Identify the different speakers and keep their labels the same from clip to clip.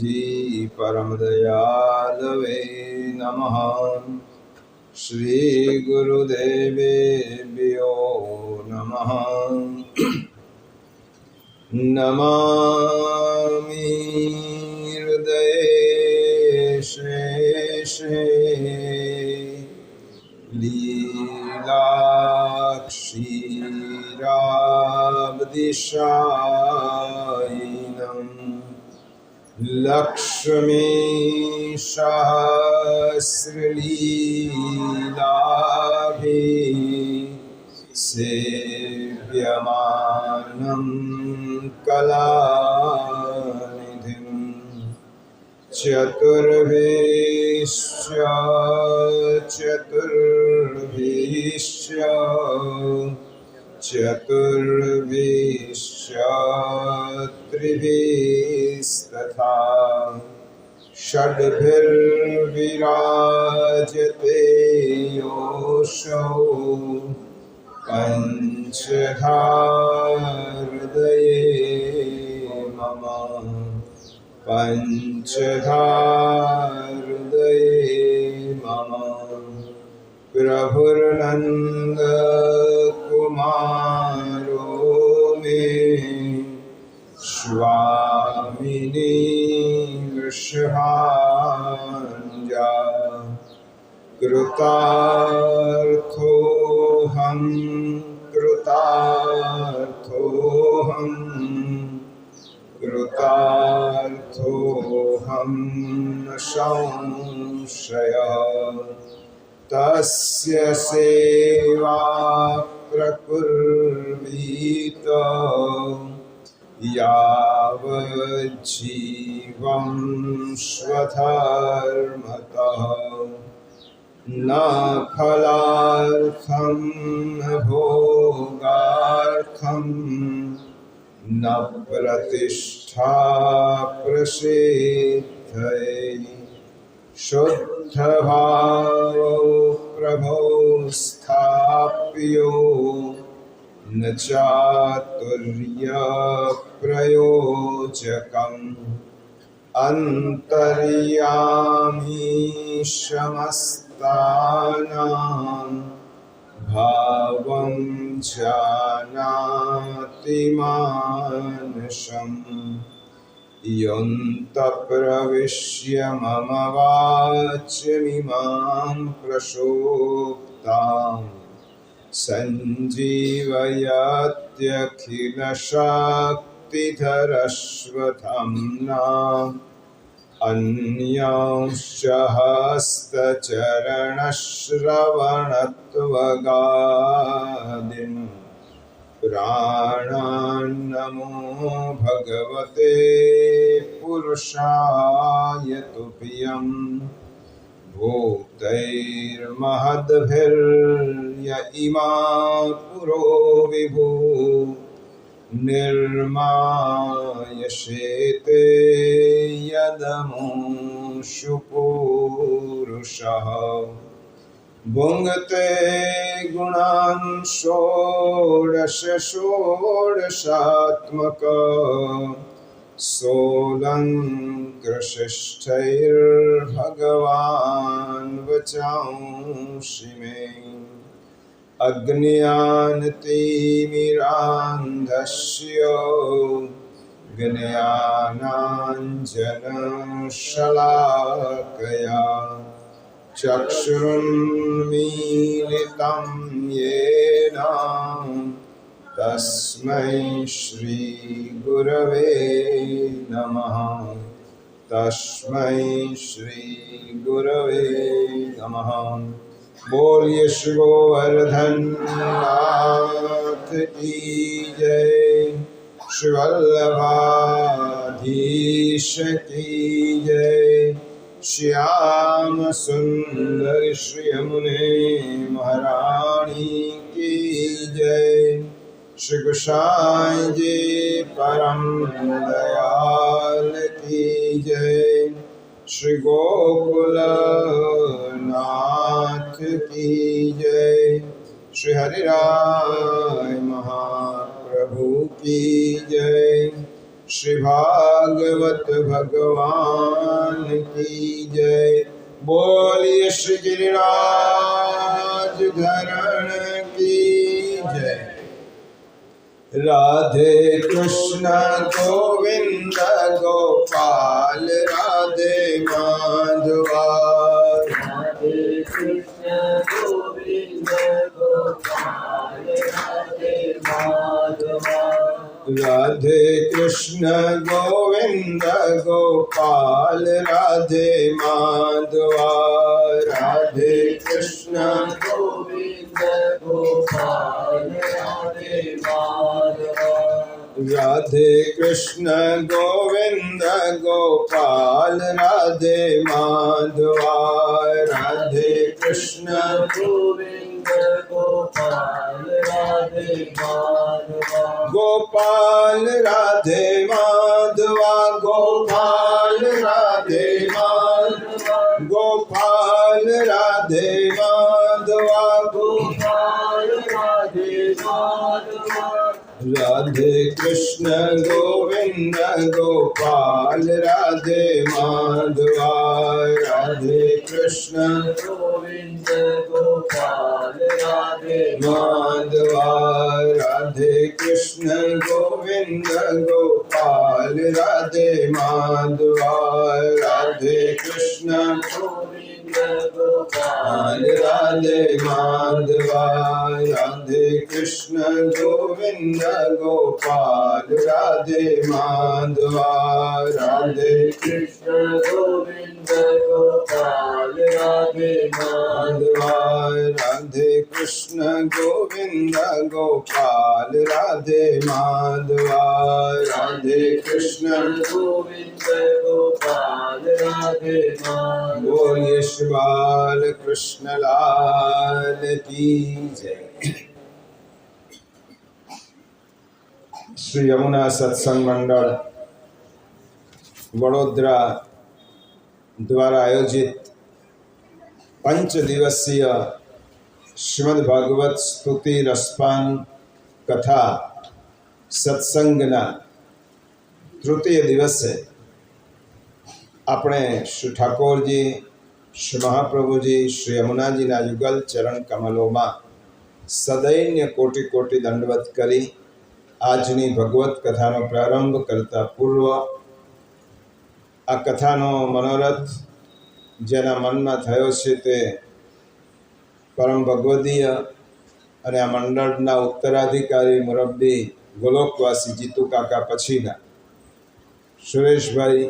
Speaker 1: निधि परम दयालवे नमः। श्री गुरुदेवेभ्यो नमः। नमामि हृदये शेषे लीलाक्षीराब्धिशायिनं लक्ष्मीशास्त्रलीलाभिः सेव्यमानं कलानिधिं चतुर्भिश्च षड्भिर्विराजते योऽसौ पञ्चधा हृदये मम। पञ्चधा हृदये मम। प्रभुर्नन्दकुमारो मे स्वामिनी वृषभाञ्जा कृतार्थोऽहं न संशयः। तस्य सेवा प्रकुर्वीत यावज्जीवं स्वधर्मतः। न फलार्थं न भोगार्थं न प्रतिष्ठा प्रसिद्धये। शुद्धभावो प्रभो स्थाप्यो न चातुर्यप्रयोजकम्। अन्तर्यामी समस्तानां भावं जानाति मानसम्। योऽन्तःप्रविश्य मम वाचमिमां प्रसुप्तां सञ्जीवयत्यखिलशक्तिधरस्वधाम्ना। अन्यांश्च हस्तचरणश्रवणत्वगादीन् प्राणान्नमो भगवते पुरुषाय तुभ्यं। भूतैर्महद्भिर्य इमा पुरो विभु निर्मायशेते यदमुषु पुरुषः। भुङ्क्ते गुणान् षोडश सोऽलङ्कृशिष्टैर्भगवान् वचांसि मे। अज्ञानतिमिरान्धस्य ज्ञानाञ्जनशलाकया चक्षुरुन्मीलितं येन तस्मै श्रीगुरवे नमः। तस्मै श्रीगुरवे नमः। बोलिए श्री गोवर्धन नाथ की जय। श्री वल्लभाधीश की जय। श्याम सुंदर श्री यमुने महारानी की जय। श्री गोसाई जी परम दयाल की जय। श्री गोकुलनाथ की जय। श्री हरिराय महाप्रभु की जय। श्री भागवत भगवान की जय। बोलिए श्री गिरिराज धरण की जय। राधे कृष्ण गोविंद गोपाल राधे माधवा।
Speaker 2: राधे कृष्ण गोविंद गोपाल राधे माधवा।
Speaker 1: राधे कृष्ण गोविंद गोपाल राधे माधवा। राधे कृष्ण
Speaker 2: गोविंद गोपाल राधे माधवा।
Speaker 1: राधे कृष्ण गोविंद गोपाल राधे माधवा। राधे कृष्ण
Speaker 2: गोविंद गोपाल राधे माधवा।
Speaker 1: गोपाल राधे माधवा। गोपाल राधे माधवा। गोपाल राधे माधवा।
Speaker 2: गोपाल राधे माधवा।
Speaker 1: राधे कृष्ण गोविंद गोपाल राधे माधवा। राधे कृष्ण
Speaker 2: गोविंद गोपाल राधे
Speaker 1: माधवा। राधे कृष्ण गोविंद गोपाल राधे माधवा। राधे कृष्ण
Speaker 2: गोविंद गोपाल
Speaker 1: राधे माधवा। राधे कृष्ण गोविंद गोपाल राधे माधवा। राधे
Speaker 2: कृष्ण गोविंद गोपाल राधे माधवा।
Speaker 1: राधे कृष्ण गोविंद गोपाल राधे माधवा। राधे कृष्ण
Speaker 2: गोविंद गोपाल राधे माधवा।
Speaker 1: बोलिए श्री बाल कृष्ण लाल की जय। श्री यमुना सत्संग मंडल वडोदरा द्वारा आयोजित पंच दिवसीय श्रीमद् भागवत स्तुति रसपान कथा सत्संगना तृतीय दिवसे આપણે શ્રી ઠાકોરજી, શ્રી મહાપ્રભુજી, શ્રી યમુનાજીના યુગલ ચરણ કમલોમાં સદૈન્ય કોટી કોટી દંડવત કરી આજની ભગવત કથાનો પ્રારંભ કરતા પૂર્વ આ કથાનો મનોરથ જેના મનમાં થયો છે તે પરમ ભગવદીય અને આ મંડળના ઉત્તરાધિકારી મુરબ્બી ગોલોકવાસી જીતુ કાકા પછીના સુરેશભાઈ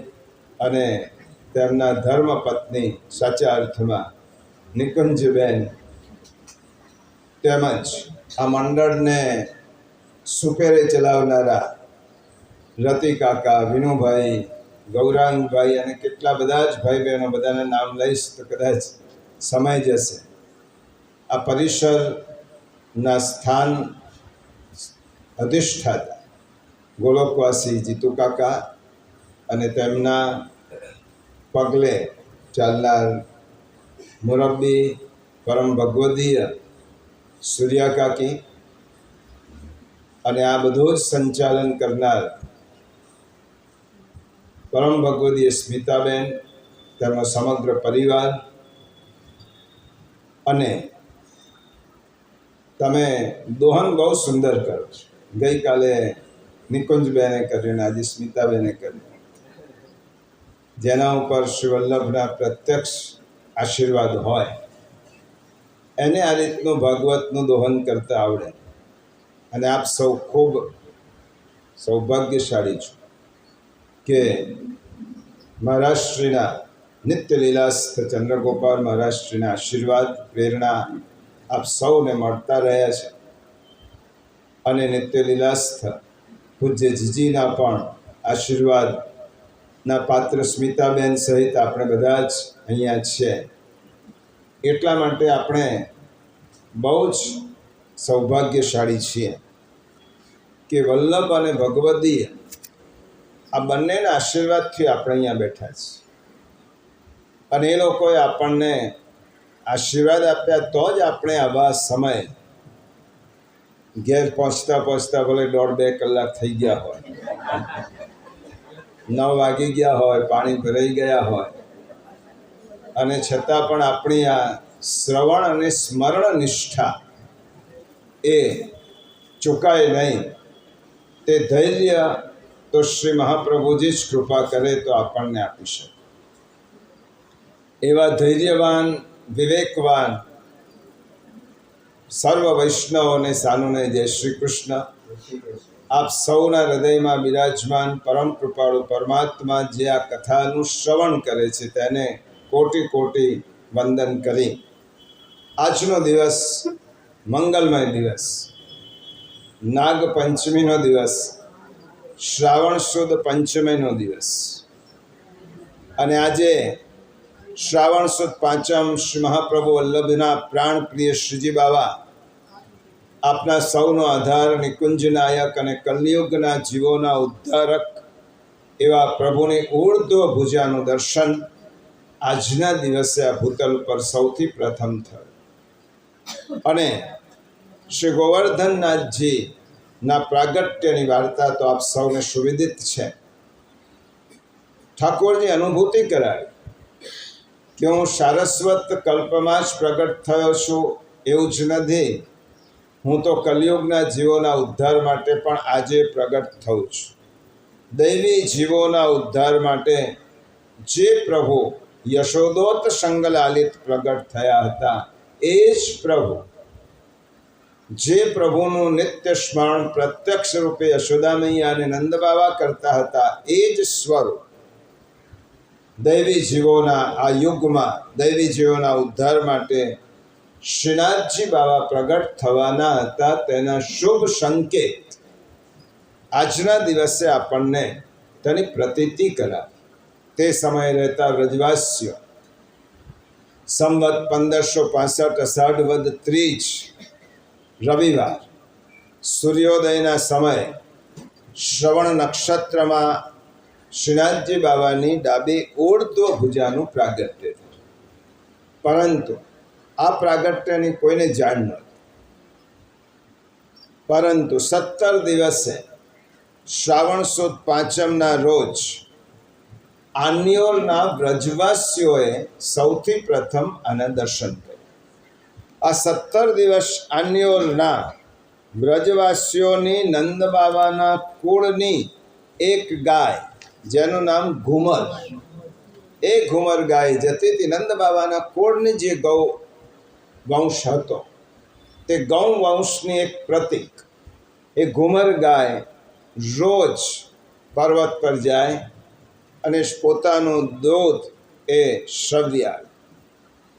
Speaker 1: અને તેમના ધર્મપત્ની સાચા અર્થમાં નિકુંજબેન તેમજ આ મંડળને સુપેરે ચલાવનારા રતિ કાકા, વિનુભાઈ, ગૌરાંગભાઈ અને કેટલા બધા જ ભાઈ બહેનો, બધાના નામ લઈશ તો કદાચ સમય જશે. આ પરિસરના સ્થાન અધિષ્ઠાતા ગોલોકવાસી જીતુ કાકા અને તેમના પગલે ચાલનાર મુરબ્બી પરમ ભગવદીય સૂર્યા કાકી અને આ બધું જ સંચાલન કરનાર પરમ ભગવદીય સ્મિતાબેન, તેમનો સમગ્ર પરિવાર અને તમે દોહન બહુ સુંદર કરો છો. ગઈકાલે નિકુંજબેને કર્યું ને આજે સ્મિતાબેને કર્યું. જેના ઉપર શ્રી વલ્લભના પ્રત્યક્ષ આશીર્વાદ હોય એને આ રીતનું ભાગવતનું દોહન કરતા આવડે. અને આપ સૌ ખૂબ સૌભાગ્યશાળી છો કે મહારાષ્ટ્રના નિત્ય લીલાસ્થ ચંદ્રગોપાલ મહારાષ્ટ્રના આશીર્વાદ, પ્રેરણા આપ સૌને મળતા રહ્યા છે. અને નિત્ય લીલાસ્થ પૂજ્ય જીજીના પણ આશીર્વાદના પાત્ર સ્મિતાબેન સહિત આપણે બધા જ અહીંયા છે. એટલા માટે આપણે બહુ જ સૌભાગ્યશાળી છીએ કે વલ્લભ અને ભગવદીય આ બંનેના આશીર્વાદથી આપણે અહીંયા બેઠા છીએ. અને એ લોકોએ આપણને આશીર્વાદ આપ્યા તો જ આપણે આવા સમય ઘેર પહોંચતા પહોંચતા ભલે 1.5-2 કલાક થઈ ગયા હોય 9 વાગી ગયા હોય, પાણી ભરાઈ ગયા હોય, અને છતાં પણ આપણી આ શ્રવણ અને સ્મરણ નિષ્ઠા એ ચૂકાય નહીં. તે ધૈર્ય તો શ્રી મહાપ્રભુજી જ કૃપા કરે તો આપણને આપી શકે. એવા ધૈર્યવાન, વિવેકવાન સર્વ વૈષ્ણવોને સાનુને જય શ્રી કૃષ્ણ. આપ સૌના હૃદયમાં બિરાજમાન પરમ કૃપાળુ પરમાત્મા જે આ કથાનું શ્રવણ કરે છે તેને કોટી કોટી વંદન કરી આજનો દિવસ મંગલમય દિવસ, નાગપંચમીનો દિવસ, શ્રાવણ સુદ પંચમીનો દિવસ, અને આજે શ્રાવણ સુદ પાંચમ શ્રી મહાપ્રભુ વલ્લભના પ્રાણ પ્રિય શ્રીજી બાવા આપના સૌનો આધાર, નિકુંજનાયક અને કલયુગના જીવોના ઉદ્ધારક એવા પ્રભુની ઉર્ધ્વ ભુજાનું દર્શન આજના દિવસે આ ભૂતલ પર સૌથી પ્રથમ થયું. અને શ્રી ગોવર્ધનનાથજીના પ્રાગટ્યની વાર્તા તો આપ સૌને સુવિદિત છે. ઠાકોરજી અનુભૂતિ કરાવી કે હું સારસ્વત કલ્પમાં જ પ્રગટ થયો છું એવું જ નથી, હું તો કલયુગના જીવોના ઉદ્ધાર માટે પણ આજે પ્રગટ થઉં છું. દૈવી જીવોના ઉદ્ધાર માટે જે પ્રભુ યશોદોત સંગલાલિત પ્રગટ થયા હતા એ જ પ્રભુ, જે પ્રભુનું નિત્ય સ્મરણ પ્રત્યક્ષ રૂપે યશોદામૈયા અને નંદબાવા કરતા હતા એ જ સ્વરૂપ દૈવી જીવોના આ યુગમાં દૈવી જીવોના ઉદ્ધાર માટે શ્રીનાથજી બાવા પ્રગટ થવાના હતા. તેના શુભ સંકેત આજના દિવસે આપણને તેની પ્રતીતિ કરાવી. તે સમયે રહેતા વ્રજવાસીઓ સંવત 1565 અષાઢ વદ ત્રીજ રવિવાર સૂર્યોદયના સમયે શ્રવણ નક્ષત્રમાં શ્રીનાથજી બાવાની ડાબી ઉર્ધ્વ ભુજાનું પ્રાગટ્ય થયું. પરંતુ આ પ્રાગટ્યની કોઈને જાણ નહોતી. પરંતુ 17 દિવસે શ્રાવણ સુદ પાંચમના રોજ આન્યોલના વ્રજવાસીઓએ સૌથી પ્રથમ આના દર્શન કર્યા. આ 17 દિવસ આન્યોલના વ્રજવાસીઓની નંદબાવાના કુળની એક ગાય જેનું નામ ઘુમર, એ ઘુમર ગાય જતી હતી. નંદબાવાના કુળની જે ગૌવંશ હતો તે ગૌવંશની એક પ્રતીક એ ઘુમર ગાય રોજ પર્વત પર જાય અને પોતાનું દૂધ એ શ્રવ્યાળ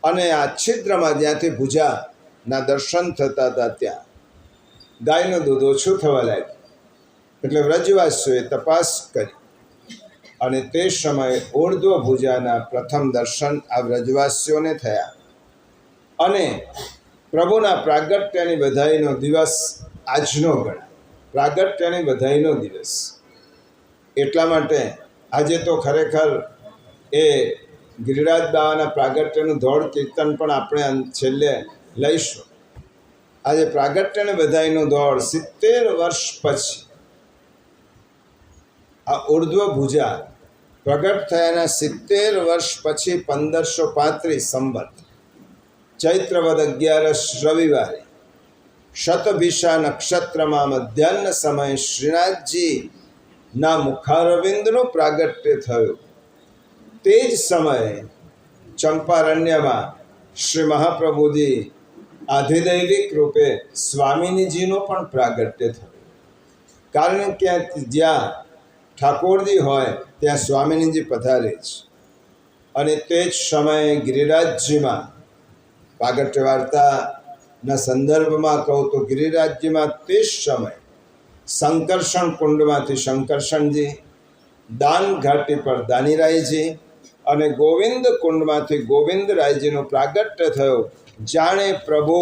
Speaker 1: અને આ છિદ્રમાં જ્યાંથી ભુજાના દર્શન થતા હતા ત્યાં ગાયનું દૂધ ઓછું થવા લાગ્યું. એટલે વ્રજવાસીઓએ તપાસ કરી અને તે સમયે ઉર્ધ્વ ભુજાના પ્રથમ દર્શન આ વ્રજવાસીઓને થયા. અને પ્રભુના પ્રાગટ્યની બધાઈનો દિવસ આજનો ગણાય. પ્રાગટ્યની બધાઈનો દિવસ એટલા માટે આજે તો ખરેખર એ ગિરિરાજ બાવાના પ્રાગટ્યનું ધોળ કીર્તન પણ આપણે છેલ્લે લઈશું. આજે પ્રાગટ્યને બધાઈનું દોડ 70 વર્ષ પછી આ ઉર્ધ્વ ભુજા પ્રગટ થયાના 70 વર્ષ પછી 1535 સંવત ચૈત્રવદ 11 રવિવારે શતભિષા નક્ષત્રમાં મધ્યાહ્ન સમયે શ્રીનાથજીના મુખારવિંદનું પ્રાગટ્ય થયું. તે જ સમયે ચંપારણ્યમાં શ્રી મહાપ્રભુજી આધિદૈવિક રૂપે સ્વામિનીજીનું પણ પ્રાગટ્ય થયું. કારણ કે જ્યાં ઠાકોરજી હોય ત્યાં સ્વામિનીજી પધારે છે. અને તે જ સમયે ગિરિરાજજીમાં પ્રાગટ્ય વાર્તાના સંદર્ભમાં કહું તો ગિરિરાજજીમાં તે જ સમયે સંકર્ષણ કુંડમાંથી શંકરષણજી, દાન ઘાટી પર દાનીરાયજી અને ગોવિંદ કુંડમાંથી ગોવિંદરાયજીનું પ્રાગટ્ય થયું. જાણે પ્રભુ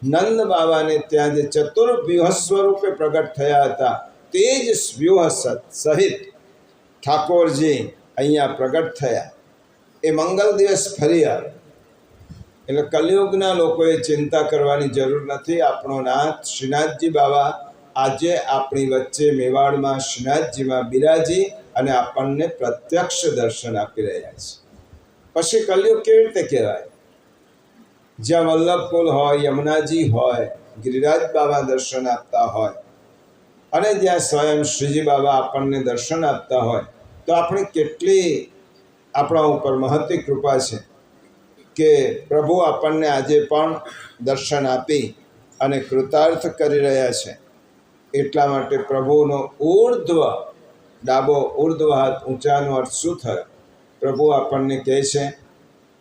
Speaker 1: નંદ બાવાને ત્યાં જે ચતુર્વ્યુહ સ્વરૂપે પ્રગટ થયા હતા તે જ વ્યુહ સહિત ઠાકોરજી અહીંયા પ્રગટ થયા. એ મંગલ દિવસ ફરી આવે એટલે કલયુગના લોકોએ ચિંતા કરવાની જરૂર નથી. આપણો નાથ શ્રીનાથજી બાવા આજે આપણી વચ્ચે મેવાડમાં શ્રીનાથજીમાં બિરાજી અને આપણને પ્રત્યક્ષ દર્શન આપી રહ્યા છે. પછી કલયુગ કેવી રીતે કહેવાય? જ્યાં વલ્લભકુલ હોય, યમુનાજી હોય, ગિરિરાજ બાબા દર્શન આપતા હોય અને જ્યાં સ્વયં શ્રીજી બાબા આપણને દર્શન આપતા હોય, તો આપણી કેટલી આપણા ઉપર મહતી કૃપા છે કે પ્રભુ આપણને આજે પણ દર્શન આપી અને કૃતાર્થ કરી રહ્યા છે. એટલા માટે પ્રભુનો ડાબો ઉર્ધ્વ હાથ ઊંચાનો અર્થ શું થયો? પ્રભુ આપણને કહે છે,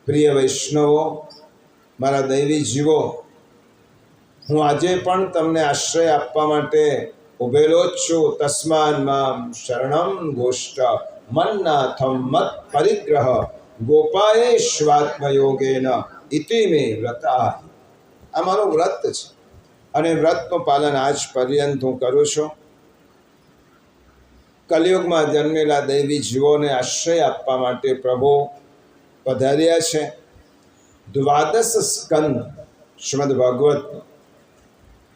Speaker 1: પ્રિય વૈષ્ણવો, મારા દૈવી જીવો, હું આજે પણ તમને આશ્રય આપવા માટે ઉભેલો જ છું. તસ્માન મામ શરણમ ગોષ્ઠ મન્નાથમ મત પરિગ્રહ ગોપાએ સ્વાત્મયોગેન ઇતિ મે વ્રતા. આ મારું વ્રત છે અને વ્રતનું પાલન આજ પર્યંત હું કરું છું. કલયુગમાં જન્મેલા દૈવી જીવોને આશ્રય આપવા માટે પ્રભુ પધાર્યા છે. દ્વાદશ સ્કંદ શ્રીમદ ભાગવત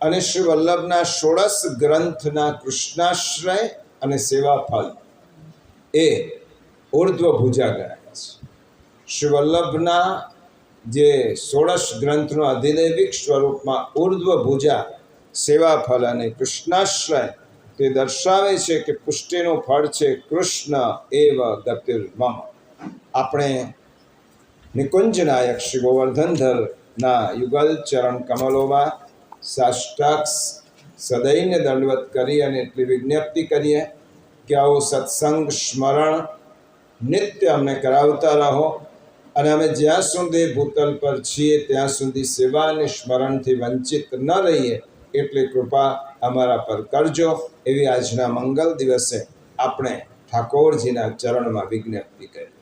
Speaker 1: અને શ્રી વલ્લભના 16 ગ્રંથના કૃષ્ણાશ્રય અને સેવા ફલ એ ઉર્ધ્વ ભુજા ગણાય છે. શ્રી વલ્લભના જે 16 ગ્રંથનો અધિદૈવિક સ્વરૂપમાં ઉર્ધ્વ ભુજા સેવા ફલ અને કૃષ્ણાશ્રય તે દર્શાવે છે કે પુષ્ટિનું ફળ છે કૃષ્ણ એવ ગતિર્મમ. આપણે નિકુંજ નાયક શ્રી ગોવર્ધનધરના યુગલ ચરણ કમલોમાં સાષ્ટાંગ સદૈન્ય દંડવત કરી અને એટલી વિજ્ઞપ્તિ કરીએ કે આવો સત્સંગ સ્મરણ નિત્ય અમને કરાવતા રહો અને અમે જ્યાં સુધી ભૂતલ પર છીએ ત્યાં સુધી સેવા અને સ્મરણથી વંચિત ન રહીએ એટલી કૃપા અમારા પર કરજો. એવી આજના મંગલ દિવસે આપણે ઠાકોરજીના ચરણમાં વિજ્ઞપ્તિ કરી.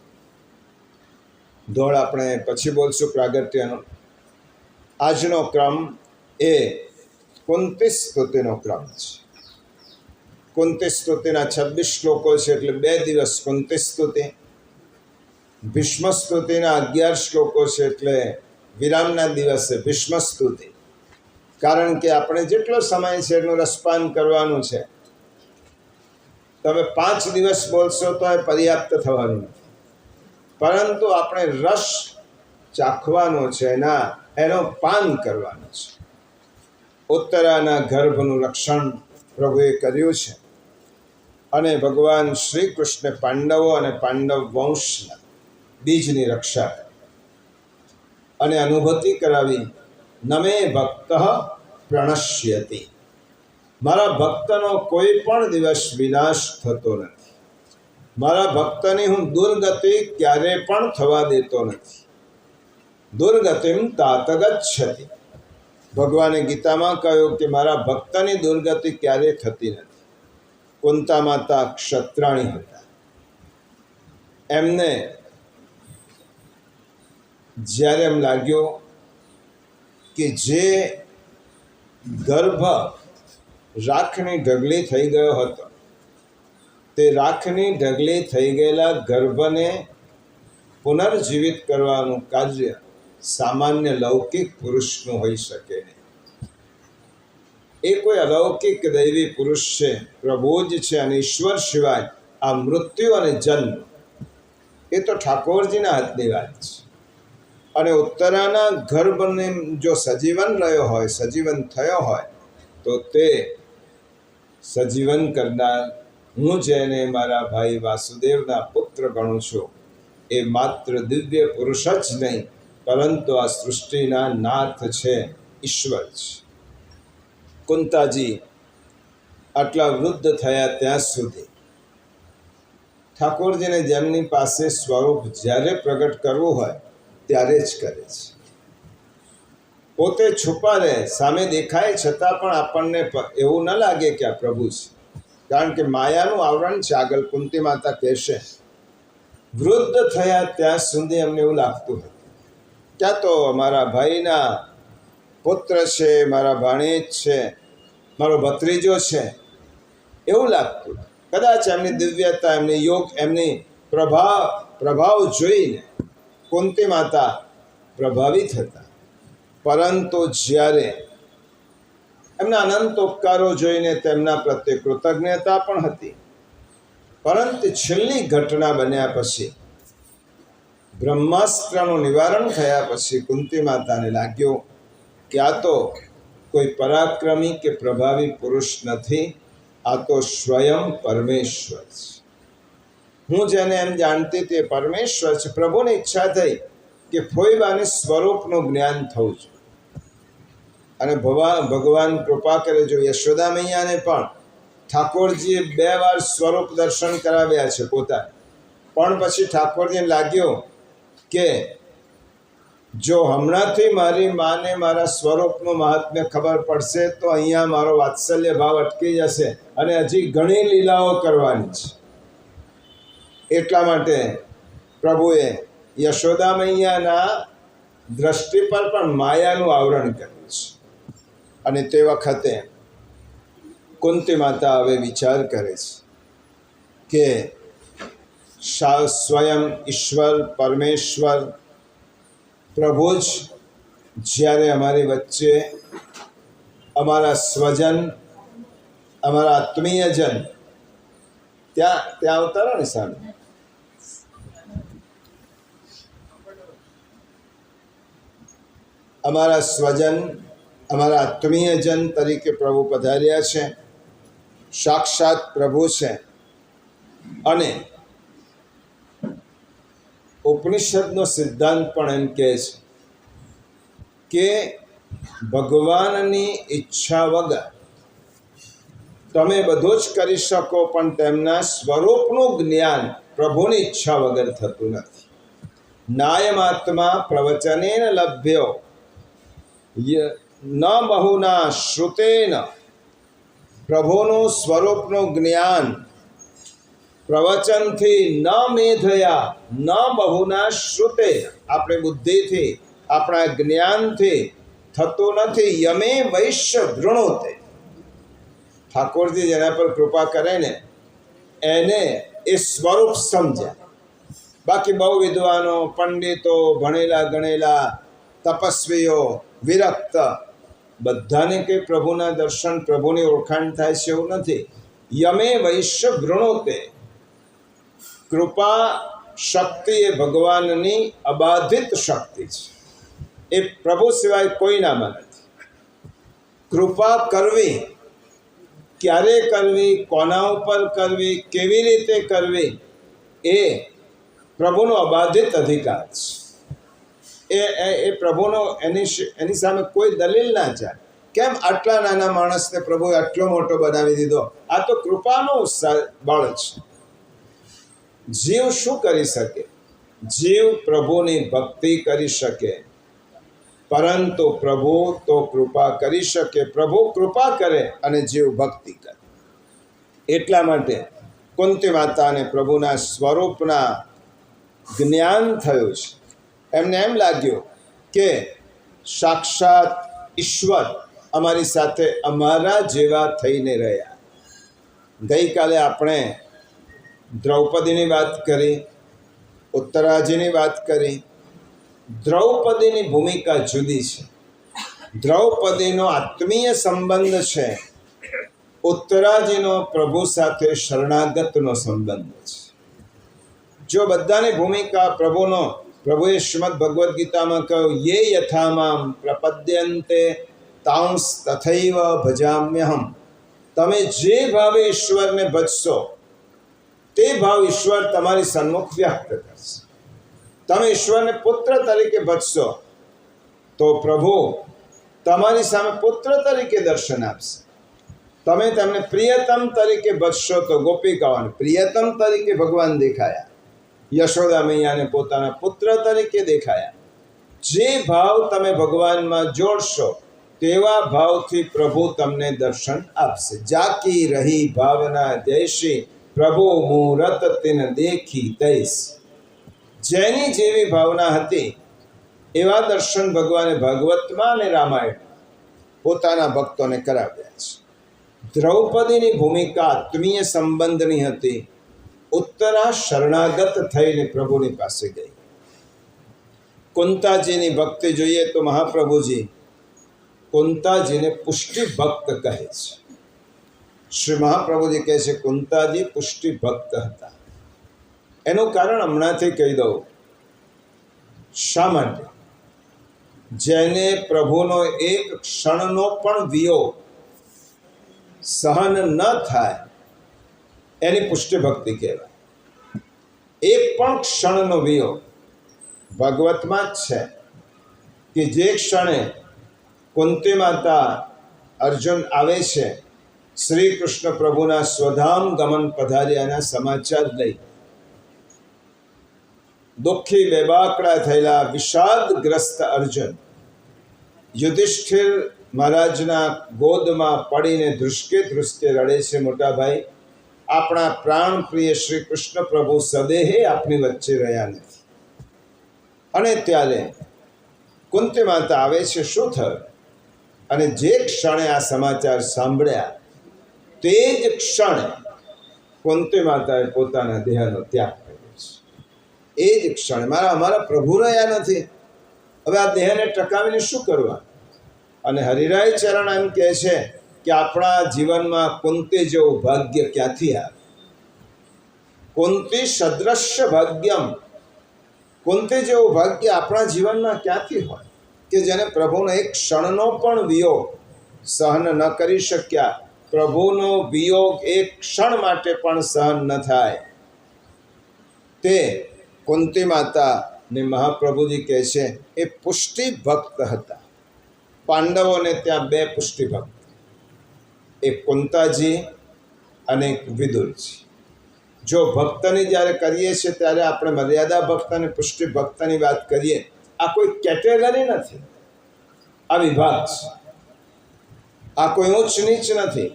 Speaker 1: દોડ આપણે પછી બોલશું પ્રાગટ્યનો. આજનો ક્રમ એ કુંતી સ્તુતિનો ક્રમ છે. કુંતી સ્તુતિના 26 શ્લોકો છે, એટલે 2 દિવસ કુંતી સ્તુતિ. ભીષ્મ સ્તુતિના 11 શ્લોકો છે, એટલે વિરામના દિવસે ભીષ્મ સ્તુતિ. કારણ કે આપણે જેટલો સમય છે એટલું રસપાન કરવાનું છે. તમે 5 દિવસ બોલશો તો એ પર્યાપ્ત થવાનું નથી, પરંતુ આપણે રસ ચાખવાનો છે, એનો પાન કરવાનો છે. ઉત્તરાના ગર્ભનું રક્ષણ પ્રભુએ કર્યું છે અને ભગવાન શ્રી કૃષ્ણ પાંડવો અને પાંડવ વંશના બીજની રક્ષા અને અનુભૂતિ કરાવી. નમે ભક્ત પ્રણશ્યતિ. મારા ભક્તનો કોઈ પણ દિવસ વિનાશ થતો નથી. મારા ભક્તની હું દુર્ગતિ ક્યારે પણ થવા દેતો નથી. દુર્ગતિમ તાત ગચ્છતિ. ભગવાને ગીતામાં કહ્યું કે મારા ભક્તની દુર્ગતિ ક્યારે થતી નથી. કુંતા માતા ક્ષત્રાણી હતા. એમને જ્યારે એમ લાગ્યું કે જે ગર્ભ રાખની ઢગલી થઈ ગયો હતો, તે રાખની ઢગલી થઈ ગયેલા ગર્ભને પુનર્જીવિત કરવાનું કાર્ય સામાન્ય લૌકિક પુરુષનું હોઈ શકે નહીં. એ કોઈ અલૌકિક દૈવી પુરુષ છે, પ્રભુ જ છે અને ઈશ્વર સિવાય આ મૃત્યુ અને જન્મ એ તો ઠાકોરજીના હાથની વાત છે. અને ઉત્તરાના ગર્ભને જો સજીવન રહ્યો હોય, સજીવન થયો હોય, તો તે સજીવન કરનાર હું જેને મારા ભાઈ વાસુદેવના પુત્ર ગણું છું, એ માત્ર દિવ્ય પુરુષ જ નહીં, પરંતુ આ સૃષ્ટિના નાથ છે, ઈશ્વર છે. કુંતાજી આટલા વૃદ્ધ થયા ત્યાં સુધી ઠાકોરજીને જેમની પાસે સ્વરૂપ જ્યારે પ્રગટ કરવું હોય ત્યારે જ કરે છે. પોતે છુપા રહે, સામે દેખાય છતાં પણ આપણને એવું ન લાગે કે આ પ્રભુ છે, કારણ કે માયાનું આવરણ છે. આગળ કુંતી માતા કહેશે, વૃદ્ધ થયા ત્યાં સુધી અમને એવું લાગતું હતું ક્યાં તો મારા ભાઈના પુત્ર છે, મારા ભાણેજ છે, મારો ભત્રીજો છે, એવું લાગતું. કદાચ એમની દિવ્યતા, એમની યોગ, એમની પ્રભાવ જોઈને કુંતી માતા પ્રભાવિત હતા. પરંતુ જ્યારે એમના અનંત ઉપકારો જોઈને તેમના પ્રત્યે કૃતજ્ઞતા પણ હતી, પરંતુ છેલ્લી ઘટના બન્યા પછી, બ્રહ્માસ્ત્રનું નિવારણ થયા પછી કુંતી માતાને લાગ્યું કે આ તો કોઈ પરાક્રમી કે પ્રભાવી પુરુષ નથી, આ તો સ્વયં પરમેશ્વર છે. હું જેને એમ જાણતી તે પરમેશ્વર છે. પ્રભુને ઈચ્છા થઈ કે ફોઈબાને સ્વરૂપનું જ્ઞાન થવું છે. અને ભગવાન કૃપા કરે. જો યશોદા મૈયાને પણ ઠાકોરજીએ 2 વાર સ્વરૂપ દર્શન કરાવ્યા છે પોતાને, પણ પછી ઠાકોરજીને લાગ્યું કે જો હમણાંથી મારી માને મારા સ્વરૂપનું મહાત્મ્ય ખબર પડશે તો અહીંયા મારો વાત્સલ્ય ભાવ અટકી જશે અને હજી ઘણી લીલાઓ કરવાની છે. એટલા માટે પ્રભુએ યશોદા મૈયાના દ્રષ્ટિ પર પણ માયાનું આવરણ કર્યું છે. અને તે વખતે કુંતી માતા હવે વિચાર કરે છે કે સ્વયં ઈશ્વર પરમેશ્વર પ્રભુ જ જ્યારે અમારી વચ્ચે અમારા સ્વજન, અમારા આત્મીયજન, ત્યાં અવતારો ને સામે, અમારા સ્વજન, અમારા આત્મીયજન તરીકે પ્રભુ પધાર્યા છે. સાક્ષાત પ્રભુ છે. અને ઉપનિષદનો સિદ્ધાંત પણ એમ કહે છે કે ભગવાનની ઈચ્છા વગર તમે બધું જ કરી શકો, પણ તેમના સ્વરૂપનું જ્ઞાન પ્રભુની ઈચ્છા વગર થતું નથી. નાયમાત્મા પ્રવચનેન લભ્યો ન બહુના શ્રુતેન. પ્રભુનું સ્વરૂપનું જ્ઞાન પ્રવચનથી ન મેધયા ન બહુના શ્રુતે, આપણી બુદ્ધિથી આપણા જ્ઞાનથી થતું નથી. યમે વૈશ્ય વૃણોતે. ઠાકોરજી જેના પર કૃપા કરે ને એને એ સ્વરૂપ સમજ્યા. બાકી બહુ વિદ્વાનો, પંડિતો, ભણેલા ગણેલા, તપસ્વીઓ, વિરક્ત, બધાને કંઈ પ્રભુના દર્શન, પ્રભુની ઓળખાણ થાય છે એવું નથી. યમે વૈશ્ય વૃણોતે. કૃપા શક્તિ એ ભગવાનની અબાધિત શક્તિ છે. એ પ્રભુ સિવાય કોઈનામાં નથી. કૃપા કરવી, ક્યારે કરવી, કોના ઉપર કરવી, કેવી રીતે કરવી, એ પ્રભુનો અબાધિત અધિકાર છે. એ પ્રભુનો એની સામે કોઈ દલીલ ના ચાલે. કેમ આટલા નાના માણસને પ્રભુએ આટલો મોટો બનાવી દીધો? આ તો કૃપાનો બળ છે. જીવ શું કરી શકે? જીવ પ્રભુની ભક્તિ કરી શકે, પરંતુ પ્રભુ તો કૃપા કરી શકે. પ્રભુ કૃપા કરે અને જીવ ભક્તિ કરે. એટલા માટે કુંતી માતાને પ્રભુના સ્વરૂપના જ્ઞાન થયું છે. એમને એમ લાગ્યું કે સાક્ષાત ઈશ્વર અમારી સાથે અમારા જેવા થઈને રહ્યા. ગઈકાલે આપણે દ્રૌપદીની વાત કરી, ઉત્તરાજીની વાત કરી. દ્રૌપદીની ભૂમિકા જુદી છે. દ્રૌપદીનો આત્મીય સંબંધ છે, ઉત્તરાજીનો પ્રભુ સાથે શરણાગતનો સંબંધ છે. જો બધાની ભૂમિકા પ્રભુએ શ્રીમદ ભગવદ્ ગીતામાં કહ્યું, યે યથામામ પ્રપદ્યન્તે તાંસ તથૈવ ભજામ્યહમ. તમે જે ભાવે ઈશ્વરને ભજશો તે ભાવ ઈશ્વર તમારી સન્મુખ વ્યક્ત કરશે. તમે ઈશ્વરને પુત્ર તરીકે ભજશો તો પ્રભુ તમારી સામે પુત્ર તરીકે દર્શન આપશે. તમે તેમને પ્રિયતમ તરીકે ભજશો તો ગોપિકાઓને પ્રિયતમ તરીકે ભગવાન દેખાયા. યશોદા મૈયાને પોતાના પુત્ર તરીકે દેખાયા. જે ભાવ તમે ભગવાનમાં જોડશો તેવા ભાવથી પ્રભુ તમને દર્શન આપશે. જાકી રહી ભાવના જૈસી પ્રભુ મુહૂર્ત તિન દેખી તૈસ. જેની જેવી ભાવના હતી એવા દર્શન ભગવાને ભાગવતમાં અને રામાયણ પોતાના ભક્તોને કરાવ્યા છે. દ્રૌપદીની ભૂમિકા આત્મીય સંબંધની હતી. ઉત્તરા શરણાગત થઈને પ્રભુની પાસે ગઈ. કુંતાજીની ભક્તિ જોઈએ તો મહાપ્રભુજી કુંતાજીને પુષ્ટિ ભક્ત કહે છે. શ્રી મહાપ્રભુજી કહે છે કુંતાજી પુષ્ટિ ભક્ત હતા. એનું કારણ હમણાંથી કહી દઉં. શા માટે? જેને પ્રભુનો એક ક્ષણનો પણ વિયોગ સહન ન થાય એની પુષ્ટિ ભક્તિ કહેવાય. એક પણ ક્ષણનો વિયોગ ભાગવતમાં જ છે કે જે ક્ષણે કુંતી માતા અર્જુન આવે છે શ્રી કૃષ્ણ પ્રભુના સ્વધામ ગમન પધાર્યાના સમાચાર લઈ, દુઃખી બેબાકડા થયેલા વિષાદગ્રસ્ત અર્જુન યુધિષ્ઠિર મહારાજના ગોદમાં પડીને ધ્રુસકે ધ્રુસકે રડે છે, મોટા ભાઈ આપણા પ્રાણ પ્રિય શ્રી કૃષ્ણ પ્રભુ સદેહે આપની વચ્ચે રહ્યા નથી. અને ત્યારે કુંતી માતા આવે છે, શું થયું? અને જે ક્ષણે આ સમાચાર સાંભળ્યા તે જ ક્ષણે કુંતી માતાએ પોતાના દેહનો ત્યાગ કર્યો છે. એ જ ક્ષણે અમારા પ્રભુ રહ્યા નથી, હવે આ દેહને ટકાવીને શું કરવા? અને હરિરાય ચરણ એમ કહે છે કે આપણા જીવનમાં કુંતી જેવું ભાગ્ય ક્યાંથી આવે? કુંતી સદ્રશ્ય ભાગ્યમ, કુંતી જેવું ભાગ્ય આપણા જીવનમાં ક્યાંથી હોય કે જેને પ્રભુનો એક ક્ષણનો પણ વિયોગ સહન ન કરી શક્યા. પ્રભુનો વિયોગ એક ક્ષણ માટે પણ સહન ન થાય. તે કુંતી માતાને મહાપ્રભુજી કહે છે એ પુષ્ટિ ભક્ત હતા. પાંડવોને ત્યાં બે પુષ્ટિ ભક્ત, એક કુંતાજી અને એક વિદુરજી. જો ભક્તની જ્યારે કરીએ છીએ ત્યારે આપણે મર્યાદા ભક્ત અને પુષ્ટિ ભક્તની વાત કરીએ. આ કોઈ કેટેગરી નથી, આ વિભાગ છે. આ કોઈ ઊંચ નીચ નથી,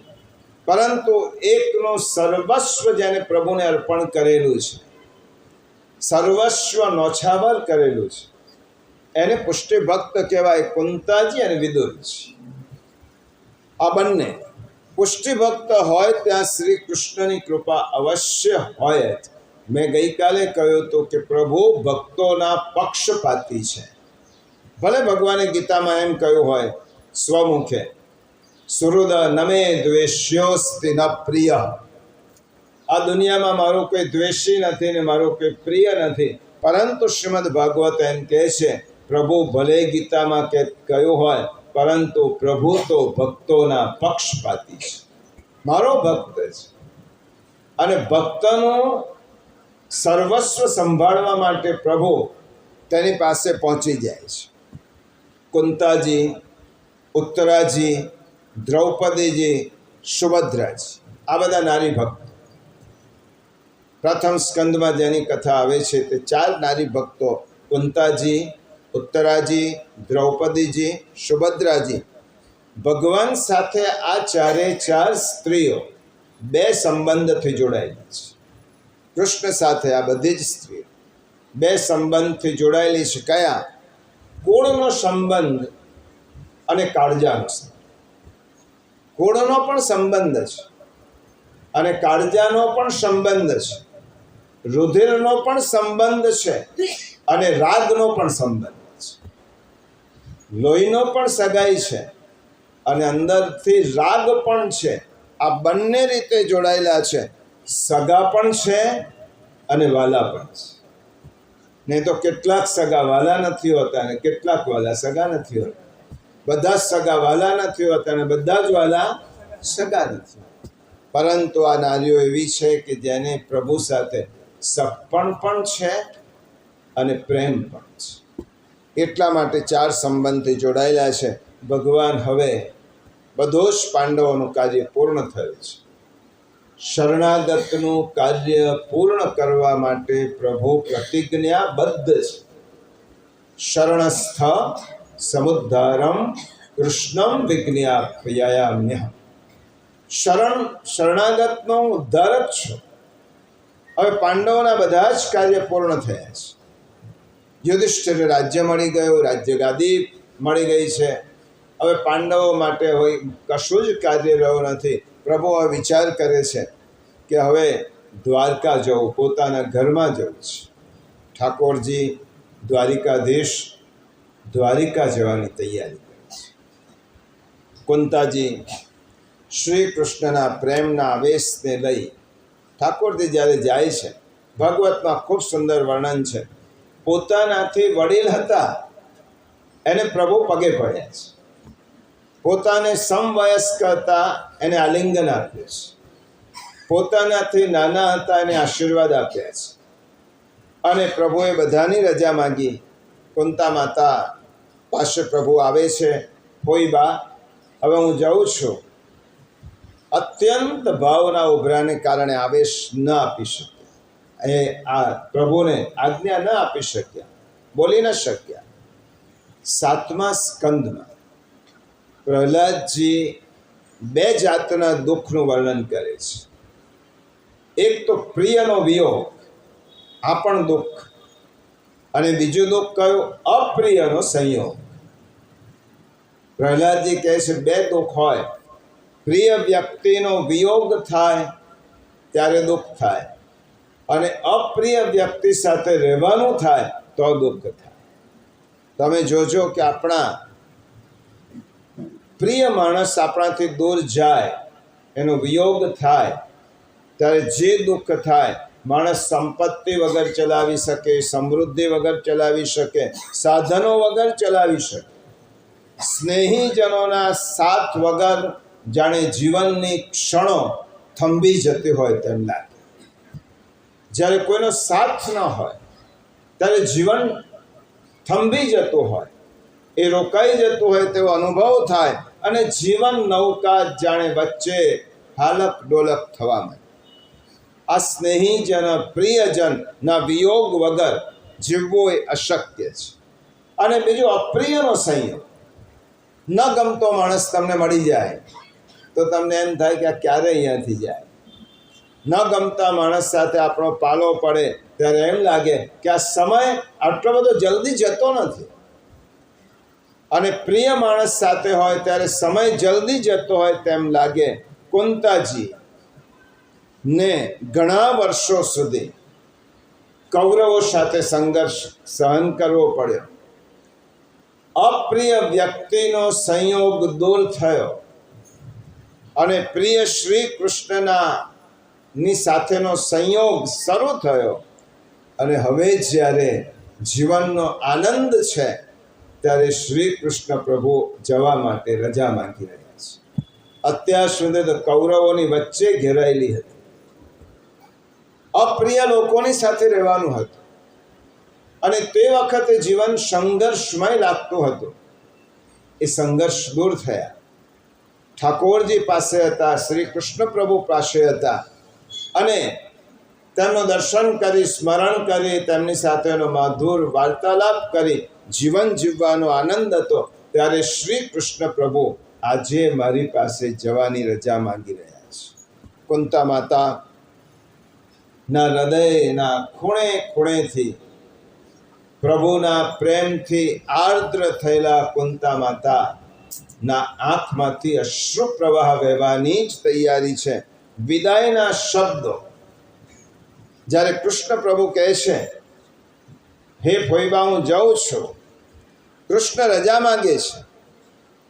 Speaker 1: પરંતુ એકનો સર્વસ્વ જેને પ્રભુને અર્પણ કરેલું છે, સર્વસ્વ નોછાવર કરેલું છે, એને પુષ્ટિ ભક્ત કહેવાય. કુંતાજી અને વિદુરજી આ બંને પુષ્ટિ ભક્ત હોય ત્યાં શ્રી કૃષ્ણની કૃપા અવશ્ય હોય જ. મેં ગઈકાલે કહ્યું હતું કે પ્રભુ ભક્તોના પક્ષપાતી છે. ભલે ભગવાને ગીતામાં એમ કહ્યું હોય સ્વમુખે, સુહૃદ નમે દ્વેષ્યોસ્તિ ન પ્રિય. આ દુનિયામાં મારું કોઈ દ્વેષી નથી ને મારું કોઈ પ્રિય નથી. પરંતુ શ્રીમદ ભાગવત એમ કહે છે પ્રભુ ભલે ગીતામાં કહ્યું હોય, પરંતુ પ્રભુ તો ભક્તોના પક્ષપાતી છે. મારો ભક્ત છે અને ભક્તનું સર્વસ્વ સંભાળવા માટે પ્રભુ તેની પાસે પહોંચી જાય છે. કુંતાજી, ઉત્તરાજી, દ્રૌપદીજી, સુભદ્રાજી આ બધા નારી ભક્ત. પ્રથમ સ્કંદમાં જેની કથા આવે છે તે 4 નારી ભક્તો કુંતાજી, ઉત્તરાજી, દ્રૌપદીજી, સુભદ્રાજી. ભગવાન સાથે આ 4 સ્ત્રીઓ 2 સંબંધથી જોડાયેલી છે. કૃષ્ણ સાથે આ બધી જ સ્ત્રીઓ 2 સંબંધથી જોડાયેલી છે. કયા? કુળનો સંબંધ અને કાળજાનો સંબંધ. કુળનો પણ સંબંધ છે અને કાળજાનો પણ સંબંધ છે. રુધિરનો પણ સંબંધ છે અને રાગનો પણ સંબંધ છે. લોહીનો પણ સગાઈ છે અને અંદરથી રાગ પણ છે. આ બંને રીતે જોડાયેલા છે. સગા પણ છે અને વાલા પણ છે. નહીં તો કેટલાક સગા વાલા નથી હોતા અને કેટલાક વાલા સગા નથી હોતા. બધા જ સગા વાલા નથી હોતા અને બધા જ વાલા સગા નથી. પરંતુ આ નારીઓ એવી છે કે જેને પ્રભુ સાથે સગપણ પણ છે અને પ્રેમ પણ છે. એટલા માટે 4 સંબંધથી જોડાયેલા છે. ભગવાન હવે બધો જ પાંડવોનું કાર્ય પૂર્ણ થયું છે. શરણાગતનું કાર્ય પૂર્ણ કરવા માટે પ્રભુ પ્રતિજ્ઞાબદ્ધ છે. શરણસ્થ સમુદ્ધારમ કૃષ્ણમ વિજ્ઞાપયામ્યહમ. શરણાગતનો ઉદ્ધાર જ છો. હવે પાંડવોના બધા જ કાર્ય પૂર્ણ થયા છે. યુધિષ્ઠિર રાજ્ય મળી ગયું, રાજ્ય ગાદી મળી ગઈ છે. હવે પાંડવો માટે હોય કશું જ કાર્ય રહ્યું નથી. પ્રભુ આ વિચાર કરે છે કે હવે દ્વારકા જવું, પોતાના ઘરમાં જવું છે. ઠાકોરજી દ્વારિકાધીશ દ્વારિકા જવાની તૈયારી કરે છે. કુંતાજી શ્રી કૃષ્ણના પ્રેમના આવેશને લઈ ઠાકોરજી જ્યારે જાય છે, ભાગવતમાં ખૂબ સુંદર વર્ણન છે. પોતાનાથી વડીલ હતા એને પ્રભુ પગે પડ્યા છે, પોતાને સમવયસ્ક હતા એને આલિંગન આપ્યું છે, પોતાનાથી નાના હતા એને આશીર્વાદ આપ્યા છે. અને પ્રભુએ બધાની રજા માંગી. કુંતા માતા પાસે પ્રભુ આવે છે, હોય બા હવે હું જાઉં છું. અત્યંત ભાવના ઉભરાને કારણે આવેશ ન આપી શક્યા, એ આ પ્રભુને આજ્ઞા ન આપી શક્યા, બોલી ન શક્યા. 7મા સ્કંદમાં પ્રહલાદજી 2 જાતના દુઃખનું વર્ણન કરે છે. એક તો પ્રિયનો વિયોગ, આ પણ દુઃખ, અને બીજું દુઃખ કયું? અપ્રિયનો સંયોગ. પ્રહલાદજી કહે છે 2 દુઃખ હોય. પ્રિય વ્યક્તિનો વિયોગ થાય ત્યારે દુઃખ થાય, અને અપ્રિય વ્યક્તિ સાથે રહેવાનું થાય તો દુઃખ થાય. તમે જોજો કે આપણા પ્રિય માણસ આપણાથી દૂર જાય, એનો વિયોગ થાય ત્યારે જે દુઃખ થાય, માણસ સંપત્તિ વગર ચલાવી શકે, સમૃદ્ધિ વગર ચલાવી શકે, સાધનો વગર ચલાવી શકે. સ્નેહીજનોના સાથ વગર જાણે જીવનની ક્ષણો થંભી જતી હોય તેમ લાગે. જ્યારે કોઈનો સાથ ન હોય ત્યારે જીવન થંભી જતું હોય, એ રોકાઈ જતું હોય તેવો અનુભવ થાય, અને જીવન નૌકા જાણે વચ્ચે હાલક ડોલક થવા માંડે. આ સ્નેહીજન પ્રિયજનના વિયોગ વગર જીવવું એ અશક્ય છે. અને બીજું અપ્રિયનો સંયોગ. ન ગમતો માણસ તમને મળી જાય તો તમને એમ થાય કે આ ક્યારે અહીંયાથી જાય. ન ગમતા માણસ સાથે આપણો પાલો પડે ત્યારે એમ લાગે કે આ સમય આટલો બધો જલ્દી જતો નથી. અને પ્રિય માણસ સાથે હોય ત્યારે સમય જલ્દી જતો હોય તેમ લાગે. કુંતાજી ને ઘણા વર્ષો સુધી કૌરવો સાથે સંઘર્ષ સહન કરવો પડ્યો. અપ્રિય વ્યક્તિનો સંયોગ દૂર થયો અને પ્રિય શ્રી કૃષ્ણની સાથેનો સંયોગ શરૂ થયો. અને હવે જ્યારે જીવનનો આનંદ છે ત્યારે શ્રી કૃષ્ણ પ્રભુ જવા માટે રજા માંગી રહ્યા છે. અત્યાર સુધી તો કૌરવોની વચ્ચે ઘેરાયેલી હતી, અપ્રિય લોકોની સાથે રહેવાનું હતું, અને તે વખતે જીવન સંઘર્ષમય લાગતું હતું. એ સંઘર્ષ દૂર થયા. ઠાકોરજી પાસે હતા, શ્રી કૃષ્ણ પ્રભુ પાસે હતા, અને તેમનું દર્શન કરી, સ્મરણ કરી, તેમની સાથેનો મધુર વાર્તાલાપ કરી જીવન જીવવાનો આનંદ હતો. ત્યારે શ્રી કૃષ્ણ પ્રભુ આજે મારી પાસે જવાની રજા માંગી રહ્યા છે. કુંતા માતા ના હૃદયના ખૂણે ખૂણેથી પ્રભુના પ્રેમથી આર્દ્ર થયેલા કુંતા માતા ના આંખમાંથી અશ્રુ પ્રવાહ વહેવાની જ તૈયારી છે. વિદાયના શબ્દો જ્યારે કૃષ્ણ પ્રભુ કહે છે, હે ફોઈબા હું જાઉં છું, કૃષ્ણ રજા માંગે છે.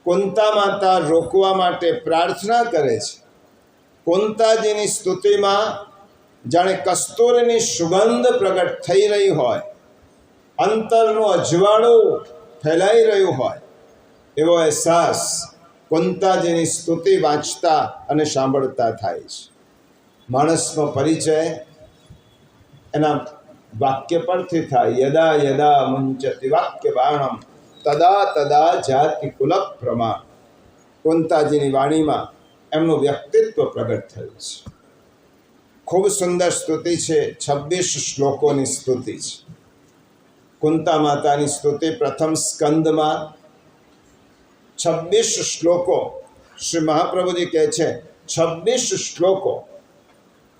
Speaker 1: કુંતા માતા રોકવા માટે પ્રાર્થના કરે છે. કુંતાજીની સ્તુતિમાં જાણે કસ્તુરીની સુગંધ પ્રગટ થઈ રહી હોય, અંતરનું અજવાળું ફેલાઈ રહ્યું હોય, એવો અહેસાસ કુંતાજીની સ્તુતિ વાંચતા અને સાંભળતા થાય છે. માણસનો પરિચય એના વાક્ય પરથી થાય. યદા યદા મુંચતિ વાક્ય બાણમ તદા તદા જાતિ કુલક પ્રમાણ. કુંતાજીની વાણીમાં એમનું વ્યક્તિત્વ પ્રગટ થયું છે. ખૂબ સુંદર સ્તુતિ છે. 26 શ્લોકોની સ્તુતિ છે. કુંતા માતાની સ્તુતિ પ્રથમ સ્કંદમાં 26 શ્લોકો. શ્રી મહાપ્રભુજી કહે છે 26 શ્લોકો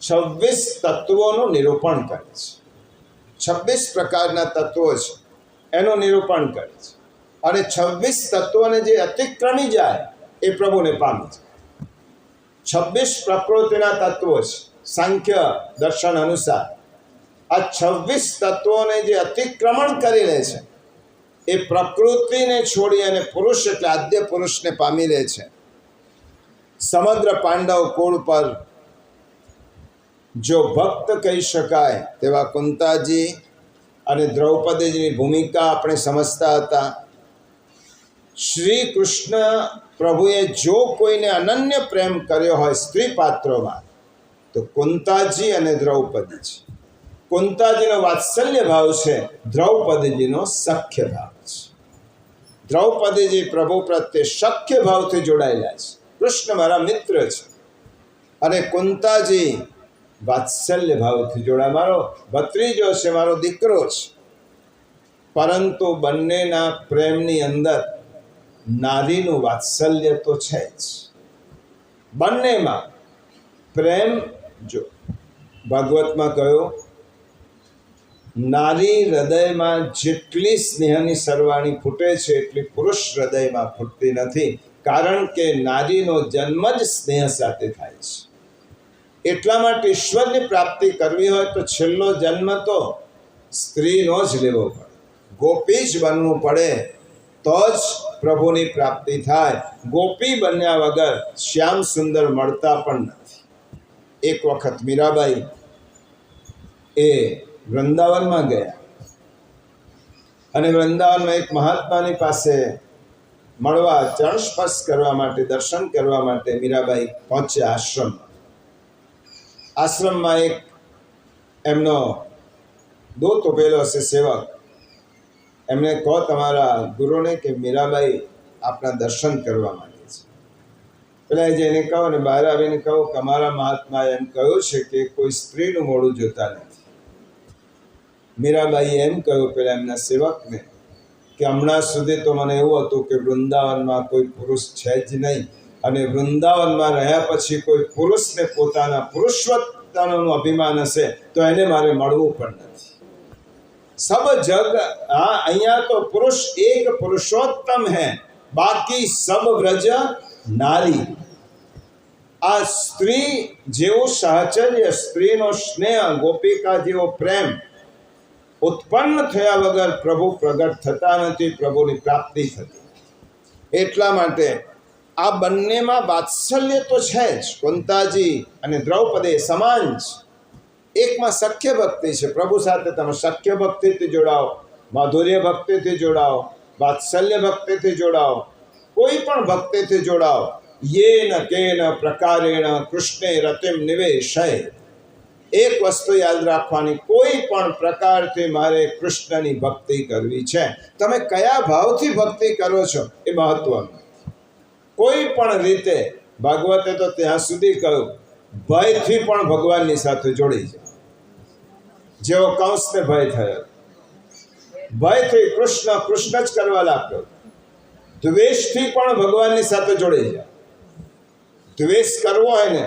Speaker 1: 26 તત્વોનું નિરૂપણ કરે છે. 26 પ્રકારના તત્વો છે એનું નિરૂપણ કરે છે. અને 26 તત્વોને જે અતિક્રમી જાય એ પ્રભુને પામે છે. 26 પ્રકૃતિના તત્વો છે. સાંખ્ય દર્શન અનુસાર આ 26 તત્વોને જે અતિક્રમણ કરી લે છે એ પ્રકૃતિને છોડી અને પુરુષ એટલે આદ્ય પુરુષને પામી લે છે. સમગ્ર પાંડવ કુળ પર જો ભક્ત કહી શકાય તેવા કુંતાજી અને દ્રૌપદીજીની ભૂમિકા આપણે સમજતા હતા. શ્રી કૃષ્ણ પ્રભુએ જો કોઈને અનન્ય પ્રેમ કર્યો હોય સ્ત્રી પાત્રોમાં તો કુંતાજી અને દ્રૌપદીજી. કુંતાજીનો વાત્સલ્ય ભાવ છે, દ્રૌપદીજીનો સખ્ય ભાવ છે. દ્રૌપદીજી પ્રભુ પ્રત્યે સખ્ય ભાવથી જોડાયેલા છે. કૃષ્ણ મારા મિત્ર છે અને કુંતાજી વાત્સલ્ય ભાવથી જોડાય, મારો ભત્રીજો છે, મારો દીકરો છે. પરંતુ બંનેના પ્રેમની અંદર નારીનું વાત્સલ્ય તો છે જ. બંનેમાં પ્રેમ, જો ભાગવતમાં કહ્યું, નારી હૃદયમાં જેટલી સ્નેહની સરવાણી ફૂટે છે એટલી પુરુષ હૃદયમાં ફૂટતી નથી. કારણ કે નારીનો જન્મ જ સ્નેહ સાથે થાય છે. એટલા માટે ઈશ્વરની પ્રાપ્તિ કરવી હોય તો છેલ્લો જન્મ તો સ્ત્રીનો જ લેવો પડે, ગોપી જ બનવું પડે તો જ પ્રભુની પ્રાપ્તિ થાય. ગોપી બન્યા વગર શ્યામ સુંદર મળતા પણ નથી. એક વખત મીરાબાઈ એ વૃંદાવનમાં ગયા અને વૃંદાવનમાં એક મહાત્માની પાસે મળવા, ચરણ સ્પર્શ કરવા માટે, દર્શન કરવા માટે મીરાબાઈ પહોંચ્યા આશ્રમમાં. આશ્રમમાં એક એમનો દૂત ઉભેલો હશે, સેવક. એમને કહો તમારા ગુરુને કે મીરાબાઈ આપના દર્શન કરવા માંગે છે. પેલા જઈને કહો ને બહાર આવીને કહો કે અમારા મહાત્માએ એમ કહ્યું છે કે કોઈ સ્ત્રીનું મોઢું જોતા નથી. મીરાબાઈએ એમ કહ્યું પેલા એમના સેવકને કે હમણાં સુધી તો મને એવું હતું કે વૃંદાવનમાં કોઈ પુરુષ છે જ નહીં, અને વૃંદાવનમાં રહ્યા પછી કોઈ પુરુષને પોતાના પુરુષવત્તાનું અભિમાન હશે તો એને મારે મળવું પણ નથી. સબ જગ, હા, અહીંયા તો પુરુષ એક પુરુષોત્તમ હૈ, બાકી સબ વ્રજ નારી. આ સ્ત્રી જેવું સાહચર્ય, સ્ત્રીનો સ્નેહ, ગોપિકા જેવો પ્રેમ ઉત્પન્ન થયા વગર પ્રભુ પ્રગટ થતા નથી, પ્રભુની પ્રાપ્તિ થતી. એટલા માટે આ બંનેમાં વાત્સલ્ય તો છે જ. કુંતાજી અને દ્રૌપદી સમાન છે. એકમાં સખ્ય ભક્તિ છે, પ્રભુ સાથે તમે સખ્ય ભક્તિથી જોડાઓ, માધુર્ય ભક્તિથી જોડાઓ, વાત્સલ્ય ભક્તિથી જોડાઓ, કોઈ પણ ભક્તિથી જોડાઓ. યેન કેન પ્રકારેણ કૃષ્ણે રતિમ નિવેશય. એક વસ્તુ યાદ રાખવાની, કોઈ પણ પ્રકારથી મારે કૃષ્ણની ભક્તિ કરવી છે. તમે કયા ભાવથી ભક્તિ કરો છો એ મહત્વનું. કોઈ પણ રીતે, ભાગવતે તો ત્યાં સુધી કહ્યું, ભયથી પણ ભગવાનની સાથે જોડી જાય. જેવો કંસને ભય થયો, ભયથી કૃષ્ણ કૃષ્ણ જ કરવા લાગ્યો. દ્વેષથી પણ ભગવાનની સાથે જોડી જાય. દ્વેષ કરવો હોય ને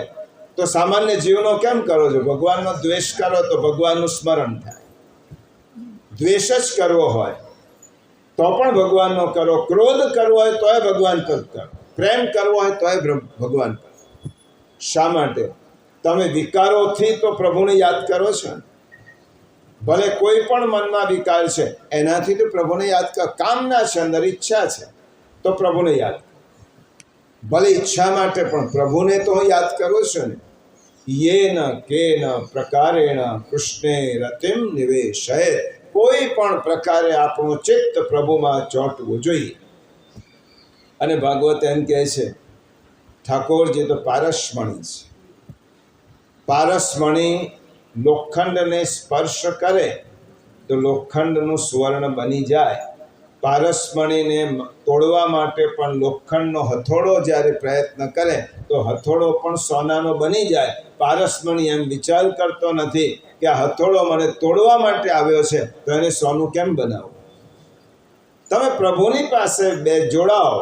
Speaker 1: તો સામાન્ય જીવનો કેમ કરો છો? ભગવાનનો દ્વેષ કરો તો ભગવાનનું સ્મરણ થાય. દ્વેષ જ કરવો હોય તો પણ ભગવાનનો કરો. ક્રોધ કરવો હોય તોય ભગવાન પર કરો. પ્રેમ કરવો હોય તોય ભગવાન પર. શા માટે? તમે વિકારોથી તો પ્રભુને યાદ કરો છો. ભલે કોઈ પણ મનમાં વિકાર છે એનાથી તો પ્રભુને યાદ કરો. કામના છે, અંદર ઈચ્છા છે તો પ્રભુને યાદ કરો. ભલે ઈચ્છા માટે પણ પ્રભુને તો હું યાદ કરું છું ને. યેન કેન પ્રકારેણ કૃષ્ણે રતિમ નિવેશય. કોઈ પણ પ્રકારે આપણું ચિત્ત પ્રભુમાં ચોંટવું જોઈએ. અને ભાગવત એમ કહે છે, ઠાકોરજી તો પારસમણી છે. પારસમણી લોખંડને સ્પર્શ કરે તો લોખંડનું સુવર્ણ બની જાય. પારસમણીને તોડવા માટે પણ લોખંડનો હથોડો જ્યારે પ્રયત્ન કરે તો હથોડો પણ સોનાનો બની જાય. પારસમણી એમ વિચાર કરતો નથી કે આ હથોડો મને તોડવા માટે આવ્યો છે તો એને સોનું કેમ બનાવું. તમે પ્રભુની પાસે બે જોડાઓ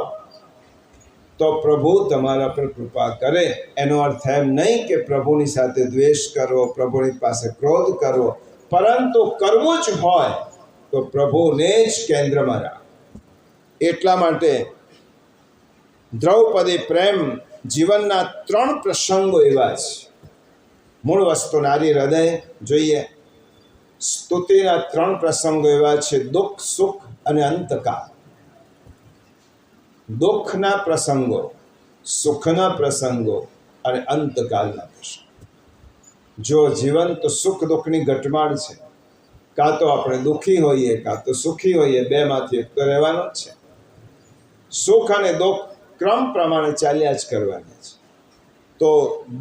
Speaker 1: તો પ્રભુ તમારા પર કૃપા કરે. એનો અર્થ એમ નહીં કે પ્રભુની સાથે દ્વેષ કરવો, પ્રભુની પાસે ક્રોધ કરવો, પરંતુ કરવું જ હોય તો પ્રભુને જ કેન્દ્રમાં રાખ. એટલા માટે દ્રૌપદી પ્રેમ જીવનના 3 પ્રસંગો એવા છે. મૂળ વસ્તુ નારી હૃદય જોઈએ. સ્તુતિના 3 પ્રસંગો એવા છે, દુઃખ, સુખ અને અંતકાળ. દુઃખના પ્રસંગો સુખના પ્રસંગો અને અંતકાલના પ્રસંગો. જો જીવન તો સુખ દુઃખની ઘટમાળ છે. કાં તો આપણે દુઃખી હોઈએ, કાં તો સુખી હોઈએ, બેમાંથી એક તો રહેવાનું જ છે. સુખ અને દુઃખ ક્રમ પ્રમાણે ચાલ્યા જ કરવાના છે. તો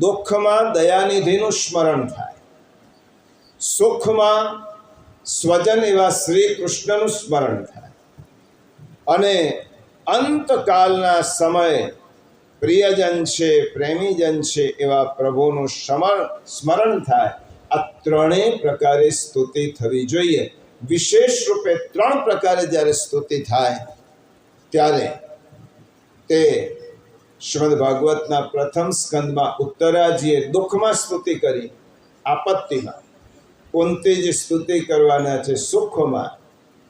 Speaker 1: દુઃખમાં દયાનિધિનું સ્મરણ થાય, સુખમાં સ્વજન એવા શ્રી કૃષ્ણનું સ્મરણ થાય, અને અંતકાલના સમયે પ્રિયજન છે, પ્રેમીજન છે એવા પ્રભુનું સ્મરણ થાય. આ ત્રણેય પ્રકારે સ્તુતિ થવી જોઈએ. વિશેષ રૂપે 3 પ્રકારે જ્યારે સ્તુતિ થાય ત્યારે તે શ્રીમદ ભાગવતના પ્રથમ સ્કંદમાં ઉત્તરાજીએ દુઃખમાં સ્તુતિ કરી, આપત્તિમાં કુંતીજી સ્તુતિ કરવાના છે સુખમાં,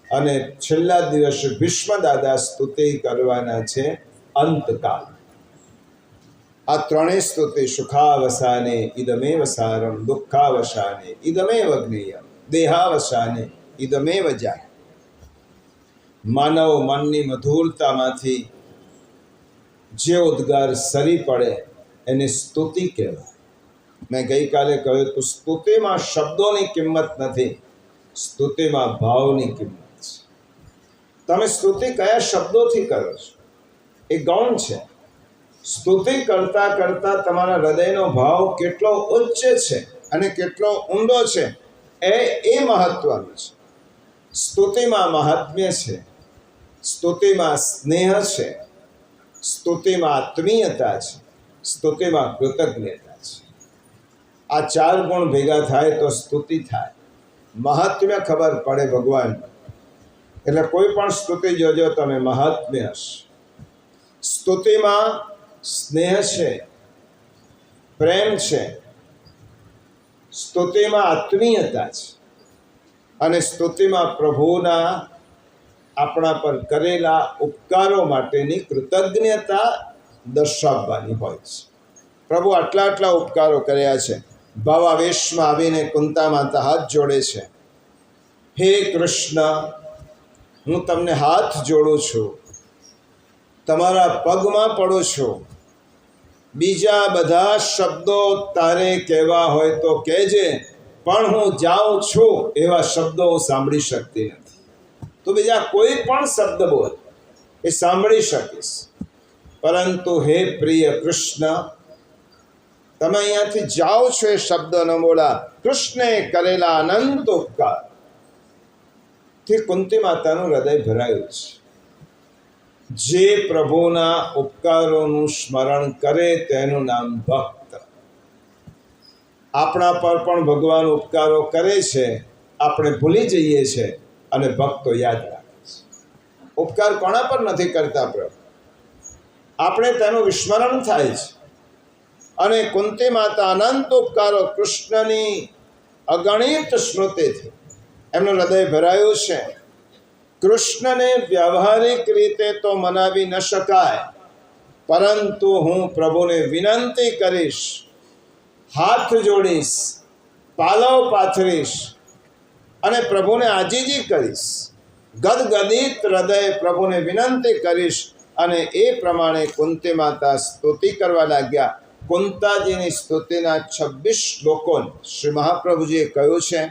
Speaker 1: અને છેલ્લા દિવસે ભીષ્મ દાદા સ્તુતિ કરવાના છે અંતકાળ. આ ત્રણેય સ્તુતિ સુખાવસાને ઇદમેવ સારમ, દુઃખાવસાને ઇદમેવ જ્ઞેયમ, દેહાવસાને ઇદમેવ જાય. માનવ મનની મધુરતામાંથી જે ઉદ્ગાર સરી પડે એને સ્તુતિ કહેવાય. મેં ગઈકાલે કહ્યું તો સ્તુતિમાં શબ્દોની કિંમત નથી, સ્તુતિમાં ભાવની કિંમત છે. તમે સ્તુતિ કયા શબ્દોથી કરો છો એ ગૌણ છે. સ્તુતિ કરતા કરતા તમારા હૃદયનો ભાવ કેટલો ઉચ્ચ છે અને કેટલો ઊંડો છે એ મહત્વનું છે. સ્તુતિમાં મહાત્મ્ય છે, સ્તુતિમાં સ્નેહ છે, સ્તુતિમાં આત્મીયતા છે, સ્તુતિમાં કૃતજ્ઞતા છે. આ 4 ગુણ ભેગા થાય તો સ્તુતિ થાય. મહાત્મ્ય ખબર પડે ભગવાન, એટલે કોઈ પણ સ્તુતિ જોજો તમે મહાત્મ્ય હશે. સ્તુતિમાં સ્નેહ છે, પ્રેમ છે, સ્તુતિમાં આત્મીયતા છે, અને સ્તુતિમાં પ્રભુના આપણા પર કરેલા ઉપકારો માટેની કૃતજ્ઞતા દર્શાવવાની હોય છે. પ્રભુ આટલા આટલા ઉપકારો કર્યા છે. ભાવાવેશમાં આવીને કુંતા માતા હાથ જોડે છે. હે કૃષ્ણ, હું તમને હાથ જોડું છું, તમારા પગમાં પડું છું. બીજા બધા શબ્દો તારે કહેવા હોય તો કહેજે, પણ હું જાઉં છું એવા શબ્દો હું સાંભળી શકતી નથી. તો બીજા કોઈ પણ શબ્દ બોલ એ સાંભળી શકીશ, પરંતુ હે પ્રિય કૃષ્ણ, તમે અહીંયાથી જાઓ છો એ શબ્દો ન બોલા. કૃષ્ણે કરેલા અનંત ઉપકાર થી કુંતી માતાનું હૃદય ભરાયું છે. જે પ્રભુના ઉપકારોનું સ્મરણ કરે તેનું નામ ભક્ત. આપણા પર પણ ભગવાન ઉપકારો કરે છે, આપણે ભૂલી જઈએ છીએ અને ભક્તો યાદ રાખે છે. ઉપકાર કોના પર નથી કરતા પ્રભુ, આપણે તેનું વિસ્મરણ થાય છે. અને કુંતી માતા અનંત ઉપકારો, કૃષ્ણની અગણિત સ્મૃતિથી એમનું હૃદય ભરાયું છે. કૃષ્ણને વ્યવહારિક રીતે તો મનાવી ન શકાય, પરંતુ હું પ્રભુને વિનંતી કરીશ, હાથ જોડીશ, પાલવ પાથરીશ અને પ્રભુને આજીજી કરીશ. ગદગદિત હૃદય પ્રભુને વિનંતી કરીશ. અને એ પ્રમાણે કુંતી માતા સ્તુતિ કરવા લાગ્યા. કુંતાજીની સ્તુતિના 26 શ્લોકો શ્રી મહાપ્રભુજીએ કહ્યું છે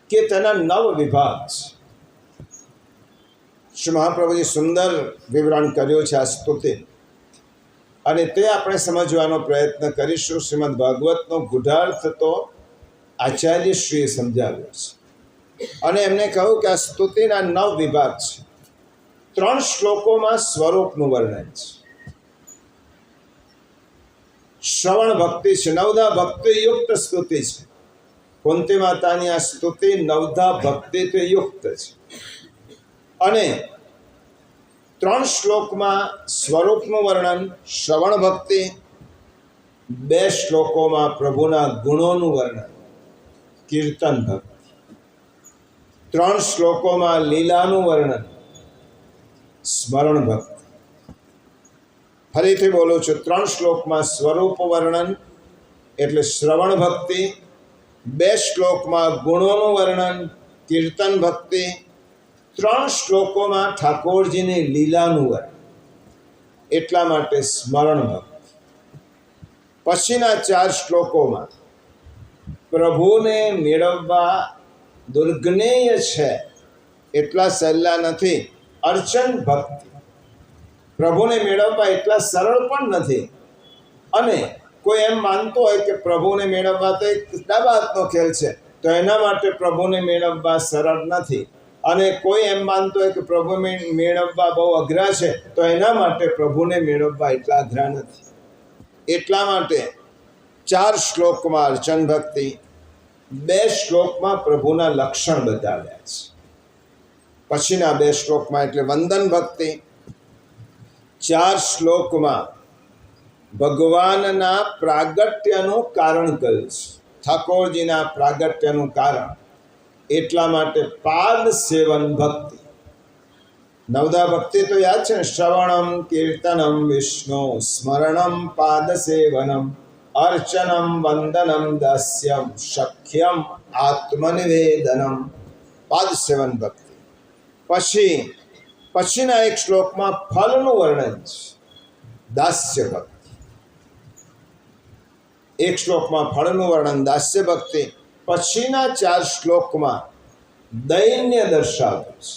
Speaker 1: કે તેના 9 વિભાગ છે. શ્રી મહાપ્રભુજી સુંદર વિવરણ કર્યું છે આ સ્તુતિ, અને તે આપણે સમજવાનો પ્રયત્ન કરીશું. શ્રીમદ ભાગવતનો ગૂઢાર્થ તો આચાર્યશ્રીએ સમજાવ્યો છે, અને એમને કહ્યું કે આ સ્તુતિના 9 વિભાગ છે. 3 શ્લોકોમાં સ્વરૂપનું વર્ણન છે, શ્રવણ ભક્તિ છે, નવધા ભક્તિયુક્ત સ્તુતિ છે. કુંતી માતાની આ સ્તુતિ નવધા ભક્તિથી યુક્ત છે. અને 3 શ્લોકમાં સ્વરૂપનું વર્ણન, શ્રવણ ભક્તિ, 2 શ્લોકોમાં પ્રભુના ગુણોનું વર્ણન, કીર્તન ભક્તિ, 3 શ્લોકોમાં લીલાનું વર્ણન, સ્મરણ ભક્તિ. ફરીથી બોલું છું, 3 શ્લોકમાં સ્વરૂપ વર્ણન એટલે શ્રવણ ભક્તિ, 2 શ્લોકમાં ગુણોનું વર્ણન, કીર્તન ભક્તિ, 3 શ્લોકોમાં ઠાકોરજીની લીલાનું વર્ણન. એટલા માટે સ્મરણ ભક્તિ. પછીના 4 શ્લોકોમાં પ્રભુને મેળવવા દુર્ગનેય છે એટલા સહેલા નથી. અર્ચન ભક્તિ. પ્રભુને મેળવવા એટલા સરળ પણ નથી. અને કોઈ એમ માનતો હોય કે પ્રભુને મેળવવા તો એક ડાબા હાથનો ખેલ છે, તો એના માટે પ્રભુને મેળવવા સરળ નથી. અને કોઈ એમ માનતો હોય કે પ્રભુ મેળવવા બહુ અઘરા છે, તો એના માટે પ્રભુને મેળવવા એટલા અઘરા નથી. એટલા માટે 4 શ્લોકમાં અર્ચન ભક્તિ, 2 શ્લોકમાં પ્રભુના લક્ષણ બતાવ્યા છે. પછીના 2 શ્લોકમાં એટલે વંદન ભક્તિ, 4 શ્લોકમાં ભગવાનના પ્રાગટ્યનું કારણ કહ્યું છે. ઠાકોરજીના પ્રાગટ્યનું કારણ, એટલા માટે પાદ સેવન ભક્તિ. નવદા ભક્તિ તો યાદ છે ને, શ્રવણમ કીર્તનમ વિષ્ણુ સ્મરણમ પાદ સેવનમ અર્ચનમ વંદનમ દાસ્યમ સખ્યમ આત્મનિવેદનમ. પાદ સેવન ભક્તિ. પછીના 1 શ્લોકમાં ફલનું વર્ણન છે, દાસ્ય ભક્તિ. 1 શ્લોકમાં ફળનું વર્ણન, દાસ્ય ભક્તિ. પછીના 4 શ્લોકમાં દૈન્ય દર્શાવ્યું છે.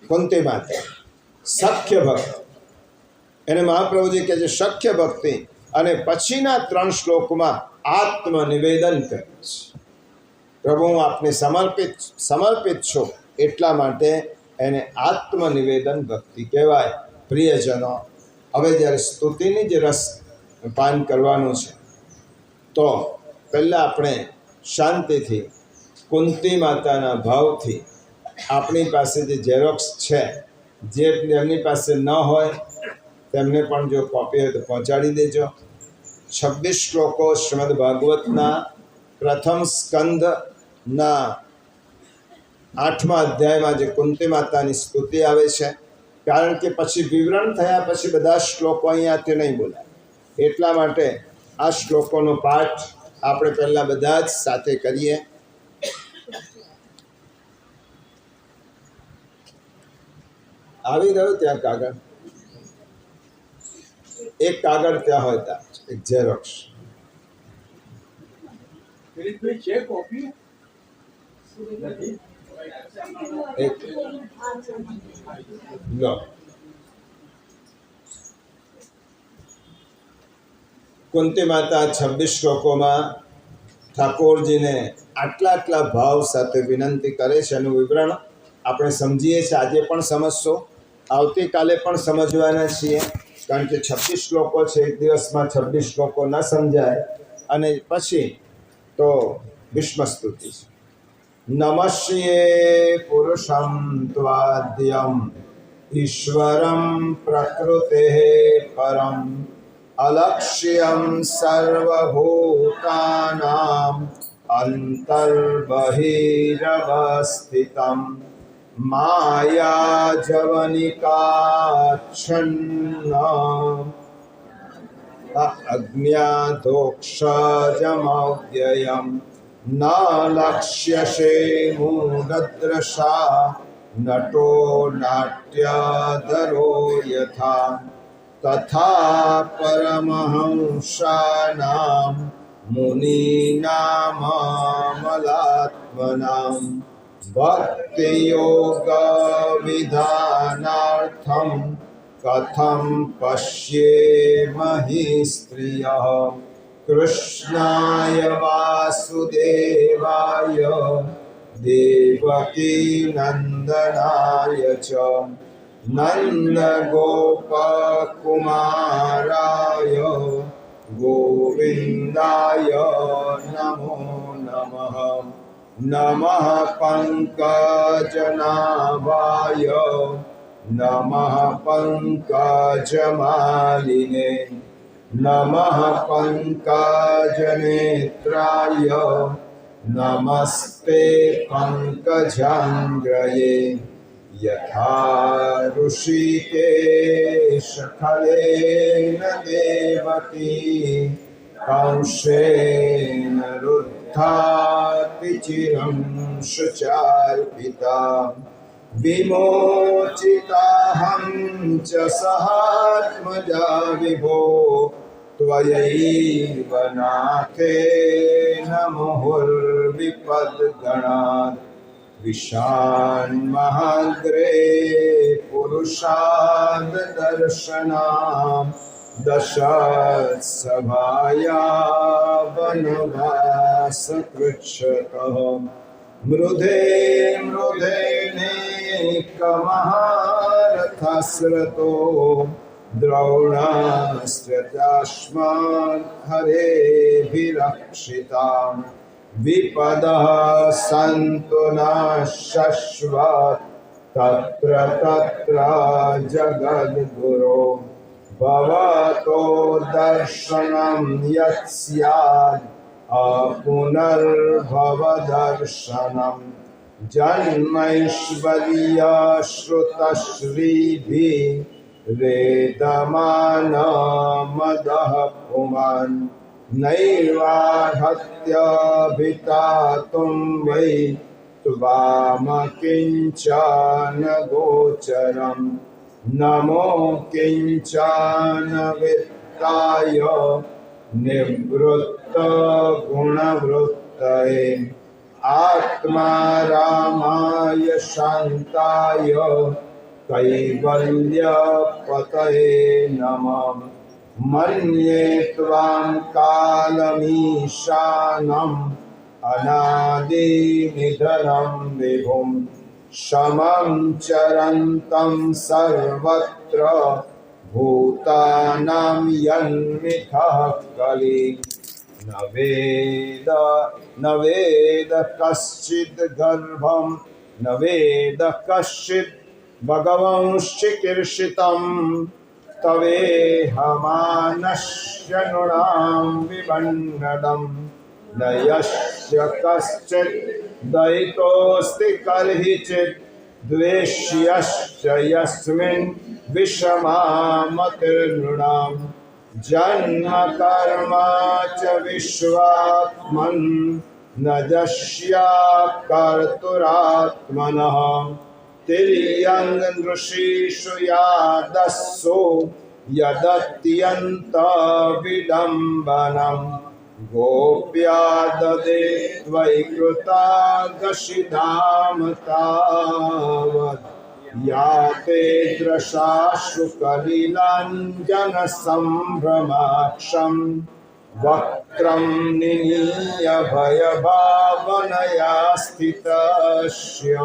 Speaker 1: કુંતી માતા સખ્ય ભક્તિ, એને મહાપ્રભુજી કહે છે સખ્ય ભક્તિ. અને પછીના 3 શ્લોકમાં આત્મનિવેદન કર્યું છે. પ્રભુ હું આપને સમર્પિત છું, એટલા માટે એને આત્મનિવેદન ભક્તિ કહેવાય. પ્રિયજનો, હવે જ્યારે સ્તુતિની જ રસ પાન કરવાનું છે, તો પહેલાં આપણે શાંતિથી કુંતી માતાના ભાવથી આપણી પાસે જે ઝેરોક્સ છે, જે એમની પાસે ન હોય તેમને પણ જો કોપી હોય તો પહોંચાડી દેજો. 26 શ્લોકો શ્રીમદ ભાગવતના પ્રથમ સ્કંદના 8મા અધ્યાયમાં જે કુંતી માતાની સ્તુતિ આવે છે. કારણ કે પછી વિવરણ થયા પછી બધા શ્લોકો અહીંયાથી નહીં બોલાય, એટલા માટે આ શ્લોકોનો પાઠ આપણે પહેલાં બધા જ સાથે કરીએ. આવી ગયો ત્યાં કાગળ, એક કાગળ ત્યાં હોય ત્યાં એક ઝેરોક્સ. એક લો. કુંતી માતા 26 શ્લોકોમાં ઠાકોરજીને આટલા ભાવ સાથે વિનંતી કરે છે. એનું વિવરણ આપણે સમજીએ છીએ, આજે પણ સમજશો, આવતીકાલે પણ સમજવાના છીએ. કારણ કે 26 શ્લોકો છે, એક દિવસમાં 26 શ્લોકો ન સમજાય. અને પછી તો ભીષ્મ સ્તુતિ છે. નમસ્યે પુરુષમ ત્વાદ્યમ ઈશ્વરમ પ્રકૃતે પરમ અલક્ષ્યમ સર્વભૂતાનામ અંતર્બહિરવસ્થિતમ માયાજવનિકાચ્છન્ન અજ્ઞાધોક્ષજમવ્યયમ ન લક્ષ્યસે મૂઢદ્રશા નટો નાટ્યધરો યથા તથા પરમહંસાનામ મુનિનામલાત્મનામ ભક્તિયોગ વિધાનાર્થમ કથમ પશ્યેમહિ સ્ત્રિયઃ કૃષ્ણાય વાસુદેવાય દેવકી નંદનાય ચ નંદગોપકુમારાય ગોવિંદાય નમો નમઃ. નમઃ પંકજનાભાય નમઃ પંકજમાલિને નમઃ પંકજનેત્રાય નમસ્તે પંકજાંગ્રયે યથા ઋષિકેશ ખલેન દેવકી કંસેન રુદ્ધાતિ ચિરં શુચાર્પિતા विमोचिताहं च सहात्मजा विभो त्वयैव नाथेन मुहुर्विपद्गणात् विशान्महाग्रे पुरुषाद् दर्शनां दशसभाया वनवासकृच्छतः मृधे मृधेनेकमहारथस्रतो द्रोणास्त्रजास्मान् हरेभिरक्षिताम् विपदः सन्तु न शश्वत् तत्र तत्र जगद्गुरो भवतो दर्शनं यत् स्यात् अपुनर्भवदर्शनम् जन्मैश्वर्यश्रुतश्रीभिः रेदमानमदः पुमान् नैवाहत्यभितातुं वै त्वामकिञ्चन गोचरम् नमो किञ्चन वित्ताय निवृत्तगुणवृत्तये आत्मारामाय शान्ताय कैवल्यपतये नमः मन्ये त्वां कालमीशानम् अनादिनिधनं विभुं समं चरन्तं सर्वत्र भूतानां यन्मिथः कलि न वेद कश्चिद् गर्भं न वेद कश्चिद् भगवंश्चिकीर्षितं तवेहमानस्य नृणां विमन्नदम् न यस्य कश्चित् दयितोऽस्ति कर्हिचित् द्वेष्यश्च यस्मिन् विषमामतिर्नृणां जन्म कर्म च विश्वात्मन् न जस्या कर्तुरात्मनः तिर्यङ् नृषीषु यादस्सु यदत्यन्त विडम्बनम् गोप्या ददे त्वयि कृतागशिधाम तावत् या ते दृशाशु कलिलाञ्जनसम्भ्रमाक्षं वक्त्रं निनीय भयभावनया स्थितस्य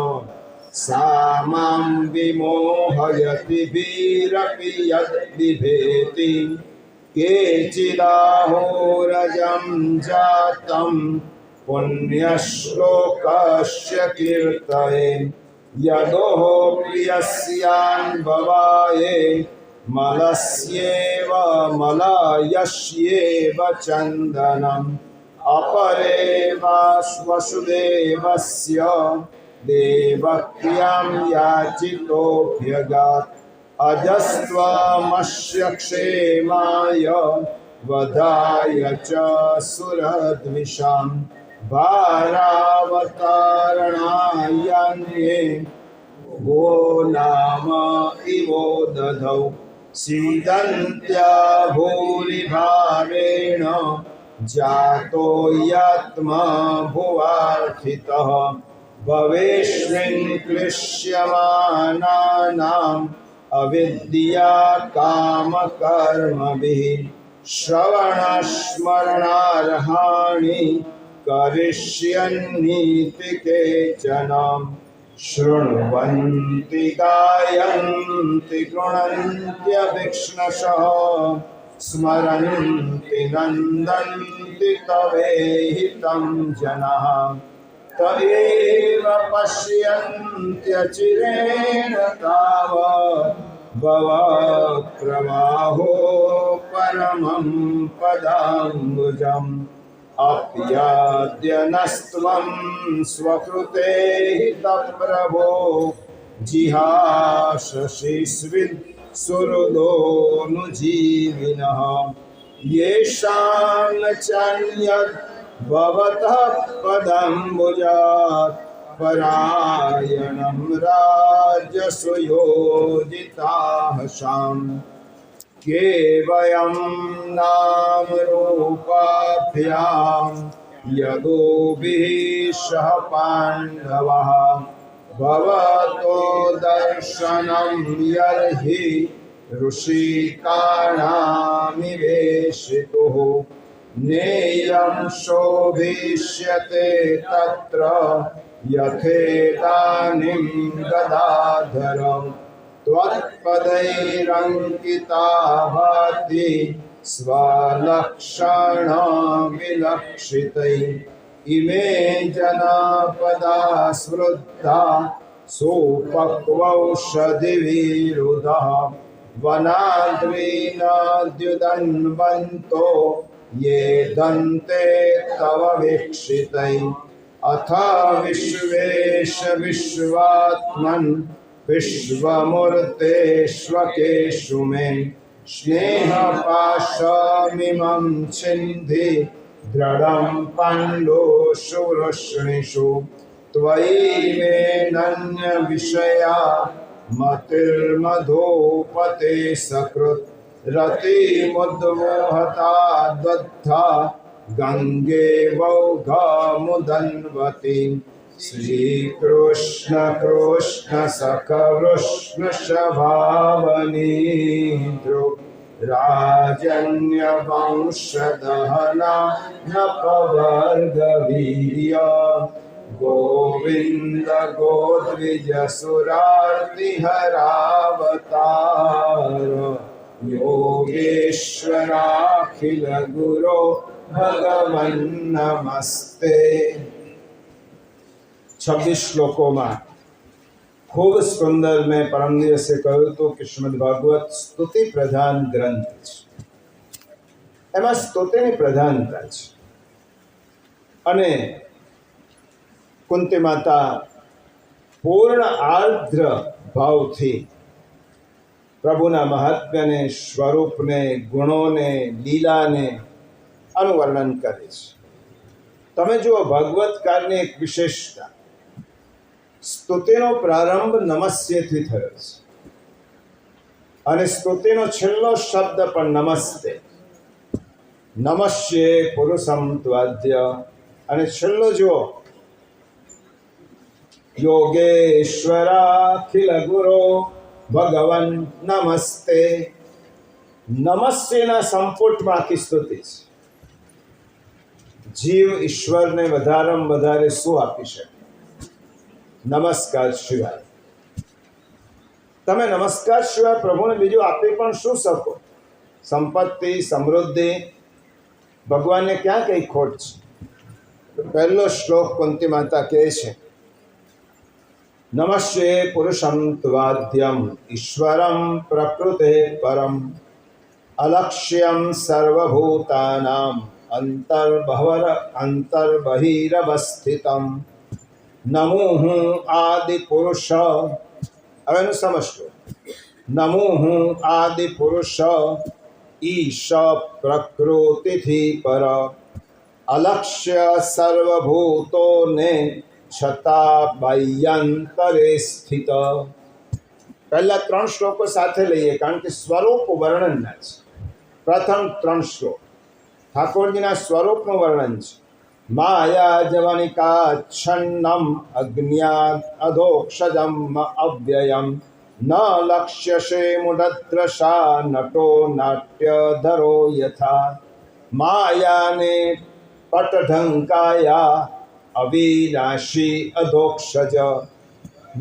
Speaker 1: सा मां विमोहयति वीरपि यद्बिभेति केचिदाहोरजं जातं पुण्यश्लोकस्य कीर्तये यदोः प्रियस्यान् भवाये मलस्येव मलयस्येव चन्दनम् अपरे वसुदेवस्य देवक्यां याचितोऽभ्यगात् अजस्त्वमस्य क्षेमाय वधाय च सुरद्विषां भारावतारणायान्ये वो नाम इवो दधौ सीदन्त्या भूरिभावेण जातो यात्मा भुवार्थितः भवेष्मिन् क्लिश्यमानानाम् अविद्या कामकर्मभिः श्रवणस्मरणार्हाणि करिष्यन्नीति केचन शृण्वन्ति गायन्ति गृह्णन्त्यभिक्ष्णशः स्मरन्ति नन्दन्ति तवेहितं जनाः तदेव पश्यन्त्यचिरेण तावत् भवप्रवाहो परमं पदाम्बुजम् अप्याद्यनस्त्वं स्वकृते हितप्रभो जिहाशशिस्विन् सुहृदोऽनुजीविनः येषां न चान्यद् भवतः पदाम्बुजात् परायणं राजसुयोजिताः शाम् केवयं नामरूपाभ्यां यदुभिः सह पाण्डवः भवतो दर्शनं यर्हि ऋषिकाणामिवेशितुः नेयं शोभिष्यते तत्र यथेदानीं गदाधर त्वत्पदैरङ्किता भाति स्वलक्षणविलक्षितैः इमे जनपदा स्मृता सुपक्वौषधिविरुधः वनाद्रीनाद्युदन्वन्तो ये दन्ते तव वीक्षितैः अथ विश्वेश विश्वात्मन् विश्वमूर्तेष्वकेषु मे स्नेहपाशमिमं छिन्धि दृढं पाण्डुषु वृष्णिषु त्वयि मे नन्यविषया मतिर्मधुपते सकृत् रतिमुद्मोहता दग्धा गंगे वौघमुदन्वती श्रीकृष्ण कृष्ण सखवृष्ण शभावनीद्रो राजन्यवंशदहना नपवर्गवीर्य गोविन्द गोद्विजसुरार्तिहरावतार योगेश्वराखिल गुरो भगवन् नमस्ते। 26 શ્લોકોમાં ખૂબ સુંદર મેં પરમ દિવસે કહ્યું હતું કે શ્રીમદ ભાગવત સ્તુતિ પ્રધાન ગ્રંથ છે, એમાં સ્તુતિની પ્રધાનતા છે અને કુંતી માતા પૂર્ણ આર્દ્ર ભાવથી પ્રભુના મહાત્મ્યને, સ્વરૂપને, ગુણોને, લીલાને આનું વર્ણન કરે છે. તમે જુઓ, ભાગવતકારની એક વિશેષતા, સ્તુતિનો પ્રારંભ નમસ્યેથી થયો છે અને સ્તુતિનો છેલ્લો શબ્દ પણ નમસ્તે. નમસ્યે પુરુષમ ત્વાદ્ય અને છેલ્લો જુઓ, યોગેશ્વરાખિલ ગુરો ભગવન નમસ્તે. નમસ્યના સંપુટમાં આખી સ્તુતિ છે. જીવ ઈશ્વરને વધારેમાં વધારે શું આપી શકે? નમસ્કાર સિવાય. તમે નમસ્કાર સિવાય પ્રભુને બીજું આપી પણ શું શકો? સંપત્તિ, સમૃદ્ધિ, ભગવાનને ક્યાં કઈ ખોટ છે? પહેલો શ્લોક કુંતી માતા કહે છે, નમસ્યે પુરુષમ ત્વાદ્યમ ઈશ્વરમ પ્રકૃતે પરમ અલક્ષ્યમ સર્વભૂતાનામ અંતર્બહિરવસ્થિતમ નમુઃ આદિ પુરુષ. હવે એનું સમજજો. નમુઃ આદિ પુરુષ ઈશ પ્રકૃતિથી પર અલક્ષ્ય સર્વભૂતોને છતાં બાહ્યાંતરે સ્થિત. પહેલા 3 શ્લોકો સાથે લઈએ કારણ કે સ્વરૂપ વર્ણનના છે. પ્રથમ 3 શ્લોક ઠાકોરજીના સ્વરૂપનું વર્ણન છે. માયા જવનિકાચ્છન્નમ અજ્ઞાત અધોક્ષજમ અવ્યયમ ન લક્ષ્યસે મુદદ્રશા નટો નાટ્યધરો યથા માયાને પટઢંકાયા અવિનાશી અધોક્ષજ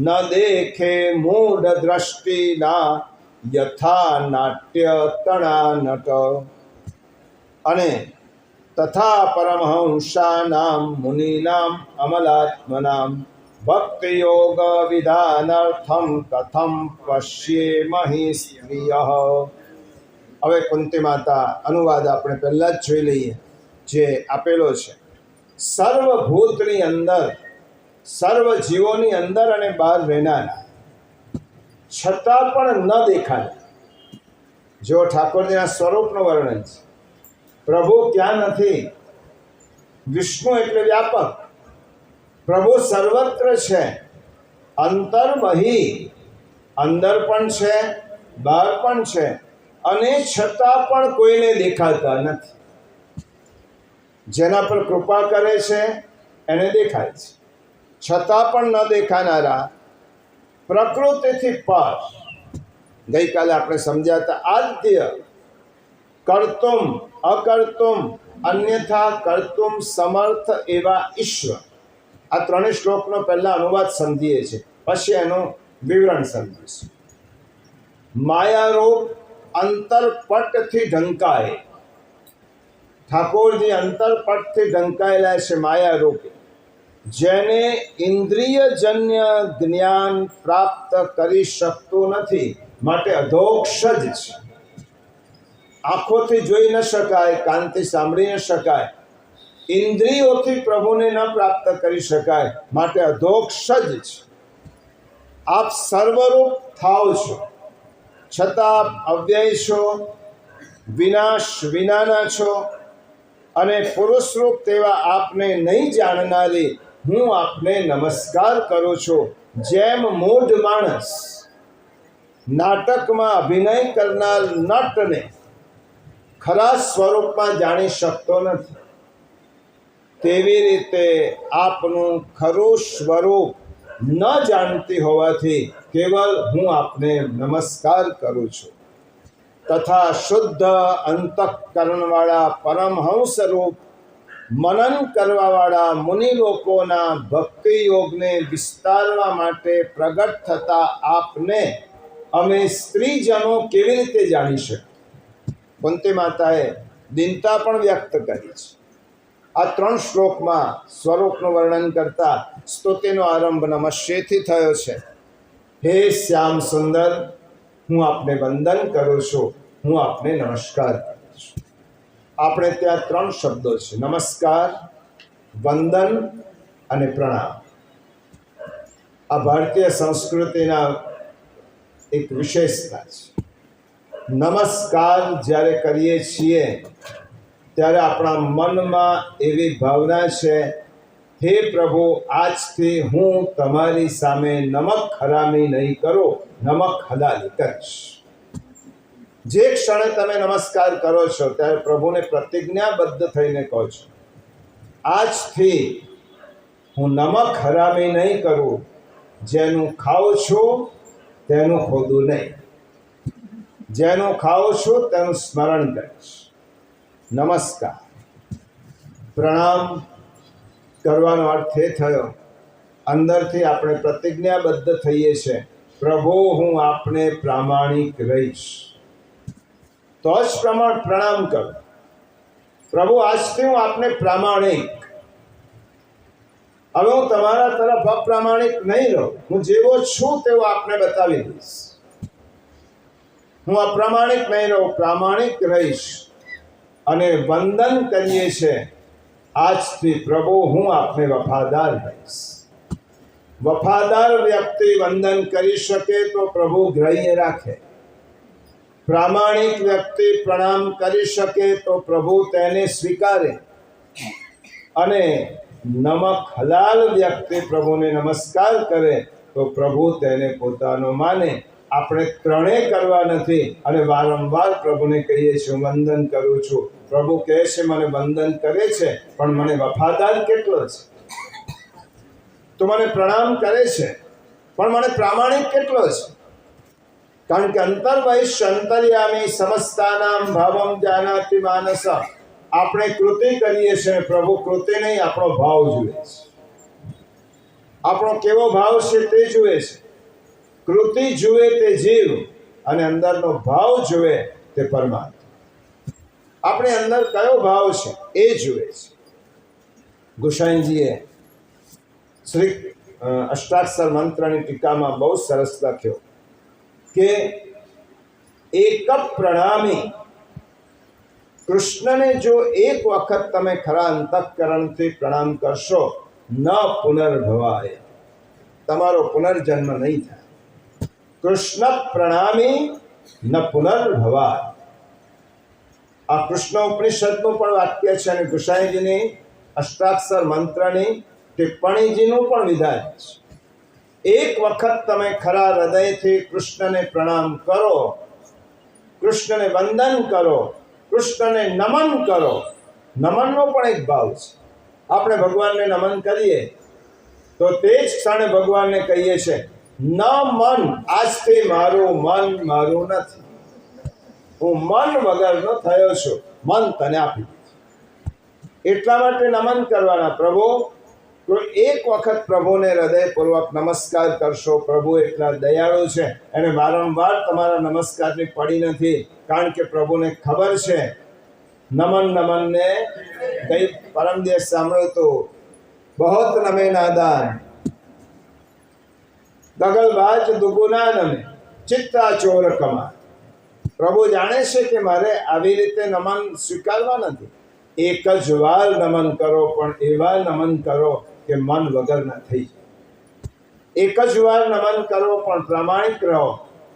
Speaker 1: ન દેખે મૂઢ દ્રષ્ટિના યથા નાટ્ય તણા નટ. અને તથા પરમહંસાનામ મુનિનામ અમલાત્મનામ ભક્તિયોગ વિધાનાર્થમ કથમ પશ્યેમહિ સ્ત્રિયઃ. હવે કુંતી માતા અનુવાદ આપણે પહેલા જ જોઈ લઈએ જે આપેલો છે. સર્વભૂતની અંદર, સર્વ જીવોની અંદર અને બહાર રહેનારા છતાં પણ ન દેખાય. જો ઠાકોરજીના સ્વરૂપનું વર્ણન છે. પ્રભુ ક્યાં નથી? વિષ્ણુ એટલે વ્યાપક, પ્રભુ સર્વત્ર છે, અંતર બહી, અંદર પણ છે, બહાર પણ છે, અને છતાં પણ કોઈને દેખાતા નથી. જેના પર કૃપા કરે છે એને દેખાય છે, છતાં પણ ન દેખાનારા પ્રકૃતિથી પર, ગઈકાલે આપણે સમજ્યા હતા, આદ્ય, કર્તુમ અકર્તુમ અન્યથા કર્તુમ સમર્થ એવા ઈશ્વર. આ ત્રણેય શ્લોકનો પહેલા અનુવાદ સમજીએ છીએ, પછી એનું વિવરણ સમજીશું. માયારૂપ અંતરપટથી ઢંકાય, ઠાકોરજી અંતરપટથી ઢંકાયેલા છે માયારૂપે, જેને ઇન્દ્રિયજન્ય જ્ઞાન પ્રાપ્ત કરી શકતું નથી, માટે અધોક્ષજ છે. આંખોથી જોઈ ન શકાય, કાનથી સાંભળી ન શકાય, ઇન્દ્રિયોથી પ્રભુને ન પ્રાપ્ત કરી શકાય, માટે અધોક્ષજ છે. આપ સર્વરૂપ થાવ છો, છતાં અવ્યય છો, વિનાશ વિનાના છો, અને પુરુષરૂપ તેવા આપને નહીં જાણનારી હું આપને નમસ્કાર કરું છું. જેમ મૂઢ માણસ નાટકમાં અભિનય કરનાર નટને ખરા સ્વરૂપમાં જાણી શકતો નથી, તેવી રીતે આપનું ખરું સ્વરૂપ ન જાણતી હોવાથી કેવલ હું આપને નમસ્કાર કરું છું. તથા શુદ્ધ અંતઃકરણવાળા પરમહંસ રૂપ મનન કરવાવાળા મુનિ લોકોના ભક્તિ યોગને વિસ્તારવા માટે પ્રગટ થતા આપને અમે સ્ત્રીજનો કેવી રીતે જાણી શકીએ? કુંતી માતાએ દિનતા પણ વ્યક્ત કરી છે. આ ત્રણ શ્લોકમાં સ્વરૂપનું વર્ણન કરતા સ્તુતિનો આરંભ નમસ્યેથી થયો છે. હે શ્યામ સુંદર, હું આપને વંદન કરું છું, હું આપને નમસ્કાર કરું છું. આપણે ત્યાં ત્રણ શબ્દો છે: નમસ્કાર, વંદન અને પ્રણામ. આ ભારતીય સંસ્કૃતિના એક વિશેષતા છે. નમસ્કાર જ્યારે કરીએ છીએ ત્યારે આપણા મનમાં એવી ભાવના છે, હે પ્રભુ, આજથી હું તમારી સામે નમક હરામી નહીં કરું, નમક હલાલી કરીશ. જે ક્ષણે તમે નમસ્કાર કરો છો ત્યારે પ્રભુને પ્રતિજ્ઞાબદ્ધ થઈને કહો છો, આજથી હું નમક હરામી નહીં કરું, જેનું ખાઉં છું તેનું ખોદું નહીં, જેનું ખાઉં છું તેનું સ્મરણ કરીશ. નમસ્કાર, પ્રણામ કરવાનો અર્થ એ થયો, અંદરથી આપણે પ્રતિજ્ઞાબદ્ધ થઈએ છીએ, પ્રભુ હું આપને પ્રામાણિક રહીશ, તો જ પ્રણામ કરું. પ્રભુ, આજથી હું આપને પ્રામાણિક, હવે હું તમારા તરફ અપ્રામાણિક નહીં રહું, હું જેવો છું તેવો આપને બતાવી દઈશ. હું અપ્રામાણિક નહીં રહું, પ્રામાણિક રહીશ. અને વંદન કરીએ છીએ, આજથી પ્રભુ હું આપને વફાદાર રહીશ. વફાદાર વ્યક્તિ વંદન કરી શકે તો પ્રભુ ગ્રાહ્ય રાખે. પ્રામાણિક વ્યક્તિ પ્રણામ કરી શકે તો પ્રભુ તેને સ્વીકારે. અને નમક હલાલ વ્યક્તિ પ્રભુને નમસ્કાર કરે તો પ્રભુ તેને પોતાનો માને. આપણે ત્રણેય કરવા નથી અને વારંવાર પ્રભુને કહીએ છીએ, હું વંદન કરું છું. પ્રભુ કહે છે, મને વંદન કરે છે, પણ મને વફાદાર કેટલો છે? તો મને પ્રણામ કરે છે, પણ મને પ્રામાણિક કેટલો છે? કારણ કે અંતર્વૈશ્ય અંતર્યામી સમસ્તાનામ ભાવમ જાનાતિ માનસ. આપણે કૃતિ કરીએ છીએ, પ્રભુ કૃતિ નહીં, આપણો ભાવ જુએ છે. આપણો કેવો ભાવ છે તે જુએ છે. કૃતિ જુએ તે જીવ, અને અંદરનો ભાવ જુએ તે પરમાત્મા. આપણે અંદર કયો ભાવ છે એ જુએ છે. ગુસાઈજીએ શ્રી અષ્ટાક્ષર મંત્રની ટીકામાં બહુ સરસ લખ્યો કે એક પ્રણામી, કૃષ્ણને જો એક વખત તમે ખરા અંતઃકરણથી પ્રણામ કરશો, ન પુનર્ભવાય, તમારો પુનર્જન્મ નહીં થાય. કૃષ્ણ પ્રણામી ન પુનર્ભવાય. આ કૃષ્ણ ઉપનિષદનું પણ વાક્ય છે અને ગુસાઈજીની અષ્ટાક્ષર મંત્રની ટિપ્પણીજીનું પણ વિધાન છે। એક વખત તમે ખરા હૃદયથી કૃષ્ણને પ્રણામ કરો, કૃષ્ણને વંદન કરો, કૃષ્ણને નમન કરો। નમનનો પણ એક ભાવ છે। આપણે ભગવાનને નમન કરીએ તો તે જ ક્ષણે ભગવાનને કહીએ છીએ, ન મન, આજથી મારું મન મારું નથી, હું મન વગરનો થયો છું, મન તને આપી દીધું। એટલા માટે નમન કરવાના। પ્રભુ, તો એક વખત પ્રભુને હૃદયપૂર્વક નમસ્કાર કરશો। પ્રભુ એટલા દયાળુ છે, એને વારંવાર તમારા નમસ્કારની પડી નથી, કારણ કે પ્રભુને ખબર છે નમન નમનને કઈ પરમ દિવસ સાંભળ્યું તો, બહોત નમે નાદાન દગલબાજ દુગુના નમે ચિત્તા ચોર કમા। પ્રભુ જાણે છે કે મારે આવી રીતે નમન સ્વીકારવા નથી। એક જ વાર નમન કરો, પણ એવા નમન કરો કે મન વગરના થઈ જાય। એક જ વાર નમન કરો, પણ પ્રામાણિક રહો।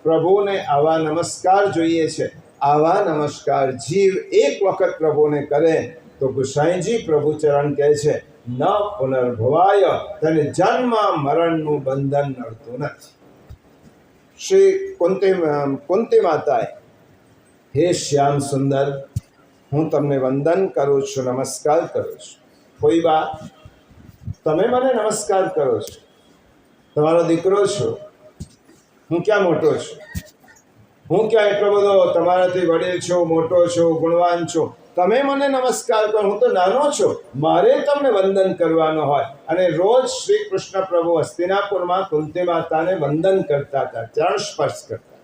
Speaker 1: પ્રભુને આવા નમસ્કાર જોઈએ છે। આવા નમસ્કાર જીવ એક વખત પ્રભુને કરે તો ગુસાઈજી પ્રભુ ચરણ કહે છે, ન પુનર્ભવાય, તેને જન્મ મરણનું બંધન નડતું નથી। શ્રી કુંતી માતાએ, હે શ્યામ સુંદર, હું તમને વંદન કરું છું, નમસ્કાર કરું છું। કોઈ બા, તમે મને નમસ્કાર કરો છો, તમારો દીકરો છું, હું ક્યાં મોટો છું? હું ક્યાં એટલો બધો તમારાથી વડીલ છું, મોટો છું, ગુણવાન છું? તમે મને નમસ્કાર કરો, હું તો નાનો છું, મારે તમને વંદન કરવાનો હોય। અને રોજ શ્રી કૃષ્ણ પ્રભુ હસ્તિનાપુરમાં કુંતી માતાને વંદન કરતા હતા, ચરણ સ્પર્શ કરતા।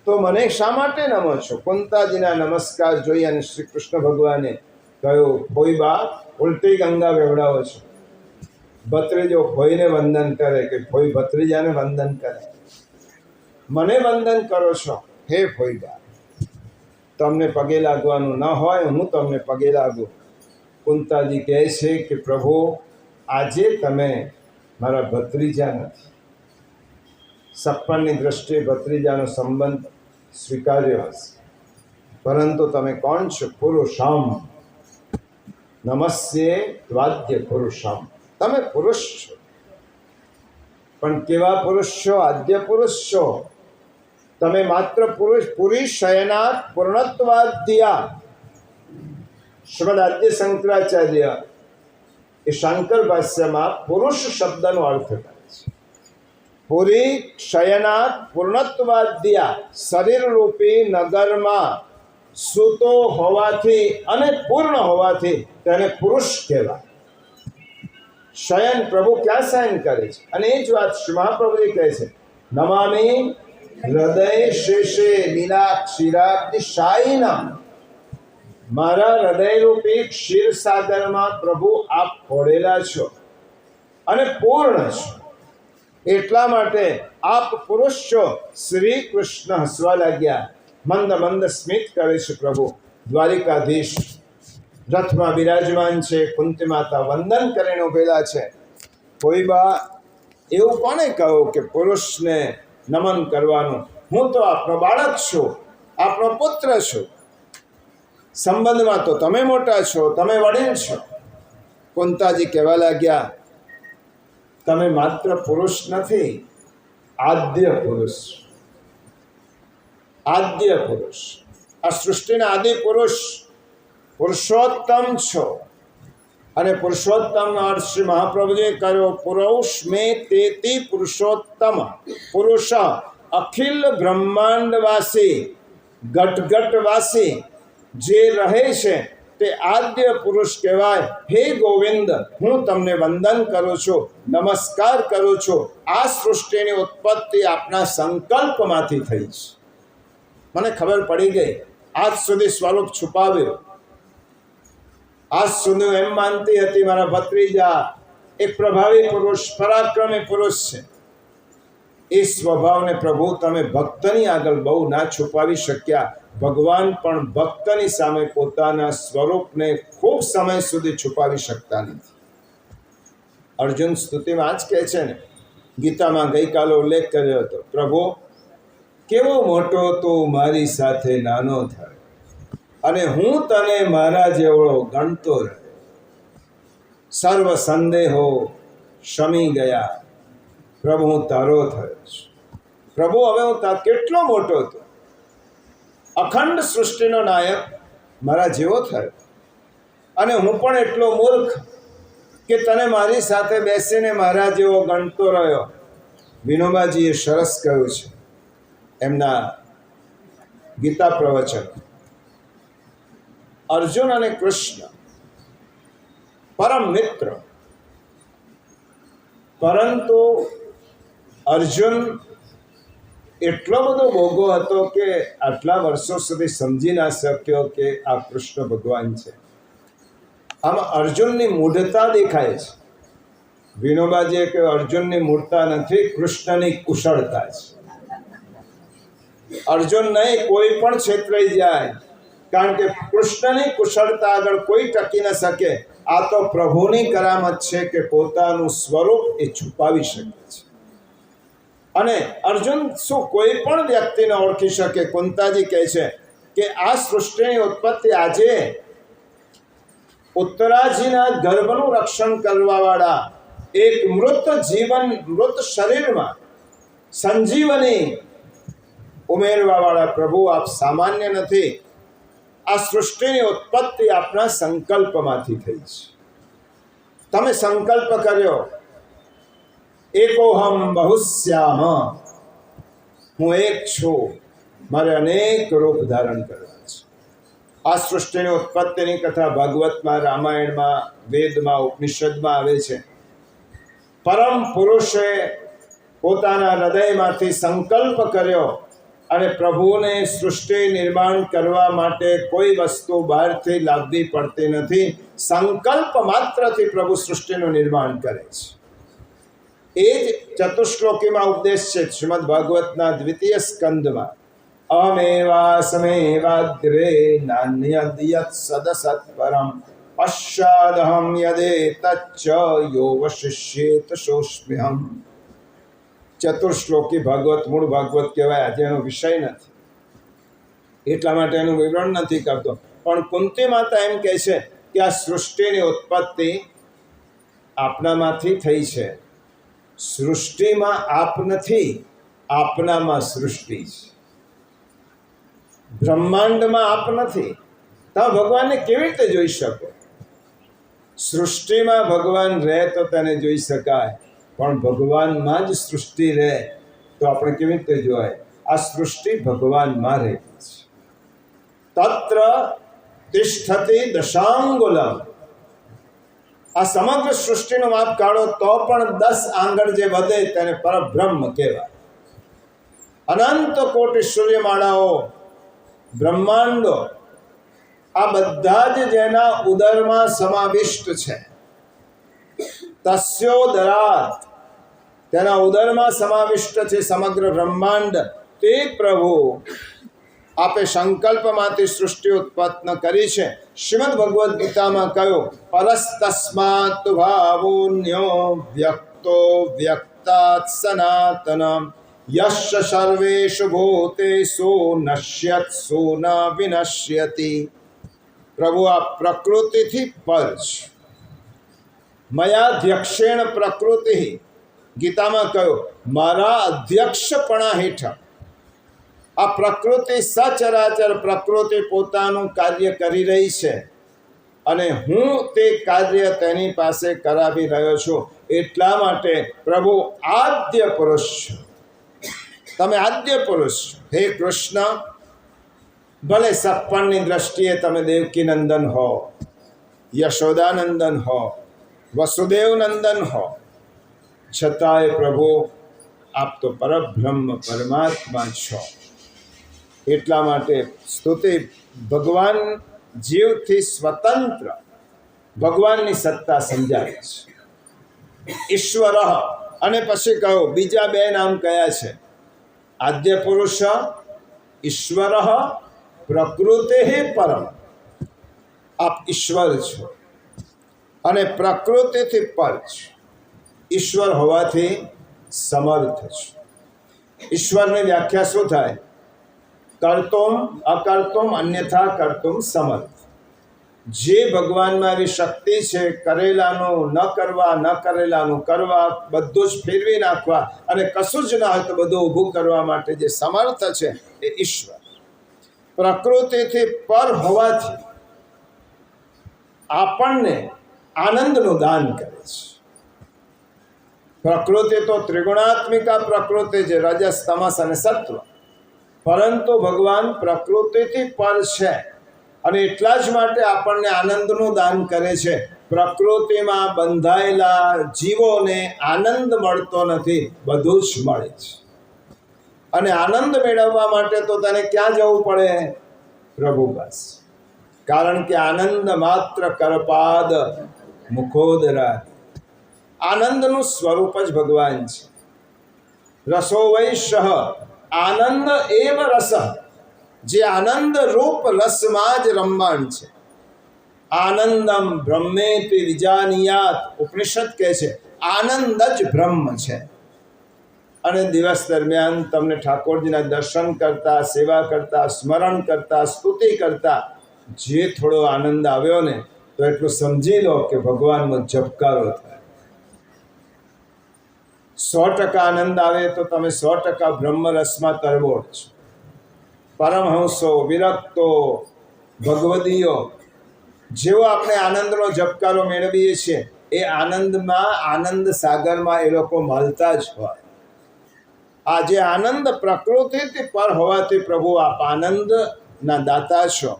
Speaker 1: તો મને શા માટે નમો છો? કુંતાજીના નમસ્કાર જોઈ અને શ્રી કૃષ્ણ ભગવાને કહ્યું, કોઈ બા, ઉલટી ગંગા વેવડાવો છો। ભત્રીજો ભોઈને વંદન કરે કે ભોઈ ભત્રીજાને વંદન કરે? મને વંદન કરો છો, હે ભોઈ બા, તમને પગે લાગવાનું ન હોય, હું તમને પગે લાગું। કુંતાજી કહે છે કે પ્રભુ, આજે તમે મારા ભત્રીજા નથી। સપ્પનની દ્રષ્ટિએ ભત્રીજાનો સંબંધ સ્વીકાર્યો હશે, પરંતુ તમે કોણ છો? પુરુષમ નમસ્યે ત્વાદ્ય પુરુષમ, તમે પુરુષ છો, પણ કેવા પુરુષ છો? આદ્ય પુરુષ છો। તમે માત્ર પુરુષ, પુરી શયનાત પૂર્ણત્વાદ્યા। શ્રીમદ આદ્ય શંકરાચાર્ય એ શંકર ભાષ્યમાં પુરુષ શબ્દનો અર્થ કરે છે। પુરી શયનાત પૂર્ણત્વાદ્યા, શરીર રૂપી નગરમાં સૂતો હોવાથી અને પૂર્ણ હોવાથી તેને પુરુષ કહેવાય। શયન, પ્રભુ ક્યાં શયન કરે છે? અને એ જ વાત શ્રી મહાપ્રભુજી કહે છે, નમામિ હૃદય શેષે લીલા ક્ષીરાબ્ધિ શાયિના। મારા હૃદયરૂપી ક્ષીરસાગરમાં પ્રભુ આપ પડેલા છો અને પૂર્ણ છો, એટલા માટે આપ પુરુષ છો। શ્રી કૃષ્ણ હસવા લાગ્યા, મંદ મંદ સ્મિત કરે છે પ્રભુ। દ્વારિકાધીશ રથમાં બિરાજમાન છે, કુંતી માતા વંદન કરીને ઉભેલા છે। કોઈ બા, એવું કોને કહ્યું કે પુરુષને નમન કરવાનું? હું તો આપનો બાળક છું, આપનો પુત્ર છું, સંબંધમાં તો તમે મોટા છો, તમે વડીલ છો। કુંતાજી કહેવા લાગ્યા, તમે માત્ર પુરુષ નથી, આદ્ય પુરુષ। આદ્ય પુરુષ, આ સૃષ્ટિના આદિ પુરુષ, પુરુષોત્તમ છો। અને પુરુષોત્તમનો અર્થ શ્રી મહાપ્રભુજીએ કર્યો, પુરુષ મેં તેતી પુરુષોત્તમ। પુરુષ અખિલ બ્રહ્માંડવાસી, ઘટઘટવાસી જે રહે છે તે આદ્ય પુરુષ કહેવાય। હે ગોવિંદ, હું તમને વંદન કરું છું, નમસ્કાર કરું છું। આ સૃષ્ટિની ઉત્પત્તિ આપના સંકલ્પમાંથી થઈ છે, મને ખબર પડી ગઈ। આજ સુધી સ્વરૂપ છુપાવ્યું, આજ સુધી એમ માનતી હતી મારા ભત્રીજા એક પ્રભાવી પુરુષ, પરાક્રમી પુરુષ છે। એ સ્વભાવને પ્રભુ તમે ભક્તની આગળ બહુ ના છુપાવી શક્યા। ભગવાન પણ ભક્તની સામે પોતાના સ્વરૂપને ખૂબ સમય સુધી છુપાવી શકતા નથી। અર્જુન સ્તુતિમાં જ કહે છે ને, ગીતામાં ગઈકાલે ઉલ્લેખ કર્યો હતો, પ્રભુ કેવો મોટો તું મારી સાથે નાનો થાય અને હું તને મારા જેવડો ગણતો રહ્યો। સર્વ સંદેહો શમી ગયા, પ્રભુ હું તારો થયો છું. પ્રભુ હવે હું કેટલો મોટો હતો, અખંડ સૃષ્ટિનો નાયક મારા જેવો થયો, અને હું પણ એટલો મૂર્ખ કે તને મારી સાથે બેસીને મારા જેવો ગણતો રહ્યો. વિનોબાજીએ સરસ કહ્યું છે એમના ગીતા પ્રવચન, અર્જુન અને કૃષ્ણ પરમ મિત્ર, પરંતુ અર્જુન એટલો બધો ભોગો હતો કે આટલા વર્ષો સુધી સમજી ના શક્યો કે આ કૃષ્ણ ભગવાન છે. આમ અર્જુનની મૂઢતા દેખાય છે. વિનોબાજીએ કહ્યું અર્જુનની મૂઢતા નથી, કૃષ્ણની કુશળતા છે. અર્જુન નહીં, કોઈ પણ છેતરાઈ જાય, કારણ કે કૃષ્ણની કુશળતા આગળ કોઈ ટકી ન શકે. આ તો પ્રભુની કરામત છે કે પોતાનું સ્વરૂપ એ છુપાવી શકે છે. અને અર્જુન શું કોઈ પણ વ્યક્તિને ઓળખી શકે? કુંતાજી કહે છે કે આ સૃષ્ટિની ઉત્પત્તિ આજે ઉત્તરાજીના ગર્ભનું રક્ષણ કરવાવાળા એક મૃત જીવન, મૃત શરીરમાં સંજીવની ઉમેરવાવાળા પ્રભુ આપ સામાન્ય નથી. આ સૃષ્ટિની ઉત્પત્તિ આપના સંકલ્પમાંથી થઈ છે. તમે સંકલ્પ કર્યો એકોહમ બહુશ્યામ, હું એક છું, મારે અનેક રૂપ ધારણ કરવા છે. આ સૃષ્ટિની ઉત્પત્તિની કથા ભાગવતમાં, રામાયણમાં, વેદમાં, ઉપનિષદમાં આવે છે. પરમ પુરુષે પોતાના હૃદયમાંથી સંકલ્પ કર્યો અને પ્રભુને સૃષ્ટિ નિર્માણ કરવા માટે કોઈ વસ્તુ બહારથી લાવવી પડતી નથી. સંકલ્પ માત્રથી પ્રભુ સૃષ્ટિનું નિર્માણ કરે છે. એ જ ચતુશ્લોકીમાં ઉપદેશ છે શ્રીમદ ભાગવતના દ્વિતીય સ્કંદમાં. અમેવાસમેવાગ્રે નાન્યદ્યત સદસત્પરમ પશ્ચાદહમ યદેતચ્ચ યો વશિષ્યેત સોસ્મ્યહમ. ચતુર્શ્લોકી ભાગવત મૂળ ભાગવત કહેવાય. આજે એનો વિષય નથી, એટલા માટે એનું વિવરણ નથી કરતો. પણ કુંતી માતા એમ કહે છે કે આ સૃષ્ટિની ઉત્પત્તિ આપનામાંથી થઈ છે. સૃષ્ટિમાં આપ નથી, આપનામાં સૃષ્ટિ છે. બ્રહ્માંડમાં આપ નથી, તમે ભગવાનને કેવી રીતે જોઈ શકો? સૃષ્ટિમાં ભગવાન રહે તો તેને જોઈ શકાય, પણ ભગવાનમાં જ સૃષ્ટિ રહે તો આપણે કેવી રીતે જોવાય? આ સૃષ્ટિ ભગવાનમાં રહે છે. તત્ર તિષ્ઠતિ દશાંગુલમ. આ સમગ્ર સૃષ્ટિનો માપ કાઢો તો પણ 10 આંગળ જે વધે તેને પરબ્રહ્મ કહેવાય. અનંત કોટી સૂર્યમાળાઓ, બ્રહ્માંડો, આ બધા જ જેના ઉદરમાં સમાવિષ્ટ છે. તસ્યોદરાત, તેના ઉદરમાં સમાવિષ્ટ છે સમગ્ર બ્રહ્માંડ. તે પ્રભુ આપે સંકલ્પમાંથી સૃષ્ટિ ઉત્પન્ન કરી છે. શ્રીમદ ભગવદ્ ગીતામાં કહ્યું, પરસ્તસ્માત ભાવોન્યો વ્યક્તો વ્યક્તાત સનાતનમ યશ સર્વેષુ ભૂતેષુ નશ્યત્સુ ન વિનશ્યતિ. પ્રભુ આ પ્રકૃતિથી પર છે. મયાધ્યક્ષેણ પ્રકૃતિ, ગીતામાં કહ્યું મારા અધ્યક્ષપણા હેઠળ આ પ્રકૃતિ, સચરાચર પ્રકૃતિ પોતાનું કાર્ય કરી રહી છે અને હું તે કાર્ય તેની પાસે કરાવી રહ્યો છું. એટલા માટે પ્રભુ આદ્ય પુરુષ છો. તમે આદ્ય પુરુષ છો. હે કૃષ્ણ, ભલે સપણની દ્રષ્ટિએ તમે દેવકી નંદન હો, યશોદાનંદન હો, વસુદેવ નંદન હો, છતાંય પ્રભુ આપ તો પરબ્રહ્મ પરમાત્મા છો. એટલા માટે સ્તુતિ ભગવાન જીવથી સ્વતંત્ર ભગવાનની સત્તા સમજાય છે. ઈશ્વર, અને પછી કહો બીજા 2 નામ કયા છે? આદ્ય પુરુષ, ઈશ્વર, પ્રકૃતિ પરમ. આપ ઈશ્વર છો અને પ્રકૃતિથી પર છો. ઈશ્વર હોવાથી સમર્થ છો. ઈશ્વરની વ્યાખ્યા શું થાય? કર્તુમ અકર્તુમ અન્યથા કર્તુમ સમર્થ. જે ભગવાનમાં એવી શક્તિ છે, કરેલાનું ન કરવા, ન કરેલાનું કરવા, બધું જ ફેરવી નાખવા, અને કશું જ ના હોય તો બધું ઊભું કરવા માટે જે સમર્થ છે એ ઈશ્વર. પ્રકૃતિથી પર હોવાથી આપણને આનંદનું દાન કરે છે. પ્રકૃતિ તો ત્રિગુણાત્મિકા પ્રકૃતિ છે, રજસ, તમસ અને સત્વ, પરંતુ ભગવાન પ્રકૃતિથી પર છે અને એટલા જ માટે આપણને આનંદનું દાન કરે છે. પ્રકૃતિમાં બંધાયેલા જીવોને આનંદ મળતો નથી, બધું જ મળે છે. અને આનંદ મેળવવા માટે તો તને ક્યાં જવું પડે? પ્રભુ પાસે. કારણ કે આનંદ માત્ર કરપાદ મુખોદરા. આનંદનું સ્વરૂપ જ ભગવાન છે. રસો વૈશ આનંદ એવ રસ. જે આનંદ રૂપ રસમાં જ રમવાન છે. આનંદમ બ્રહ્મેતિ વિજાનીયાત. ઉપનિષદ કહે છે આનંદ જ બ્રહ્મ છે. અને દિવસ દરમિયાન તમને ઠાકોરજીના દર્શન કરતા, સેવા કરતા, સ્મરણ કરતા, સ્તુતિ કરતા જે થોડો આનંદ આવ્યો ને, તો એટલું સમજી લો કે ભગવાનનો જપકારો થાય. 100% આનંદ આવે તો તમે 100% બ્રહ્મરસમાં તરબોળ છો. પરમહંસો, વિરક્તો, ભગવદીયો જેવો આપણે આનંદનો જપકારો મેળવીએ છીએ, એ આનંદમાં, આનંદ સાગરમાં એ લોકો મળતા જ હોય. આજે આનંદ પ્રકૃતિથી પર હોવાથી પ્રભુ આપ આનંદના દાતા છો.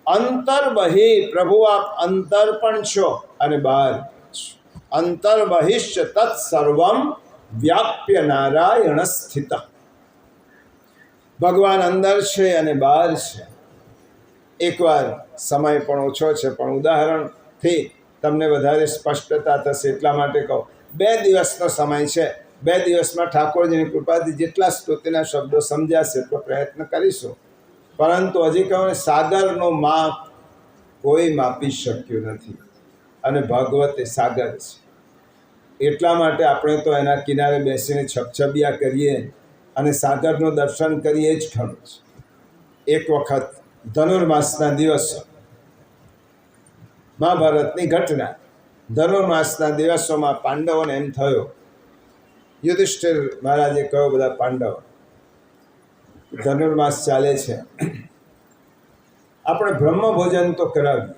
Speaker 1: અંતર બહી પ્રભુ આપ અંતર પણ છો અને બહાર છો. અંતર બહિશ્ચ તત્ સર્વમ વ્યાપ્ય નારાયણ સ્થિત. ભગવાન અંદર છે અને બહાર છે. એકવાર સમય પણ ઓછો છે, પણ ઉદાહરણથી તમને વધારે સ્પષ્ટતા થશે એટલા માટે કહું. 2 દિવસનો સમય છે. 2 દિવસમાં ઠાકોરજીની કૃપાથી જેટલા સ્તુતિના શબ્દો સમજાશે એટલો પ્રયત્ન કરીશું. પરંતુ હજી કહું ને, સાગરનું માપ કોઈ માપી શક્યું નથી. અને ભાગવત એ સાગર છે. એટલા માટે આપણે તો એના કિનારે બેસીને છબછબિયા કરીએ અને સાગરનું દર્શન કરીએ જ ખરું છે. એક વખત ધનુર્માસના દિવસો, મહાભારતની ઘટના. ધનુર્માસના દિવસોમાં પાંડવોને એમ થયો, યુધિષ્ઠિર મહારાજે કહ્યું બધા પાંડવો, ધનુર્માસ ચાલે છે, આપણે બ્રહ્મ ભોજન તો કરાવીએ,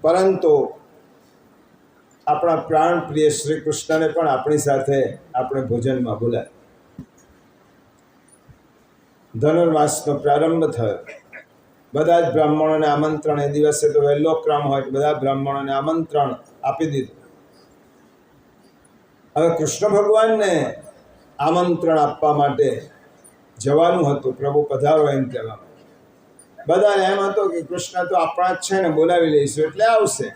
Speaker 1: પરંતુ આપણા પ્રાણ પ્રિય શ્રી કૃષ્ણને પણ આપણી સાથે આપણે ભોજનમાં બોલાય. ધનુર્માસનો પ્રારંભ થયો. બધા જ બ્રાહ્મણોને આમંત્રણ, એ દિવસે તો વહેલો ક્રમ હોય, બધા બ્રાહ્મણોને આમંત્રણ આપી દીધું. હવે કૃષ્ણ ભગવાનને આમંત્રણ આપવા માટે જવાનું હતું. પ્રભુ પધારો એમ કહેવા. બધાને એમ હતું કે કૃષ્ણ તો આપણા જ છે ને, બોલાવી લઈશું એટલે આવશે.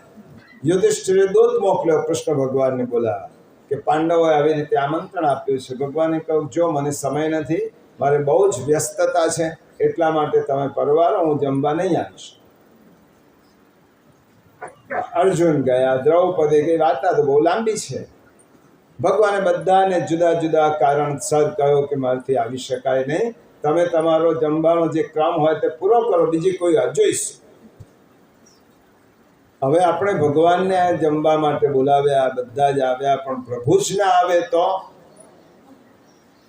Speaker 1: યુધિષ્ઠિરે દૂત મોકલ્યો કૃષ્ણ ભગવાનને બોલાવવા, કે પાંડવોએ આવી રીતે આમંત્રણ આપ્યું છે. ભગવાને કહ્યું, જો મને સમય નથી, મારે બહુ જ વ્યસ્તતા છે, એટલા માટે તમે પરવારો, હું જમવા નહીં આવીશ. અર્જુન ગયા, દ્રૌપદી ગઈ. વાર્તા તો બહુ લાંબી છે. ભગવાને બધાને જુદા જુદા કારણસર કહ્યું કે મારાથી આવી શકાય નહીં, તમે તમારો જમવાનો જે ક્રમ હોય તે પૂરો કરો, બીજી કોઈ જોઈશું. હવે આપણે ભગવાનને જમવા માટે બોલાવ્યા, બધા જ આવ્યા, પણ પ્રભુ જ ના આવે તો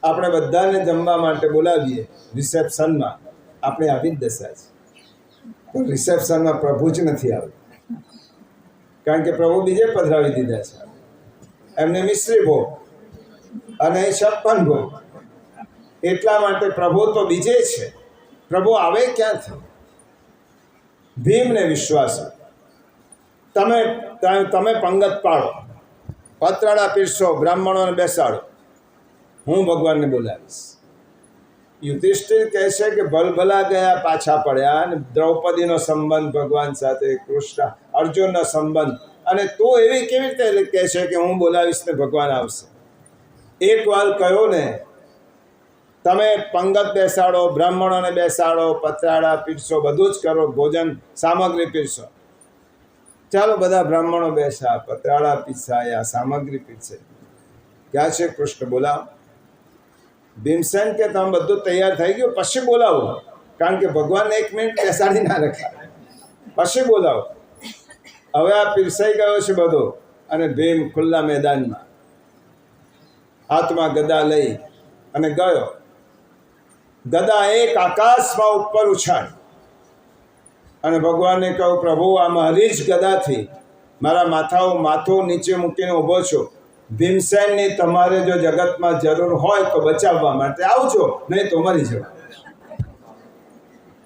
Speaker 1: આપણે બધાને જમવા માટે બોલાવીએ રિસેપ્શનમાં, આપણે આવી જ દશા છે. તો રિસેપ્શનમાં પ્રભુ જ નથી આવતા, કારણ કે પ્રભુ બીજે પધરાવી દીધા છે. એમને મિશ્રી ભોગ અને 56 ભોગ. એટલા માટે પ્રભુ તો બીજે છે. પ્રભુ આવે ક્યાંથી? ભીમને વિશ્વાસ, તમે પંગત પાડો, પતરાળા પીરસો, બ્રાહ્મણોને બેસાડો, હું ભગવાનને બોલાવીશ. યુધિષ્ઠિર કહે છે કે ભલભલા ગયા પાછા પડ્યા, અને દ્રૌપદીનો સંબંધ ભગવાન સાથે, કૃષ્ણ અર્જુનનો સંબંધ, અને તું એવી કેવી રીતે કહે છે કે હું બોલાવીશ ને ભગવાન આવશે? એક વાર કહ્યું ને, તમે પંગત બેસાડો, બ્રાહ્મણોને બેસાડો, પતરાળા પીરસો, બધું જ કરો, ભોજન સામગ્રી પીરસો. ચાલો બધા બ્રાહ્મણો બેસા, પતરાળા પીરસાયા, સામગ્રી પીરસે. ક્યાં છે કૃષ્ણ? બોલાવો. ભીમસેન કે તમે બધું તૈયાર થઈ ગયું, પછી બોલાવો, કારણ કે ભગવાનને 1 મિનિટ બેસાડી ના રખાય. પછી બોલાવો. હવે આ પીરસાઈ ગયો છે બધો, અને ભીમ ખુલ્લા મેદાનમાં હાથમાં ગદા લઈ અને ગયો. ગદા એક આકાશમાં ઉપર ઉછાળી અને ભગવાનને કહ્યું, પ્રભુ આ મારી જ ગદાથી મારા માથું નીચે મૂકીને ઊભો છું. ભીમસેનની તમારે જો જગતમાં જરૂર હોય તો બચાવવા માટે આવજો, નહીં તો મરી જવા.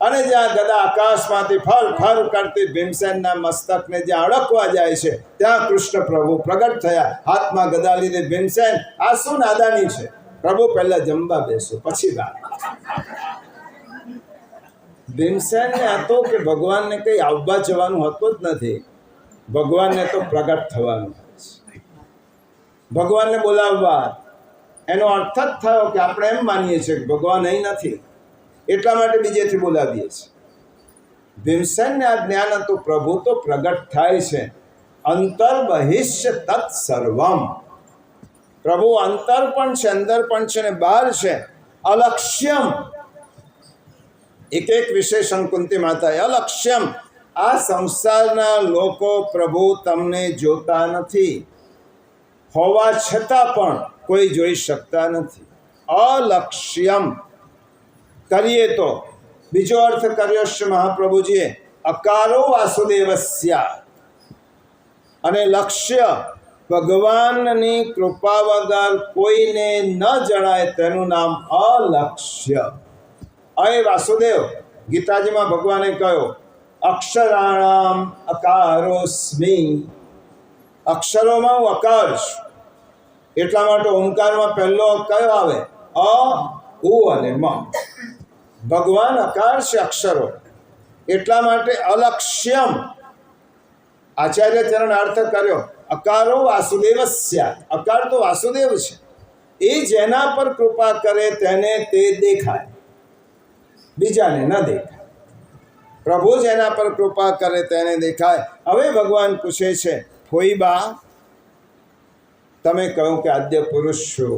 Speaker 1: અને જ્યાં ગદા આકાશમાંથી ફર ફર કરતી ભીમસેનના મસ્તકને જ્યાં અડકવા જાય છે, ત્યાં કૃષ્ણ પ્રભુ પ્રગટ થયા. હાથમાં ગદા લીધી. ભીમસેન આ શું નાદાની છે? પ્રભુ પહેલા જમવા બેસો, પછી વાત. ભીમસેનને હતો કે ભગવાનને કંઈ આવવા જવાનું હતું જ નથી. ભગવાનને તો પ્રગટ થવાનું છે, ભગવાનને બોલાવવા. એનો અર્થ જ થયો કે આપણે એમ માનીએ છીએ કે ભગવાન અહીં નથી, એટલા માટે બીજેથી બોલાવીએ છીએ. ભીમસેનને આ જ્ઞાન હતું, પ્રભુ તો પ્રગટ થાય છે. અંતર બહિષ્ય તત્ સર્વમ. પ્રભુ અંતર પણ છે, અંદર પણ છે ને બહાર છે. અલક્ષ્યમ. એક વિશેષણ કુંતી માતાએ, અલક્ષ્યમ. આ સંસારના લોકો પ્રભુ તમને જોતા નથી, હોવા છતાં પણ કોઈ જોઈ શકતા નથી. અલક્ષ્યમ કરીએ તો બીજો અર્થ કર્યો છે મહાપ્રભુજીએ, અકારો વાસુદેવસ્ય. અને લક્ષ્ય ભગવાનની કૃપા વગર કોઈને ન જણાય તેનું નામ અલક્ષ્ય. અય વાસુદેવ. ગીતાજીમાં ભગવાને કહ્યું, અક્ષરાણામ અકારોસ્મિ. અક્ષરોમાં હું અકાર છું. એટલા માટે ઓમકારમાં પહેલો કયો આવે? અ, ઉ અને મ. ભગવાન અકાર છે, અક્ષરો. એટલા માટે અલક્ષ્યમ. આચાર્ય ચરણ અર્થ કર્યો, અકારો વાસુદેવસ્ય. અકાર તો વાસુદેવ છે, એ જેના પર કૃપા કરે તેને તે દેખાય, બીજાને ન દેખાય. પ્રભુ જેના પર કૃપા કરે તેને દેખાય. હવે ભગવાન પૂછે છે, ફોઈબા તમે કહો કે આદ્ય પુરુષ છો.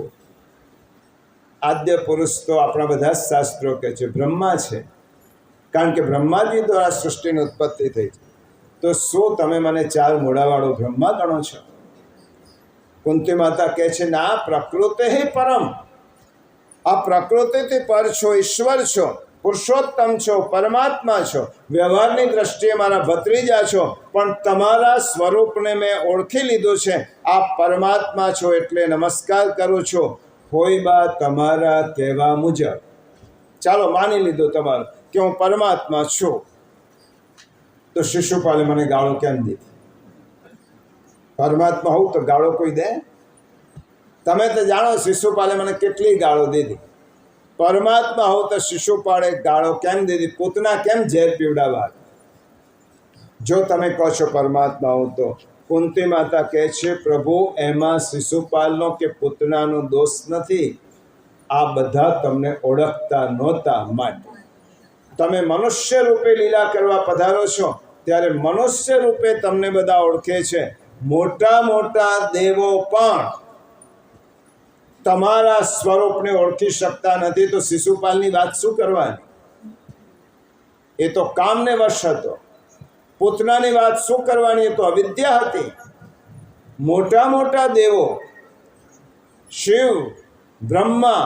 Speaker 1: આદ્ય પુરુષ તો આપણા બધા જ શાસ્ત્રો કહે છે બ્રહ્મા છે, કારણ કે બ્રહ્માજી દ્વારા સૃષ્ટિની ઉત્પત્તિ થઈ છે. તો શું તમે મને 4 મોઢાવાળો બ્રહ્મા ગણો છો? કુંતી માતા કહે છે, ના, પ્રકૃતિ પરમ. આ પ્રકૃતિથી પર છો, ઈશ્વર છો, પુરુષોત્તમ છો, પરમાત્મા છો. વ્યવહારની દ્રષ્ટિએ મારા ભત્રીજા છો, પણ તમારા સ્વરૂપને મેં ઓળખી લીધું છે. આ પરમાત્મા છો એટલે નમસ્કાર કરું છું. ફોઈબા તમારા કહેવા મુજબ ચાલો માની લીધું તમારું કે હું પરમાત્મા છું. તો શિશુપાલે મને ગાળો કેમ દીધી? પરમાત્મા હોઉં તો ગાળો કોઈ દે? તમે તો જાણો શિશુપાલે મને કેટલી ગાળો દીધી. પરમાત્મા હોઉં તો શિશુપાળે ગાળો કેમ દીધી? પૂતના કેમ ઝેર પીવડાવવા? જો તમે કહો છો પરમાત્મા હોઉં તો. કુંતી માતા કહે છે, પ્રભુ એમાં શિશુપાલનો કે પૂતનાનો દોષ નથી. આ બધા તમને ઓળખતા નહોતા માટે. તમે મનુષ્ય રૂપે લીલા કરવા પધારો છો ત્યારે મનુષ્ય રૂપે તમને બધા ઓળખે છે. મોટા મોટા દેવો પણ તમારા સ્વરૂપને ઓળખી શકતા નથી, તો શિશુપાલની વાત શું કરવાની? એ તો કામને વશ હતો. પૂતનાની વાત શું કરવાની? એ તો અવિદ્યા હતી. મોટા મોટા દેવો શિવ, બ્રહ્મા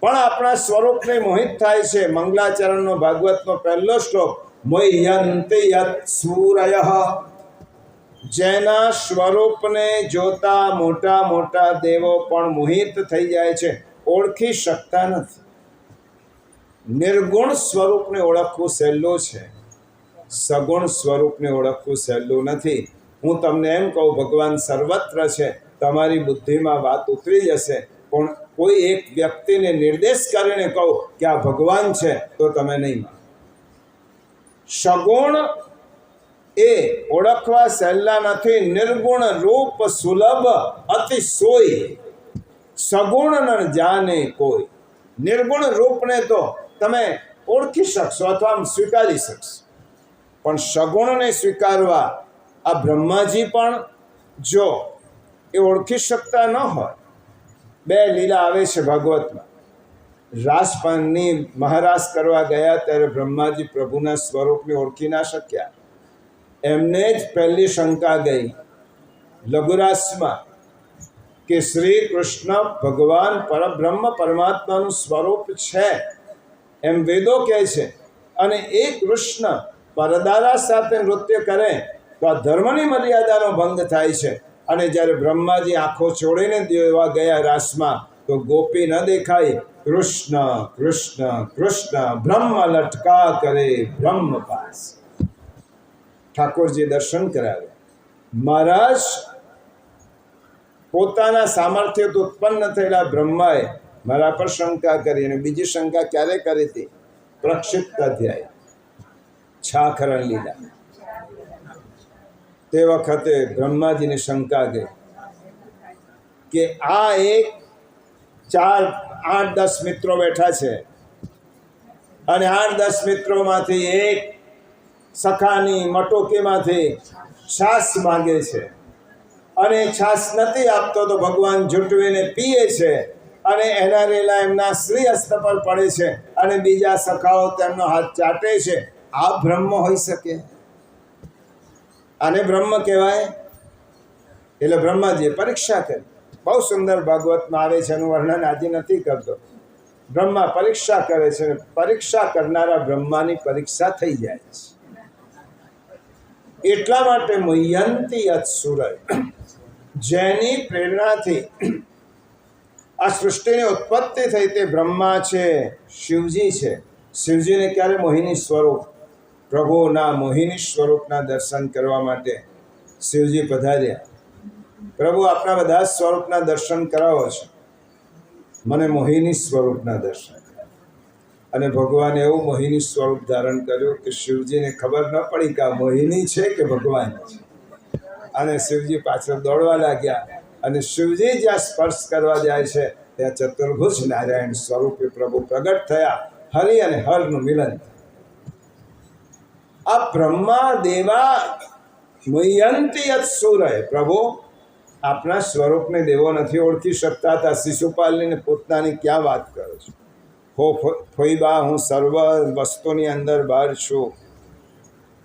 Speaker 1: પણ આપણા સ્વરૂપને મોહિત થાય છે. મંગલાચરણનો ભાગવતનો પહેલો શ્લોક, મોહ્યન્તે યત સૂરયઃ. જેના સ્વરૂપને જોતા મોટા મોટા દેવો પણ મોહિત થઈ જાય છે, ઓળખી શકતા નથી. નિર્ગુણ સ્વરૂપને ઓળખવું સહેલું છે, સગુણ સ્વરૂપને ઓળખવું સહેલું નથી. હું તમને એમ કહું, ભગવાન સર્વત્ર છે, તમારી બુદ્ધિમાં વાત ઉતરી જશે. પણ કોઈ એક વ્યક્તિને નિર્દેશ કરીને કહું કે આ ભગવાન છે, તો તમે નહીં માનો. સગુણ એ ઓળખવા સહેલા નથી. નિર્ગુણ રૂપ સુલભ અતિ સોય. સગુણ ન જાણે કોઈ. નિર્ગુણ રૂપને તો તમે ઓળખી શકશો અથવા સ્વીકારી શકશો, પણ સગુણને સ્વીકારવા આ બ્રહ્માજી પણ જો એ ઓળખી શકતા ન હોય. 2 લીલા આવે છે ભાગવતમાં. રાસપાનની મહારાસ કરવા ગયા ત્યારે બ્રહ્માજી પ્રભુના સ્વરૂપને ઓળખી ના શક્યા. એમને જ પહેલી શંકા ગઈ લઘુરાસમાં કે શ્રી કૃષ્ણ ભગવાન પરબ્રહ્મ પરમાત્માનું સ્વરૂપ છે એમ વેદો કહે છે, અને એ કૃષ્ણ પરદારા સાથે નૃત્ય કરે તો આ ધર્મની મર્યાદાનો ભંગ થાય છે. અને જ્યારે બ્રહ્માજી આંખો છોડીને દેવા ગયા રાસમાં તો ગોપી ન દેખાય. કૃષ્ણ કૃષ્ણ કૃષ્ણ બ્રહ્મ લટકા કરે બ્રહ્મ પાસ. ઠાકોરજી દર્શન કરાવે. મહારાજ પોતાના સામર્થ્યથી ઉત્પન્ન થયેલા બ્રહ્માએ મારા પર શંકા કરી, અને બીજી શંકા ક્યારે કરી હતી? પ્રક્ષિપ્ત અધ્યાય છાખરણ લીલા તે વખતે બ્રહ્માજીની શંકા ગઈ કે આ એક 8-10 મિત્રો બેઠા છે, અને 8-10 મિત્રોમાંથી એક સખાની મટોકીમાંથી છાસ માંગે છે, અને છાસ નથી આપતો તો ભગવાન ઝૂંટવીને પીએ છે, અને એના રેલા એમના શ્રી હસ્ત પર પડે છે, અને બીજા સખાઓ તેમનો હાથ ચાટે છે. આ બ્રહ્મ હોઈ શકે? આને બ્રહ્મ કહેવાય? એટલે બ્રહ્માજીએ પરીક્ષા કરી. બહુ સુંદર ભાગવતમાં આવે છે, એનું વર્ણન આજે નથી કરતો. બ્રહ્મા પરીક્ષા કરે છે, પરીક્ષા કરનારા બ્રહ્માની પરીક્ષા થઈ જાય છે. એટલા માટે મુહ્યંતી અચ્સુરય, જેની પ્રેરણાથી આ સૃષ્ટિની ઉત્પત્તિ થઈ તે બ્રહ્મા છે, શિવજી છે. શિવજીને ક્યારે મોહિની સ્વરૂપ, પ્રભુના મોહિની સ્વરૂપના દર્શન કરવા માટે શિવજી પધાર્યા. પ્રભુ આપણા બધા સ્વરૂપના દર્શન કરાવો છે, મને મોહિની સ્વરૂપના દર્શન. અને ભગવાને એવું મોહિની સ્વરૂપ ધારણ કર્યું કે શિવજીને ખબર ન પડી કે આ મોહિની છે કે ભગવાન છે. અને શિવજી પાછળ દોડવા લાગ્યા, અને શિવજી જ્યાં સ્પર્શ કરવા જાય છે ત્યાં ચતુર્ભુજ નારાયણ સ્વરૂપે પ્રભુ પ્રગટ થયા. હરિ અને હરનું મિલન. આ બ્રહ્મા દેવા મુહ્યંતી અચ્સુરય, પ્રભુ આપના સ્વરૂપને દેવો નથી ઓળખી શકતા હતા. શિશુપાલની પોતાની ક્યાં વાત કરો છો? હો ફોઈબા, હું સર્વ વસ્તુની અંદર બહાર છું,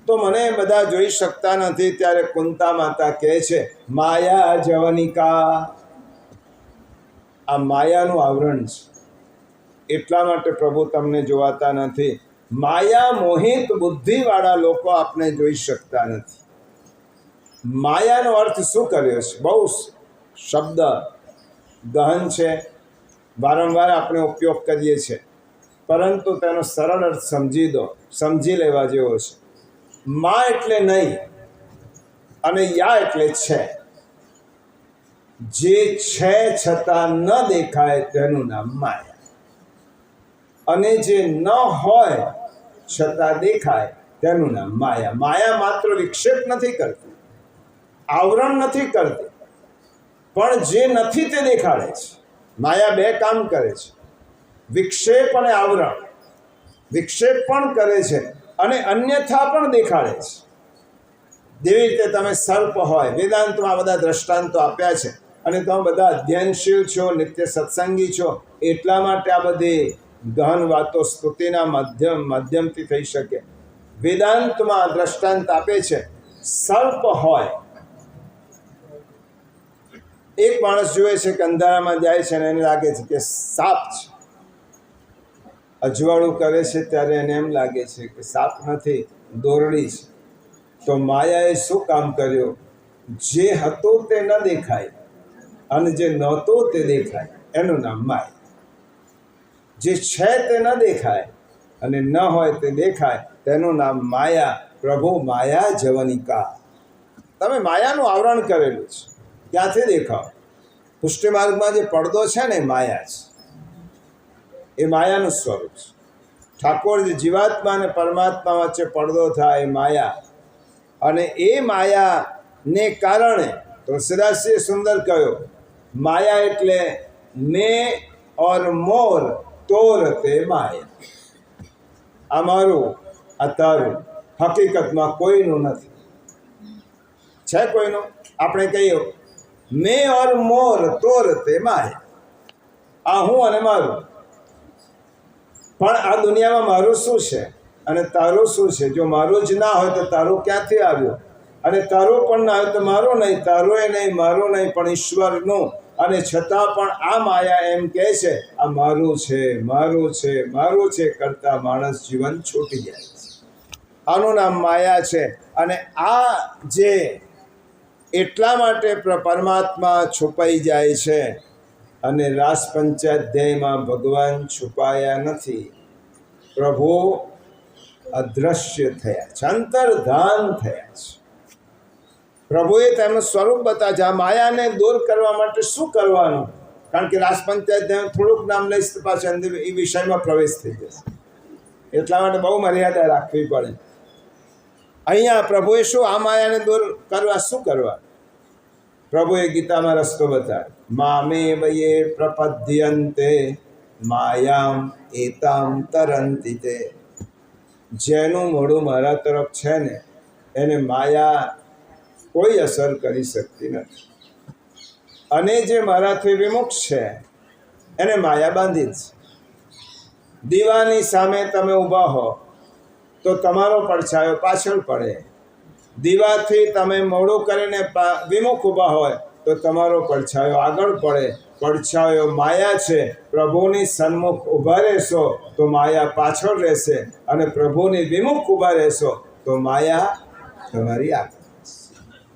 Speaker 1: તો મને બધા જોઈ શકતા નથી. ત્યારે કુંતા માતા કહે છે માયા જવનિકા, આ માયાનું આવરણ છે, એટલા માટે પ્રભુ તમને જોવાતા નથી. માયા મોહિત બુદ્ધિવાળા લોકો આપને જોઈ શકતા નથી. માયાનો અર્થ શું કર્યો છે? બહુ શબ્દ ગહન છે, વારંવાર આપણે ઉપયોગ કરીએ છીએ, પરંતુ તેનો સરળ અર્થ સમજી લેવા જેવો છે. મા એટલે નહીં, અને યા એટલે છે. જે છે છતાં ન દેખાય તેનું નામ માયા, અને જે ન હોય છતાં દેખાય તેનું નામ માયા. માયા માત્ર વિક્ષેપ નથી કરતી, આવરણ નથી કરતી, પણ જે નથી તે દેખાડે છે. માયા બે કામ કરે છે, વિક્ષેપ અને આવરણ. વિક્ષેપ પણ કરે છે અને અન્યથા પણ દેખાડે છે. જેવી રીતે તમે સર્પ હોય, વેદાંતમાં બધા દ્રષ્ટાંતો આપ્યા છે, અને તમે બધા અધ્યયનશીલ છો, નિત્ય સત્સંગી છો, એટલા માટે આ બધી ગહન વાતો સ્તુતિના માધ્યમથી થઈ શકે. વેદાંતમાં દ્રષ્ટાંત આપે છે. સર્પ હોય, એક માણસ જુએ છે કે અંધારામાં જાય છે અને એને લાગે છે કે સાપ છે. અજવાળું કરે છે ત્યારે એને એમ લાગે છે કે સાપ નથી, દોરડી છે. તો માયાએ શું કામ કર્યું? જે હતું તે ન દેખાય અને જે નહોતું તે દેખાય, એનું નામ માયા. જે છે તે ન દેખાય અને ન હોય તે દેખાય, તેનું નામ માયા. પ્રભુ માયા જવનિકા, તમે માયાનું આવરણ કરેલું છે. ક્યાંથી દેખાવ? પુષ્ટિ માર્ગમાં જે પડદો છે ને, માયા છે, એ માયાનું સ્વરૂપ છે. ઠાકોર જીવાત્મા અને પરમાત્મા વચ્ચે પડદો થાય, માયા. અને એ માયાને કારણે તુલસીદાસજીએ સુંદર કહ્યું, માયા એટલે મેં ઓર મોર તોર તે માયા. આ મારું, આ તારું, હકીકતમાં કોઈનું નથી. છે કોઈનું? આપણે કહીએ મેં ઓર મોર તોર તે માયા. આ હું અને મારું. પણ આ દુનિયામાં મારું શું છે? અને તારું શું છે? જો મારું જ ના હોય તો તારું ક્યાંથી આવ્યો? અને તારું પણ ના હોય તો મારું નહીં, તારું એ નહીં, મારું નહીં, પણ ઈશ્વરનું. અને છતાં પણ આ માયા એમ કહે છે આ મારું છે, મારું છે, મારું છે કરતા માણસ જીવન છૂટી જાય છે. આનું નામ માયા છે. અને આ જે એટલા માટે પરમાત્મા છુપાઈ જાય છે. અને રાસ પંચાધ્યાયમાં ભગવાન છુપાયા નથી, પ્રભુ અદ્રશ્ય થયા છે, અંતર્ધાન થયા છે. પ્રભુએ તેમનું સ્વરૂપ બતાવ્યું છે. આ માયાને દૂર કરવા માટે શું કરવાનું? કારણ કે રાસ પંચાયત થોડુંક નામ લઈશ તો પાછું અંદર એ વિષયમાં પ્રવેશ થઈ જશે, એટલા માટે બહુ મર્યાદા રાખવી પડે. અહીંયા પ્રભુએ શું આ માયાને દૂર કરવા શું કરવા? પ્રભુએ ગીતામાં રસ્તો બતાવ્યો. મામે વયે પ્રપદ્યંતે માયામ એતામ તરંતિ તે. જેનું મોઢું મારા તરફ છે ને એને માયા કોઈ અસર કરી શકતી નથી. અને જે મારાથી વિમુખ છે એને માયા બાંધી છે. દીવાની સામે તમે ઊભા હો તો તમારો પડછાયો પાછળ પડે. દીવાથી તમે મોડું કરીને વિમુખ ઊભા હોય તો તમારો પડછાયો આગળ પડે. પડછાયો માયા છે. પ્રભુની સન્મુખ ઊભા રહેશો તો માયા પાછળ રહેશે, અને પ્રભુની વિમુખ ઊભા રહેશો તો માયા તમારી આગળ.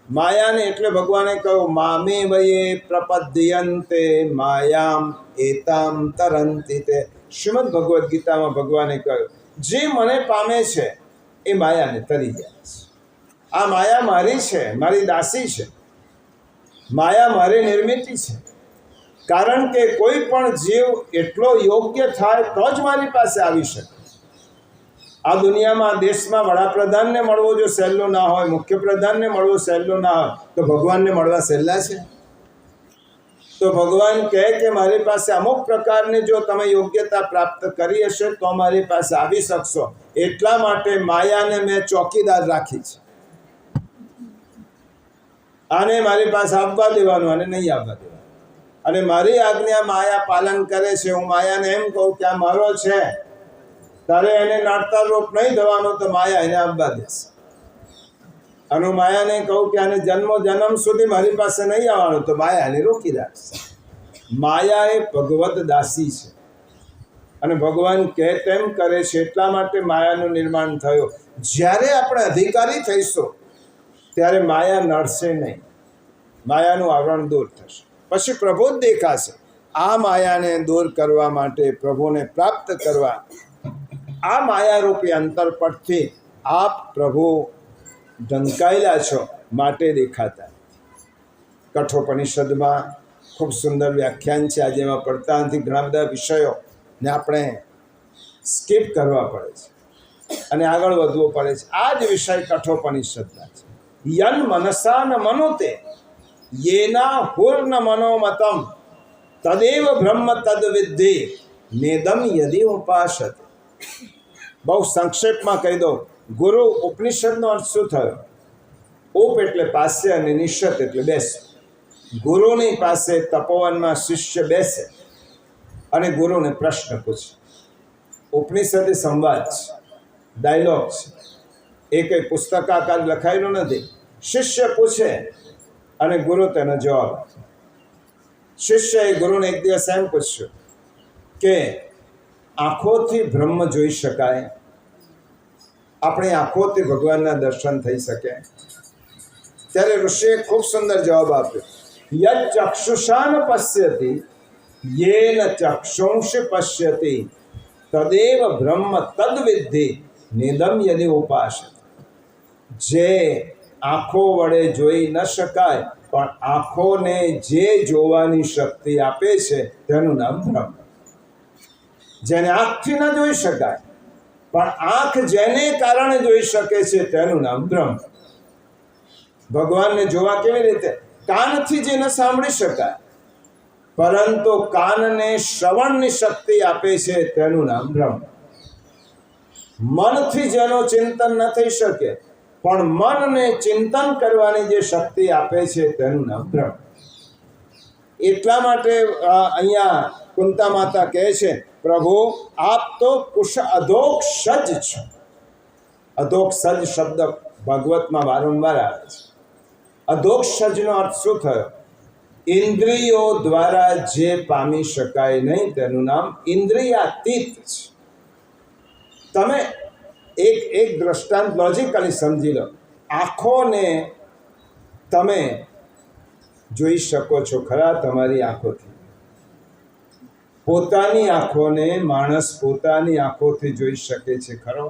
Speaker 1: માયાને એટલે ભગવાને કહ્યું મામે વયે પ્રપદ્યંતે માયામ એતામ તરંતિ તે. શ્રીમદ ભગવદ્ ગીતામાં ભગવાને કહ્યું જે મને પામે છે એ માયાને તરી જાય છે. આ માયા મારી છે, મારી દાસી છે. માયા મારી નિર્મિતિ છે. કારણ કે કોઈ પણ જીવ એટલો યોગ્ય થાય તો જ મારી પાસે આવી શકે. આ દુનિયામાં દેશમાં વડાપ્રધાનને મળવો જો સહેલું ના હોય, મુખ્યપ્રધાનને મળવું સહેલું ના હોય, તો ભગવાનને મળવા સહેલા છે? તો ભગવાન કહે કે મારી પાસે અમુક પ્રકારની જો તમે યોગ્યતા પ્રાપ્ત કરી હશે તો મારી પાસે આવી શકશો. એટલા માટે માયાને મેં ચોકીદાર રાખી છે. આને મારી પાસે આવવા દેવાનું, આને નહીં આવવા દેવાનું. અને મારી આજ્ઞા માયા પાલન કરે છે. હું માયાને એમ કહું કે આ મારો છે, તારે એને નાટતા રોપ નહીં દેવાનો તો માયા એને આવવા દેશે. અને માયાને કહું કે આને જન્મ સુધી મારી પાસે નહીં આવવાનું તો માયા એને રોકી રાખશે. માયા એ ભગવત દાસી છે અને ભગવાન કહે તેમ કરે છે. એટલા માટે માયાનું નિર્માણ થયું. જ્યારે આપણે અધિકારી થઈશું ત્યારે માયા નડશે નહીં, માયાનું આવરણ દૂર થશે. પછી પ્રભુ જ દેખાશે. આ માયાને દૂર કરવા માટે, પ્રભુને પ્રાપ્ત કરવા, આ માયારૂપી અંતરપટથી આપ પ્રભુ ઢંકાયેલા છો માટે દેખાતા. કઠોપનિષદમાં ખૂબ સુંદર વ્યાખ્યાન છે. આજે એમાં પડતા નથી. ઘણા બધા વિષયોને આપણે સ્કીપ કરવા પડે છે અને આગળ વધવું પડે છે. આ જ વિષય કઠોપનિષદના છે. યન મનસા ન મનોતે યેના હુર્ન મનોમતમ તદેવ બ્રહ્મ તદ વિદ્ધિ નેદમ યદિ ઉપાસતે. બહુ સંક્ષેપમાં કહી દો. ગુરુ ઉપનિષદનો અર્થ શું થયો? ઉપ એટલે પાસે અને નિષદ એટલે બેસે. ગુરુની પાસે તપોવનમાં શિષ્ય બેસે અને ગુરુને પ્રશ્ન પૂછે. ઉપનિષદ એ સંવાદ છે, ડાયલોગ છે. એ કંઈ પુસ્તકાકાર લખાયેલું નથી. શિષ્ય પૂછે અને ગુરુ તેનો જવાબ આપે. શિષ્યએ ગુરુને એક દિવસ એમ પૂછ્યું કે આંખોથી બ્રહ્મ જોઈ શકાય? આપણી આંખોથી ભગવાનના દર્શન થઈ શકે? ત્યારે ઋષિએ ખૂબ સુંદર જવાબ આપ્યો. યદ ચક્ષુષા ન પશ્યતિ યેન ચક્ષુંષ પશ્યતિ તદેવ બ્રહ્મ તદ વિદ્ધિ નિદમ યદિ ઉપાસતે. જે આંખો વડે જોઈ ન શકાય પણ આંખોને જે જોવાની શક્તિ આપે છે તેનું નામ બ્રહ્મ. જેને આંખથી ન જોઈ શકાય પણ આંખ જેને કારણે જોઈ શકે છે તેનું નામ બ્રહ્મ. ભગવાનને જોવા કેવી રીતે? કાનથી જે ન સાંભળી શકાય પરંતુ કાનને શ્રવણની શક્તિ આપે છે તેનું નામ બ્રહ્મ. મનથી જેનો ચિંતન ન થઈ શકે પણ મનને ચિંતન કરવાની જે શક્તિ આપે છે તેનું નામ બ્રહ્મ. એટલા માટે અહીંયા કુંતા માતા કહે છે પ્રભુ આપ તો કુશ અધોક્ષજ છો. અધોક્ષજ શબ્દ ભાગવતમાં વારંવાર આવે છે. અધોક્ષજનો અર્થ શું થયો? ઇન્દ્રિયો દ્વારા જે પામી શકાય નહીં તેનું નામ ઇન્દ્રિયાતીત છે. તમે એક દ્રષ્ટાંત લોજિકલી સમજી લો. આંખોને તમે જોઈ શકો છો ખરા તમારી આંખોથી? પોતાની આંખોને માણસ પોતાની આંખોથી જોઈ શકે છે ખરો?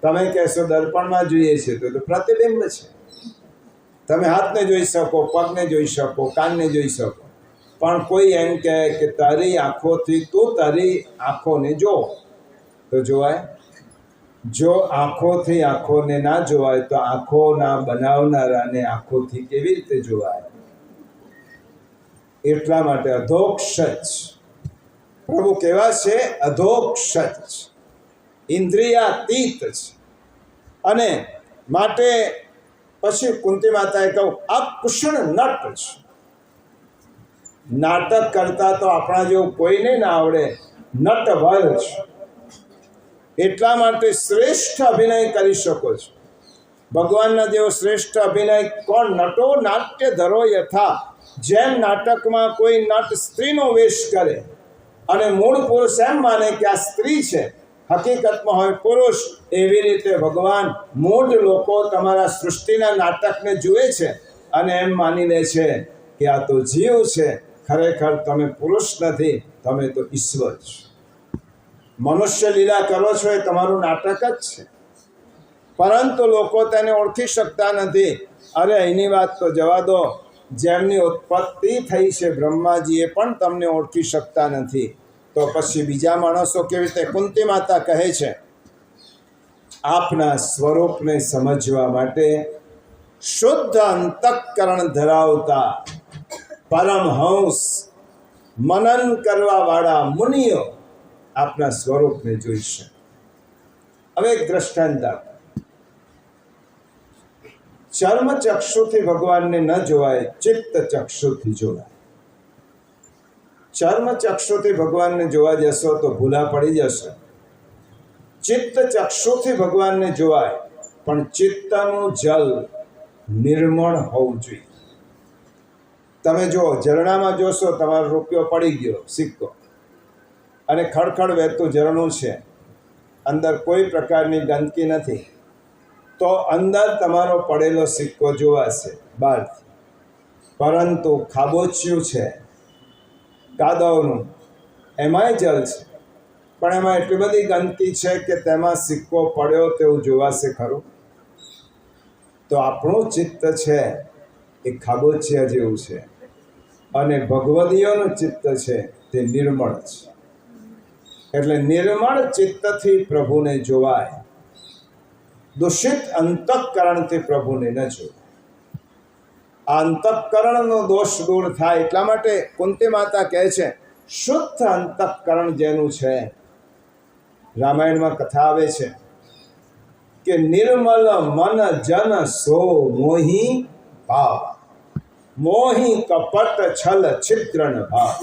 Speaker 1: તમે કહેશો દર્પણમાં જોઈએ છે તો પ્રતિબિંબ છે. તમે હાથને જોઈ શકો, પગને જોઈ શકો, કાનને જોઈ શકો, પણ કોઈ એમ કહે કે તારી આંખોથી તું તારી આંખોને જો, તો જોવાય? જો આંખોથી આંખોને ના જોવાય તો આંખોના બનાવનારાને આંખોથી કેવી રીતે જોવાય? એટલા માટે અધોક્ષજ પ્રભુ કેવા છે? અધોક્ષજ, ઇન્દ્રિયાતીત છે. અને માટે પછી કુંતી માતાએ કહ્યું આ કુશળ નટ છે. નાટક કરતા તો આપણા જેવું કોઈને ના આવડે, નટવર છે. એટલા માટે શ્રેષ્ઠ અભિનય કરી શકો છો. ભગવાનના જેવો શ્રેષ્ઠ અભિનય કોણ? નટો નાટ્ય ધરો યથા. જેમ નાટકમાં કોઈ નટ સ્ત્રીનો વેશ કરે અને મૂળ પુરુષ એમ માને કે આ સ્ત્રી છે, હકીકતમાં હોય પુરુષ, એવી રીતે ભગવાન મૂળ લોકો તમારા સૃષ્ટિના નાટકને જુએ છે અને એમ માની લે છે કે આ તો જીવ છે. ખરેખર તમે પુરુષ નથી, તમે તો ઈશ્વર છો. મનુષ્ય લીલા કરો છો એ તમારું નાટક જ છે, પરંતુ લોકો તેને ઓળખી શકતા નથી. અરે એની વાત તો જવા દો, જેમની ઉત્પત્તિ થઈ છે બ્રહ્માજીએ પણ તમને ઓળખી શકતા નથી, તો પછી બીજા માણસો કેવી રીતે? કુંતી માતા કહે છે આપના સ્વરૂપને સમજવા માટે શુદ્ધ અંતઃકરણ ધરાવતા પરમહંસ, મનન કરવાવાળા મુનિઓ આપના સ્વરૂપને જોઈશે. હવે એક દ્રષ્ટાંત આપો. ચર્મ ચક્ષુથી ભગવાનને ન જોવાય, ચિત્ત ચક્ષુથી જોવાય. ચર્મ ચક્ષુથી ભગવાનને જોવા જશો તો ભૂલા પડી જશો. ચિત્ત ચક્ષુથી ભગવાનને જોવાય, પણ ચિત્તનું જલ નિર્મળ હોવું જોઈએ. તમે જો ઝરણામાં જોશો, તમારો રૂપિયો પડી ગયો, સિક્કો, અને ખડખડ વહેતું ઝરણું છે, અંદર કોઈ પ્રકારની ગંદકી નથી, તો અંદર તમારો પડેલો સિક્કો જોવાશે બહારથી. પરંતુ ખાબોચિયું છે કાદવનું, એમાંય જલ છે, પણ એમાં એટલી બધી ગંદકી છે કે તેમાં સિક્કો પડ્યો તેવું જોવાશે ખરું? તો આપણું ચિત્ત છે એ ખાબોચિયા જેવું છે, અને ભગવદીઓનું ચિત્ત છે તે નિર્મળ છે. એટલે નિર્મળ ચિત્તથી પ્રભુને જોવાય, દૂષિત અંતઃકરણથી પ્રભુને ન જોવાય. આ અંતઃકરણનો દોષ દૂર થાય એટલા માટે કુંતી માતા કહે છે શુદ્ધ અંતઃકરણ જેનું છે. રામાયણમાં કથા આવે છે કે નિર્મલ મન જન સો મોહી ભાવ, મોહી કપટ છલ છિદ્રન ભાવ.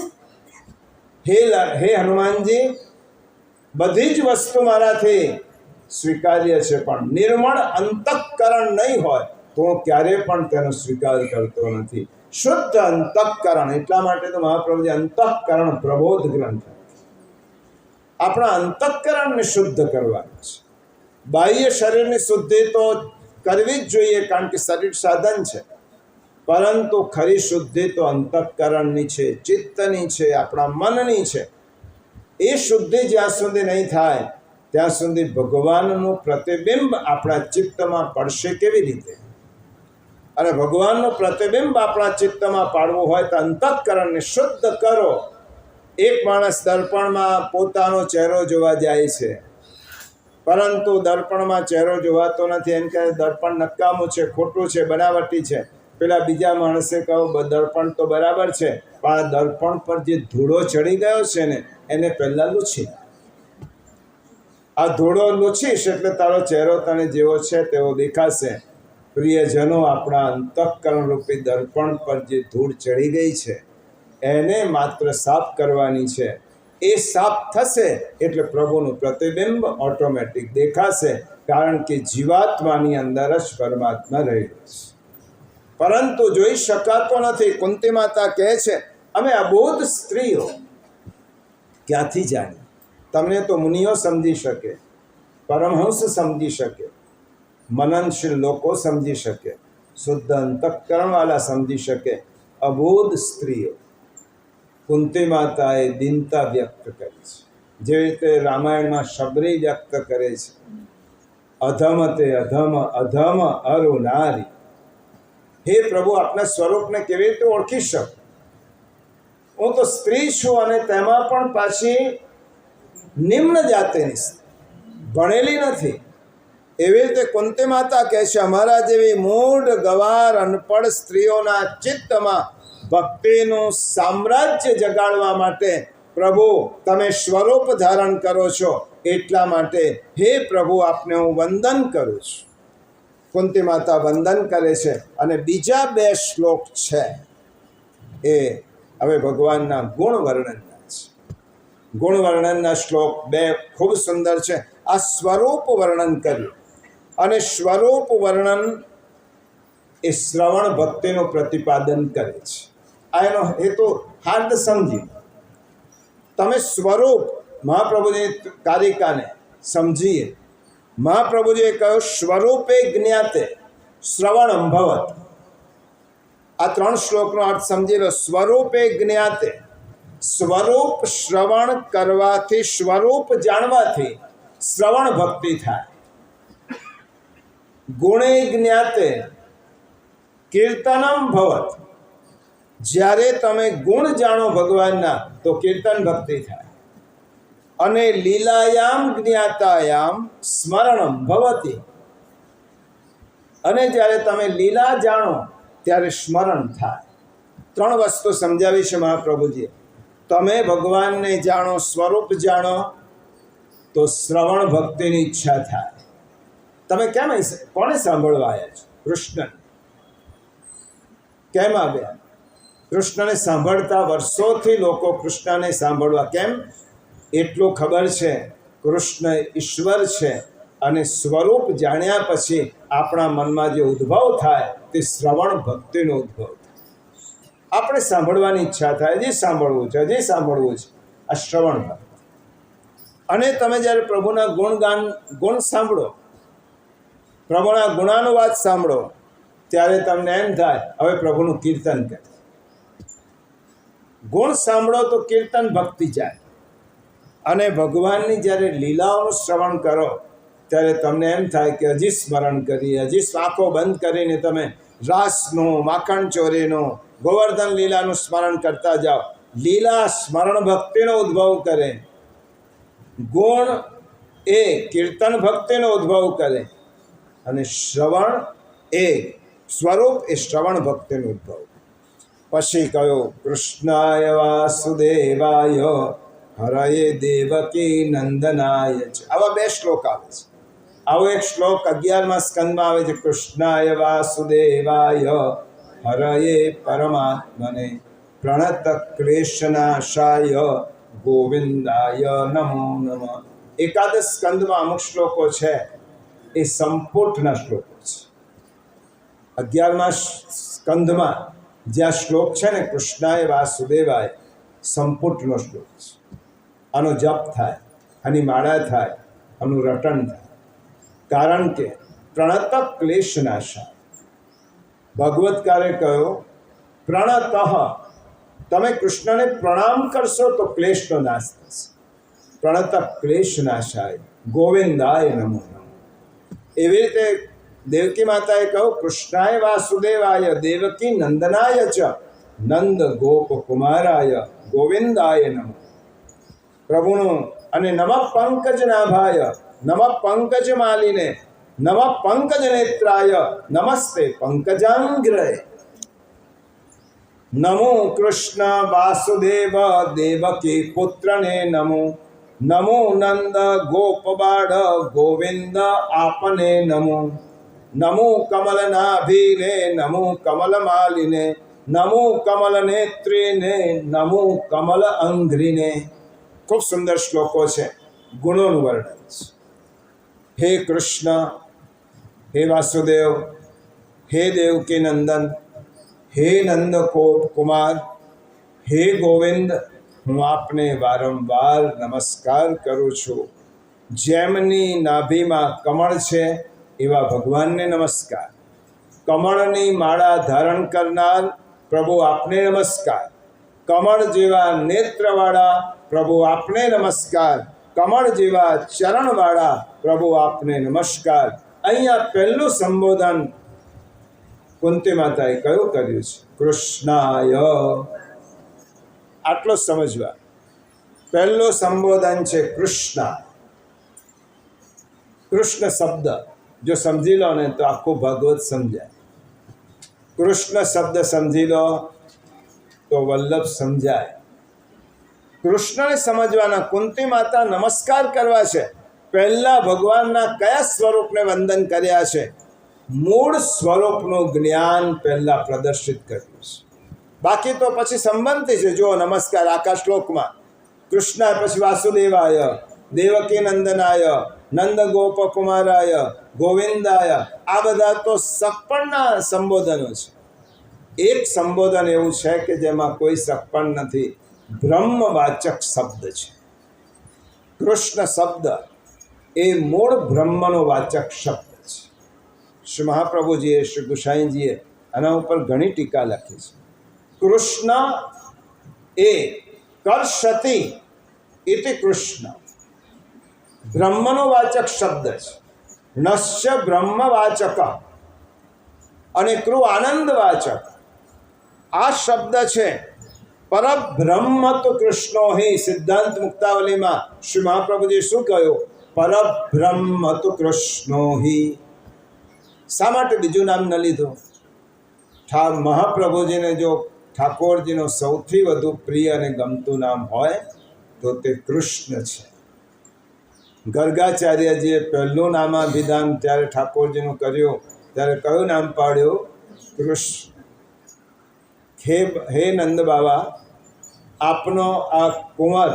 Speaker 1: હે હનુમાનજી, બધી જ વસ્તુ મારાથી સ્વીકાર્ય છે, પણ નિર્મળ અંતઃકરણ નહીં હોય તો હું ક્યારે પણ તેનો સ્વીકાર કરતો નથી. શુદ્ધ અંતઃકરણ, એટલા માટે તો મહાપ્રભુજી અંતઃકરણ પ્રબોધ ગ્રંથ, આપણા અંતઃકરણને શુદ્ધ કરવાનું છે. બાહ્ય શરીરની શુદ્ધિ તો કરવી જ જોઈએ, કારણ કે શરીર સાધન છે, પરંતુ ખરી શુદ્ધિ તો અંતઃકરણની છે, ચિત્તની છે, આપણા મનની છે. એ શુદ્ધિ જ્યાં સુધી નહીં થાય ત્યાં સુધી ભગવાનનું પ્રતિબિંબ આપણા ચિત્તમાં પડશે કેવી રીતે? અને ભગવાનનું પ્રતિબિંબ આપણા ચિત્તમાં પાડવું હોય તો અંતઃકરણને શુદ્ધ કરો. એક માણસ દર્પણમાં પોતાનો ચહેરો જોવા જાય છે, પરંતુ દર્પણમાં ચહેરો જોવાતો નથી. એમ કહે દર્પણ નકામું છે, ખોટું છે, બનાવટી છે. પેલા બીજા માણસે કહ્યું દર્પણ તો બરાબર છે, પણ આ દર્પણ પર જે ધૂળો ચડી ગયો છે ને એને પહેલાં લૂછી. આ ધૂળો લૂછીશ એટલે તારો ચહેરો તને જેવો છે તેવો દેખાશે. પ્રિયજનો, આપણા અંતઃકરણ રૂપી દર્પણ પર જે ધૂળ ચડી ગઈ છે એને માત્ર સાફ કરવાની છે. એ સાફ થશે એટલે પ્રભુનું પ્રતિબિંબ ઓટોમેટિક દેખાશે, કારણ કે જીવાત્માની અંદર જ પરમાત્મા રહેલો છે, પરંતુ જોઈ શકાતો નથી. કુંતી માતા કહે છે, અમે અબોધ સ્ત્રીઓ ક્યાંથી જાણીએ? તમને તો મુનિઓ સમજી શકે, પરમહંસ સમજી શકે, મનનશીલ લોકો સમજી શકે, શુદ્ધ અંતઃકરણવાળા સમજી શકે, અબોધ સ્ત્રીઓ. કુંતી માતાએ દીનતા વ્યક્ત કરી છે, જેવી રીતે રામાયણમાં શબરી વ્યક્ત કરે છે, અધમ તે અધમ, અધમ અરુ નારી. હે પ્રભુ, આપના સ્વરૂપને કેવી રીતે ઓળખી શકું? હું તો સ્ત્રી છું, અને તેમાં પણ પાછી નિમ્ન જાતિની સ્ત્રી, ભણેલી નથી. એવી રીતે કુંતી માતા કહે છે, અમારા જેવી મૂઢ ગવાર અનપઢ સ્ત્રીઓના ચિત્તમાં ભક્તિનું સામ્રાજ્ય જગાડવા માટે પ્રભુ તમે સ્વરૂપ ધારણ કરો છો. એટલા માટે હે પ્રભુ, આપને હું વંદન કરું છું. કુંતી માતા વંદન કરે છે. અને બીજા 2 શ્લોક છે એ હવે ભગવાનના ગુણ વર્ણનના છે. ગુણ વર્ણનના શ્લોક 2 ખૂબ સુંદર છે. આ સ્વરૂપ વર્ણન કર્યું, અને સ્વરૂપ વર્ણન એ શ્રવણ ભક્તિનું પ્રતિપાદન કરે છે. આ એનો હેતુ હાર્દ સમજી. તમે સ્વરૂપ મહાપ્રભુની કારિકાને સમજીએ. મહાપ્રભુજીએ કહ્યું, સ્વરૂપે જ્ઞાતે શ્રવણમ ભવત. આ 3 શ્લોકનો અર્થ સમજી લો. સ્વરૂપે જ્ઞાતે, સ્વરૂપ શ્રવણ કરવાથી, સ્વરૂપ જાણવાથી શ્રવણ ભક્તિ થાય. ગુણે જ્ઞાતે કીર્તનમ ભવત. જ્યારે તમે ગુણ જાણો ભગવાનના તો કીર્તન ભક્તિ થાય. અને લીલાયામ જ્ઞાતાયામ સ્મરણમ ભવતી. અને જ્યારે તમે લીલા જાણો ત્યારે સ્મરણ થાય. 3 વસ્તુ સમજાવી છે મહાપ્રભુજીએ. તમે ભગવાનને જાણો, સ્વરૂપ જાણો, તો શ્રવણ ભક્તિની ઈચ્છા થાય. તમે કેમ કોને સાંભળવા આવ્યા છો? કૃષ્ણ. કેમ આવ્યા? કૃષ્ણને સાંભળતા વર્ષોથી લોકો કૃષ્ણને સાંભળવા. કેમ? એટલું ખબર છે કૃષ્ણ ઈશ્વર છે, અને સ્વરૂપ જાણ્યા પછી આપણા મનમાં જે ઉદ્ભવ થાય તે શ્રવણ ભક્તિનો ઉદ્ભવ થાય. આપણે સાંભળવાની ઈચ્છા થાય, જે સાંભળવું છે, જે સાંભળવું છે, આ શ્રવણ ભક્તિ. અને તમે જ્યારે પ્રભુના ગુણ સાંભળો, પ્રભુના ગુણાનુવાદ સાંભળો, ત્યારે તમને એમ થાય હવે પ્રભુનું કીર્તન કરે. ગુણ સાંભળો તો કીર્તન ભક્તિ જાય. અને ભગવાનની જ્યારે લીલાઓનું શ્રવણ કરો ત્યારે તમને એમ થાય કે હજી સ્મરણ કરીએ, હજી આંખો બંધ કરીને તમે રાસનું, માખણ ચોરીનું, ગોવર્ધન લીલાનું સ્મરણ કરતા જાઓ. લીલા સ્મરણ ભક્તિનો ઉદ્ભવ કરે, ગુણ એ કીર્તન ભક્તિનો ઉદ્ભવ કરે, અને શ્રવણ એ સ્વરૂપ એ શ્રવણ ભક્તિનો ઉદ્ભવ. પછી કહ્યું, કૃષ્ણાય વાસુદેવાય હરયે દેવકી નંદનાય છે. આવા 2 શ્લોક આવે છે. આવો એક શ્લોક 11મા સ્કંદમાં આવે છે, કૃષ્ણાય વાસુદેવાય હરયે પરમાત્મને પ્રણત ક્લેશનાશાય ગોવિંદાય નમો નમઃ. એકાદશ સ્કંદમાં અમુક શ્લોકો છે એ સંપુટના શ્લોકો છે. 11મા સ્કંદમાં જ્યાં શ્લોક છે ને, કૃષ્ણાય વાસુદેવાય, સંપુટનો શ્લોક છે. આનો જપ થાય, આની માળા થાય, આનું રટન થાય. કારણ કે પ્રણત ક્લેશનાશા. ભગવત્કારે કહ્યું, પ્રણત, તમે કૃષ્ણને પ્રણામ કરશો તો ક્લેશનો નાશ થશે. પ્રણત ક્લેશનાશાય ગોવિંદાય નમો નમઃ. એવી રીતે દેવકી માતાએ કહ્યું, કૃષ્ણાય વાસુદેવાય દેવકી નંદનાય ચ નંદ ગોપ કુમારાય ગોવિંદાય નમઃ. પ્રભુનું અને નમઃ પંકજ નાભાય, નમઃ પંકજ માલિને, નમઃ પંકજ નેત્રાય, નમસ્તે પંકજાંગ્રય. નમો કૃષ્ણ વાસુદેવ દેવકી પુત્રને નમો. નમો નંદ ગોપ બાળ ગોવિંદ આપને નમો. નમો કમલનાભીને, નમો કમલમાલિને, નમો કમલનેત્રીને, નમો કમલ અંઘ્રીને. ખૂબ સુંદર શ્લોકો છે, ગુણોનું વર્ણન છે. હે કૃષ્ણ, હે વાસુદેવ, હે દેવકી નંદન, હે નંદકોપ કુમાર, હે ગોવિંદ, હું આપને વારંવાર નમસ્કાર કરું છું. જેમની નાભીમાં કમળ છે એવા ભગવાનને નમસ્કાર. કમળની માળા ધારણ કરનાર પ્રભુ આપને નમસ્કાર. કમળ જેવા નેત્રવાળા પ્રભુ આપને નમસ્કાર. કમળ જેવા ચરણવાળા પ્રભુ આપને નમસ્કાર. અહીંયા પહેલું સંબોધન કુંતી માતાએ કયું કર્યું છે? કૃષ્ણાય. આટલો સમજવા. પહેલું સંબોધન છે કૃષ્ણ. કૃષ્ણ શબ્દ જો સમજી લો ને તો આખું ભાગવત સમજાય. કૃષ્ણ શબ્દ સમજી લો તો વલ્લભ સમજાય. કૃષ્ણને સમજવાના. કુંતી માતા નમસ્કાર કરવા છે. પહેલા ભગવાનના કયા સ્વરૂપને વંદન કર્યા છે? મૂળ સ્વરૂપનું જ્ઞાન પહેલા પ્રદર્શિત કર્યું છે. બાકી તો પછી સંબંધી છે. જો નમસ્કાર આખા શ્લોકમાં કૃષ્ણાય, પછી વાસુદેવાય, દેવકી નંદનાય, નંદ ગોપ કુમારાય, ગોવિંદાય, આ બધા તો સગપણના સંબોધનો છે. એક સંબોધન એવું છે કે જેમાં કોઈ સગપણ નથી, બ્રહ્મવાચક શબ્દ છે. કૃષ્ણ શબ્દ એ મૂળ બ્રહ્મનો વાચક શબ્દ છે. શ્રી મહાપ્રભુજીએ, શ્રી ગુસાઈજીએ આના ઉપર ઘણી ટીકા લખી છે. કૃષ્ણ એ કર્ષતિ ઇતિ કૃષ્ણ બ્રહ્મનો વાચક શબ્દ છે. નશ્ય બ્રહ્મવાચક અને કૃ આનંદવાચક આ શબ્દ છે. પરબ્રહ્મ તો કૃષ્ણો હિ. સિદ્ધાંત મુક્તાવલીમાં શ્રી મહાપ્રભુજી શું કહ્યું? પરબ્રહ્મ તો કૃષ્ણો હિ. શા માટે બીજું નામ ન લીધું? મહાપ્રભુજીને જો ઠાકોરજીનું સૌથી વધુ પ્રિય અને ગમતું નામ હોય તો તે કૃષ્ણ છે. ગર્ગાચાર્યજીએ પહેલું નામાભિધાન ત્યારે ઠાકોરજીનું કર્યું ત્યારે કયું નામ પાડ્યું? કૃષ્ણ. હે નંદ બાબા, આપનો આ કુંવર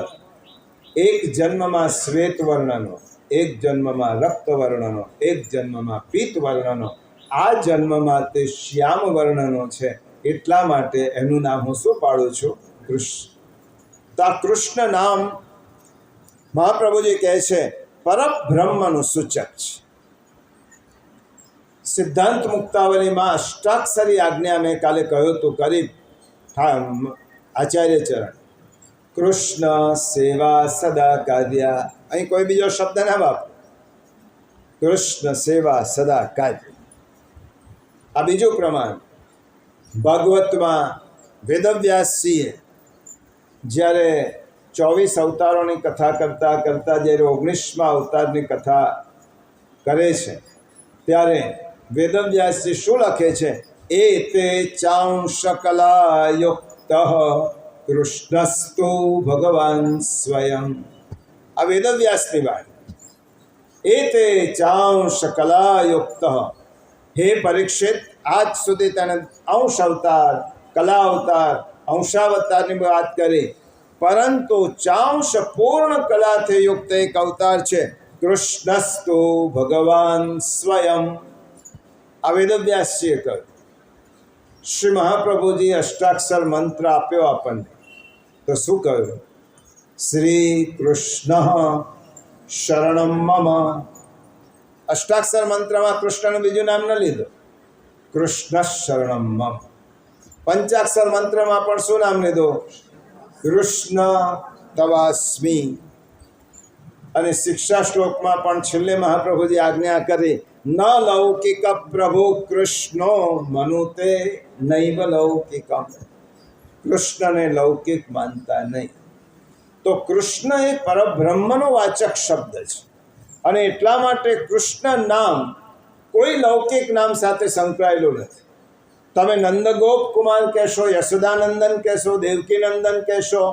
Speaker 1: એક જન્મમાં શ્વેત વર્ણનો, એક જન્મમાં રક્ત વર્ણનો, એક જન્મમાં પીત વર્ણનો, આ જન્મમાં તે શ્યામ વર્ણનો છે. એટલા માટે એનું નામ હું શું પાડું છું? કૃષ્ણ. તો આ કૃષ્ણ નામ મહાપ્રભુજી કહે છે પરબ્રહ્મનું સૂચક છે. સિદ્ધાંત મુક્તાવલીમાં અષ્ટાક્ષરી આજ્ઞા મેં કાલે કહ્યું હતું, કરી આચાર્ય ચરણ. કૃષ્ણ સેવા સદા કાર્ય. અહીં કોઈ બીજો શબ્દ ના વાપરો. કૃષ્ણ સેવા સદા કાર્ય. આ બીજું પ્રમાણ ભાગવતમાં વેદવ્યાસજીએ જ્યારે 24 અવતારોની કથા કરતાં કરતાં જ્યારે 19મા અવતારની કથા કરે છે ત્યારે વેદવ્યાસજી શું લખે છે? એતે ચાંશકલાયુક્ત કૃષ્ણસ્તુ ભગવાન સ્વયં. આ વેદવ્યાસની વાણી. એતે ચાંશકલાયુક્ત. હે પરીક્ષિત, આજ સુધી તેને અંશ અવતાર, કલા અવતાર, અંશાવતારની વાત કરી, પરંતુ ચાંશ પૂર્ણ કલાથી યુક્ત એક અવતાર છે. કૃષ્ણસ્તુ ભગવાન સ્વયં. આ વેદવ્યાસજીએ કહ્યું. શ્રી મહાપ્રભુજી અષ્ટાક્ષર મંત્ર આપ્યો આપણને તો શું કહ્યું? શ્રી કૃષ્ણ શરણમ મમ. અષ્ટાક્ષર મંત્રમાં કૃષ્ણનું બીજું નામ ન લીધું, કૃષ્ણ શરણમ મમ. પંચાક્ષર મંત્રમાં પણ શું નામ લીધું? કૃષ્ણ તવાસ્મી. અને શિક્ષા શ્લોકમાં પણ છેલ્લે મહાપ્રભુજી આજ્ઞા કરી, ન લૌકિક પ્રભુ કૃષ્ણો મનુતે નૈવ લૌકિકમ. કૃષ્ણને લૌકિક માનતા નહીં. તો કૃષ્ણ એ પરબ્રહ્મનો વાચક શબ્દ છે અને એટલા માટે કૃષ્ણ નામ કોઈ લૌકિક નામ સાથે સંકળાયેલું નથી. તમે નંદગોપ કુમાર કહેશો, યશોદાનંદન કહેશો, દેવકી નંદન કહેશો,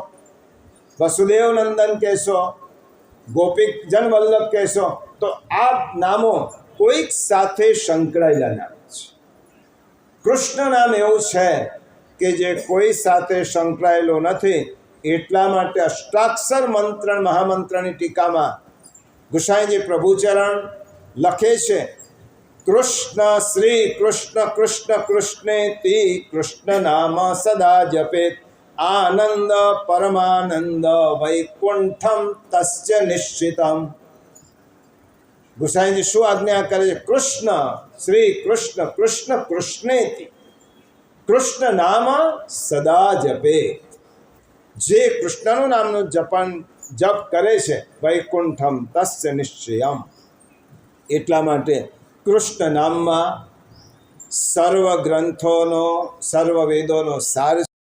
Speaker 1: વસુદેવ નંદન કહેશો, ગોપી જન વલ્લભ કહેશો, તો આ નામો કોઈક સાથે સંકળાયેલા નામ છે. કૃષ્ણ નામ એવું છે કે જે કોઈ સાથે સંકળાયેલો નથી. એટલા માટે અષ્ટાક્ષર મંત્ર મહામંત્રની ટીકામાં ગુસાઈજી પ્રભુચરણ લખે છે, કૃષ્ણ શ્રી કૃષ્ણ કૃષ્ણ કૃષ્ણેતિ કૃષ્ણ નામ સદા જપેત આનંદ પરમાનંદ વૈકુંઠમ તસ્ય નિશ્ચિતમ. ગુસાઈજી શું આજ્ઞા કરે છે? કૃષ્ણ શ્રી કૃષ્ણ કૃષ્ણ કૃષ્ણેતિ કૃષ્ણ નામ સદા જપેત. જે કૃષ્ણનું નામનું જપ કરે છે વૈકુંઠમ તસ્ય નિશ્ચયમ. એટલા માટે કૃષ્ણ નામમાં સર્વ ગ્રંથોનો સર્વ વેદોનો સાર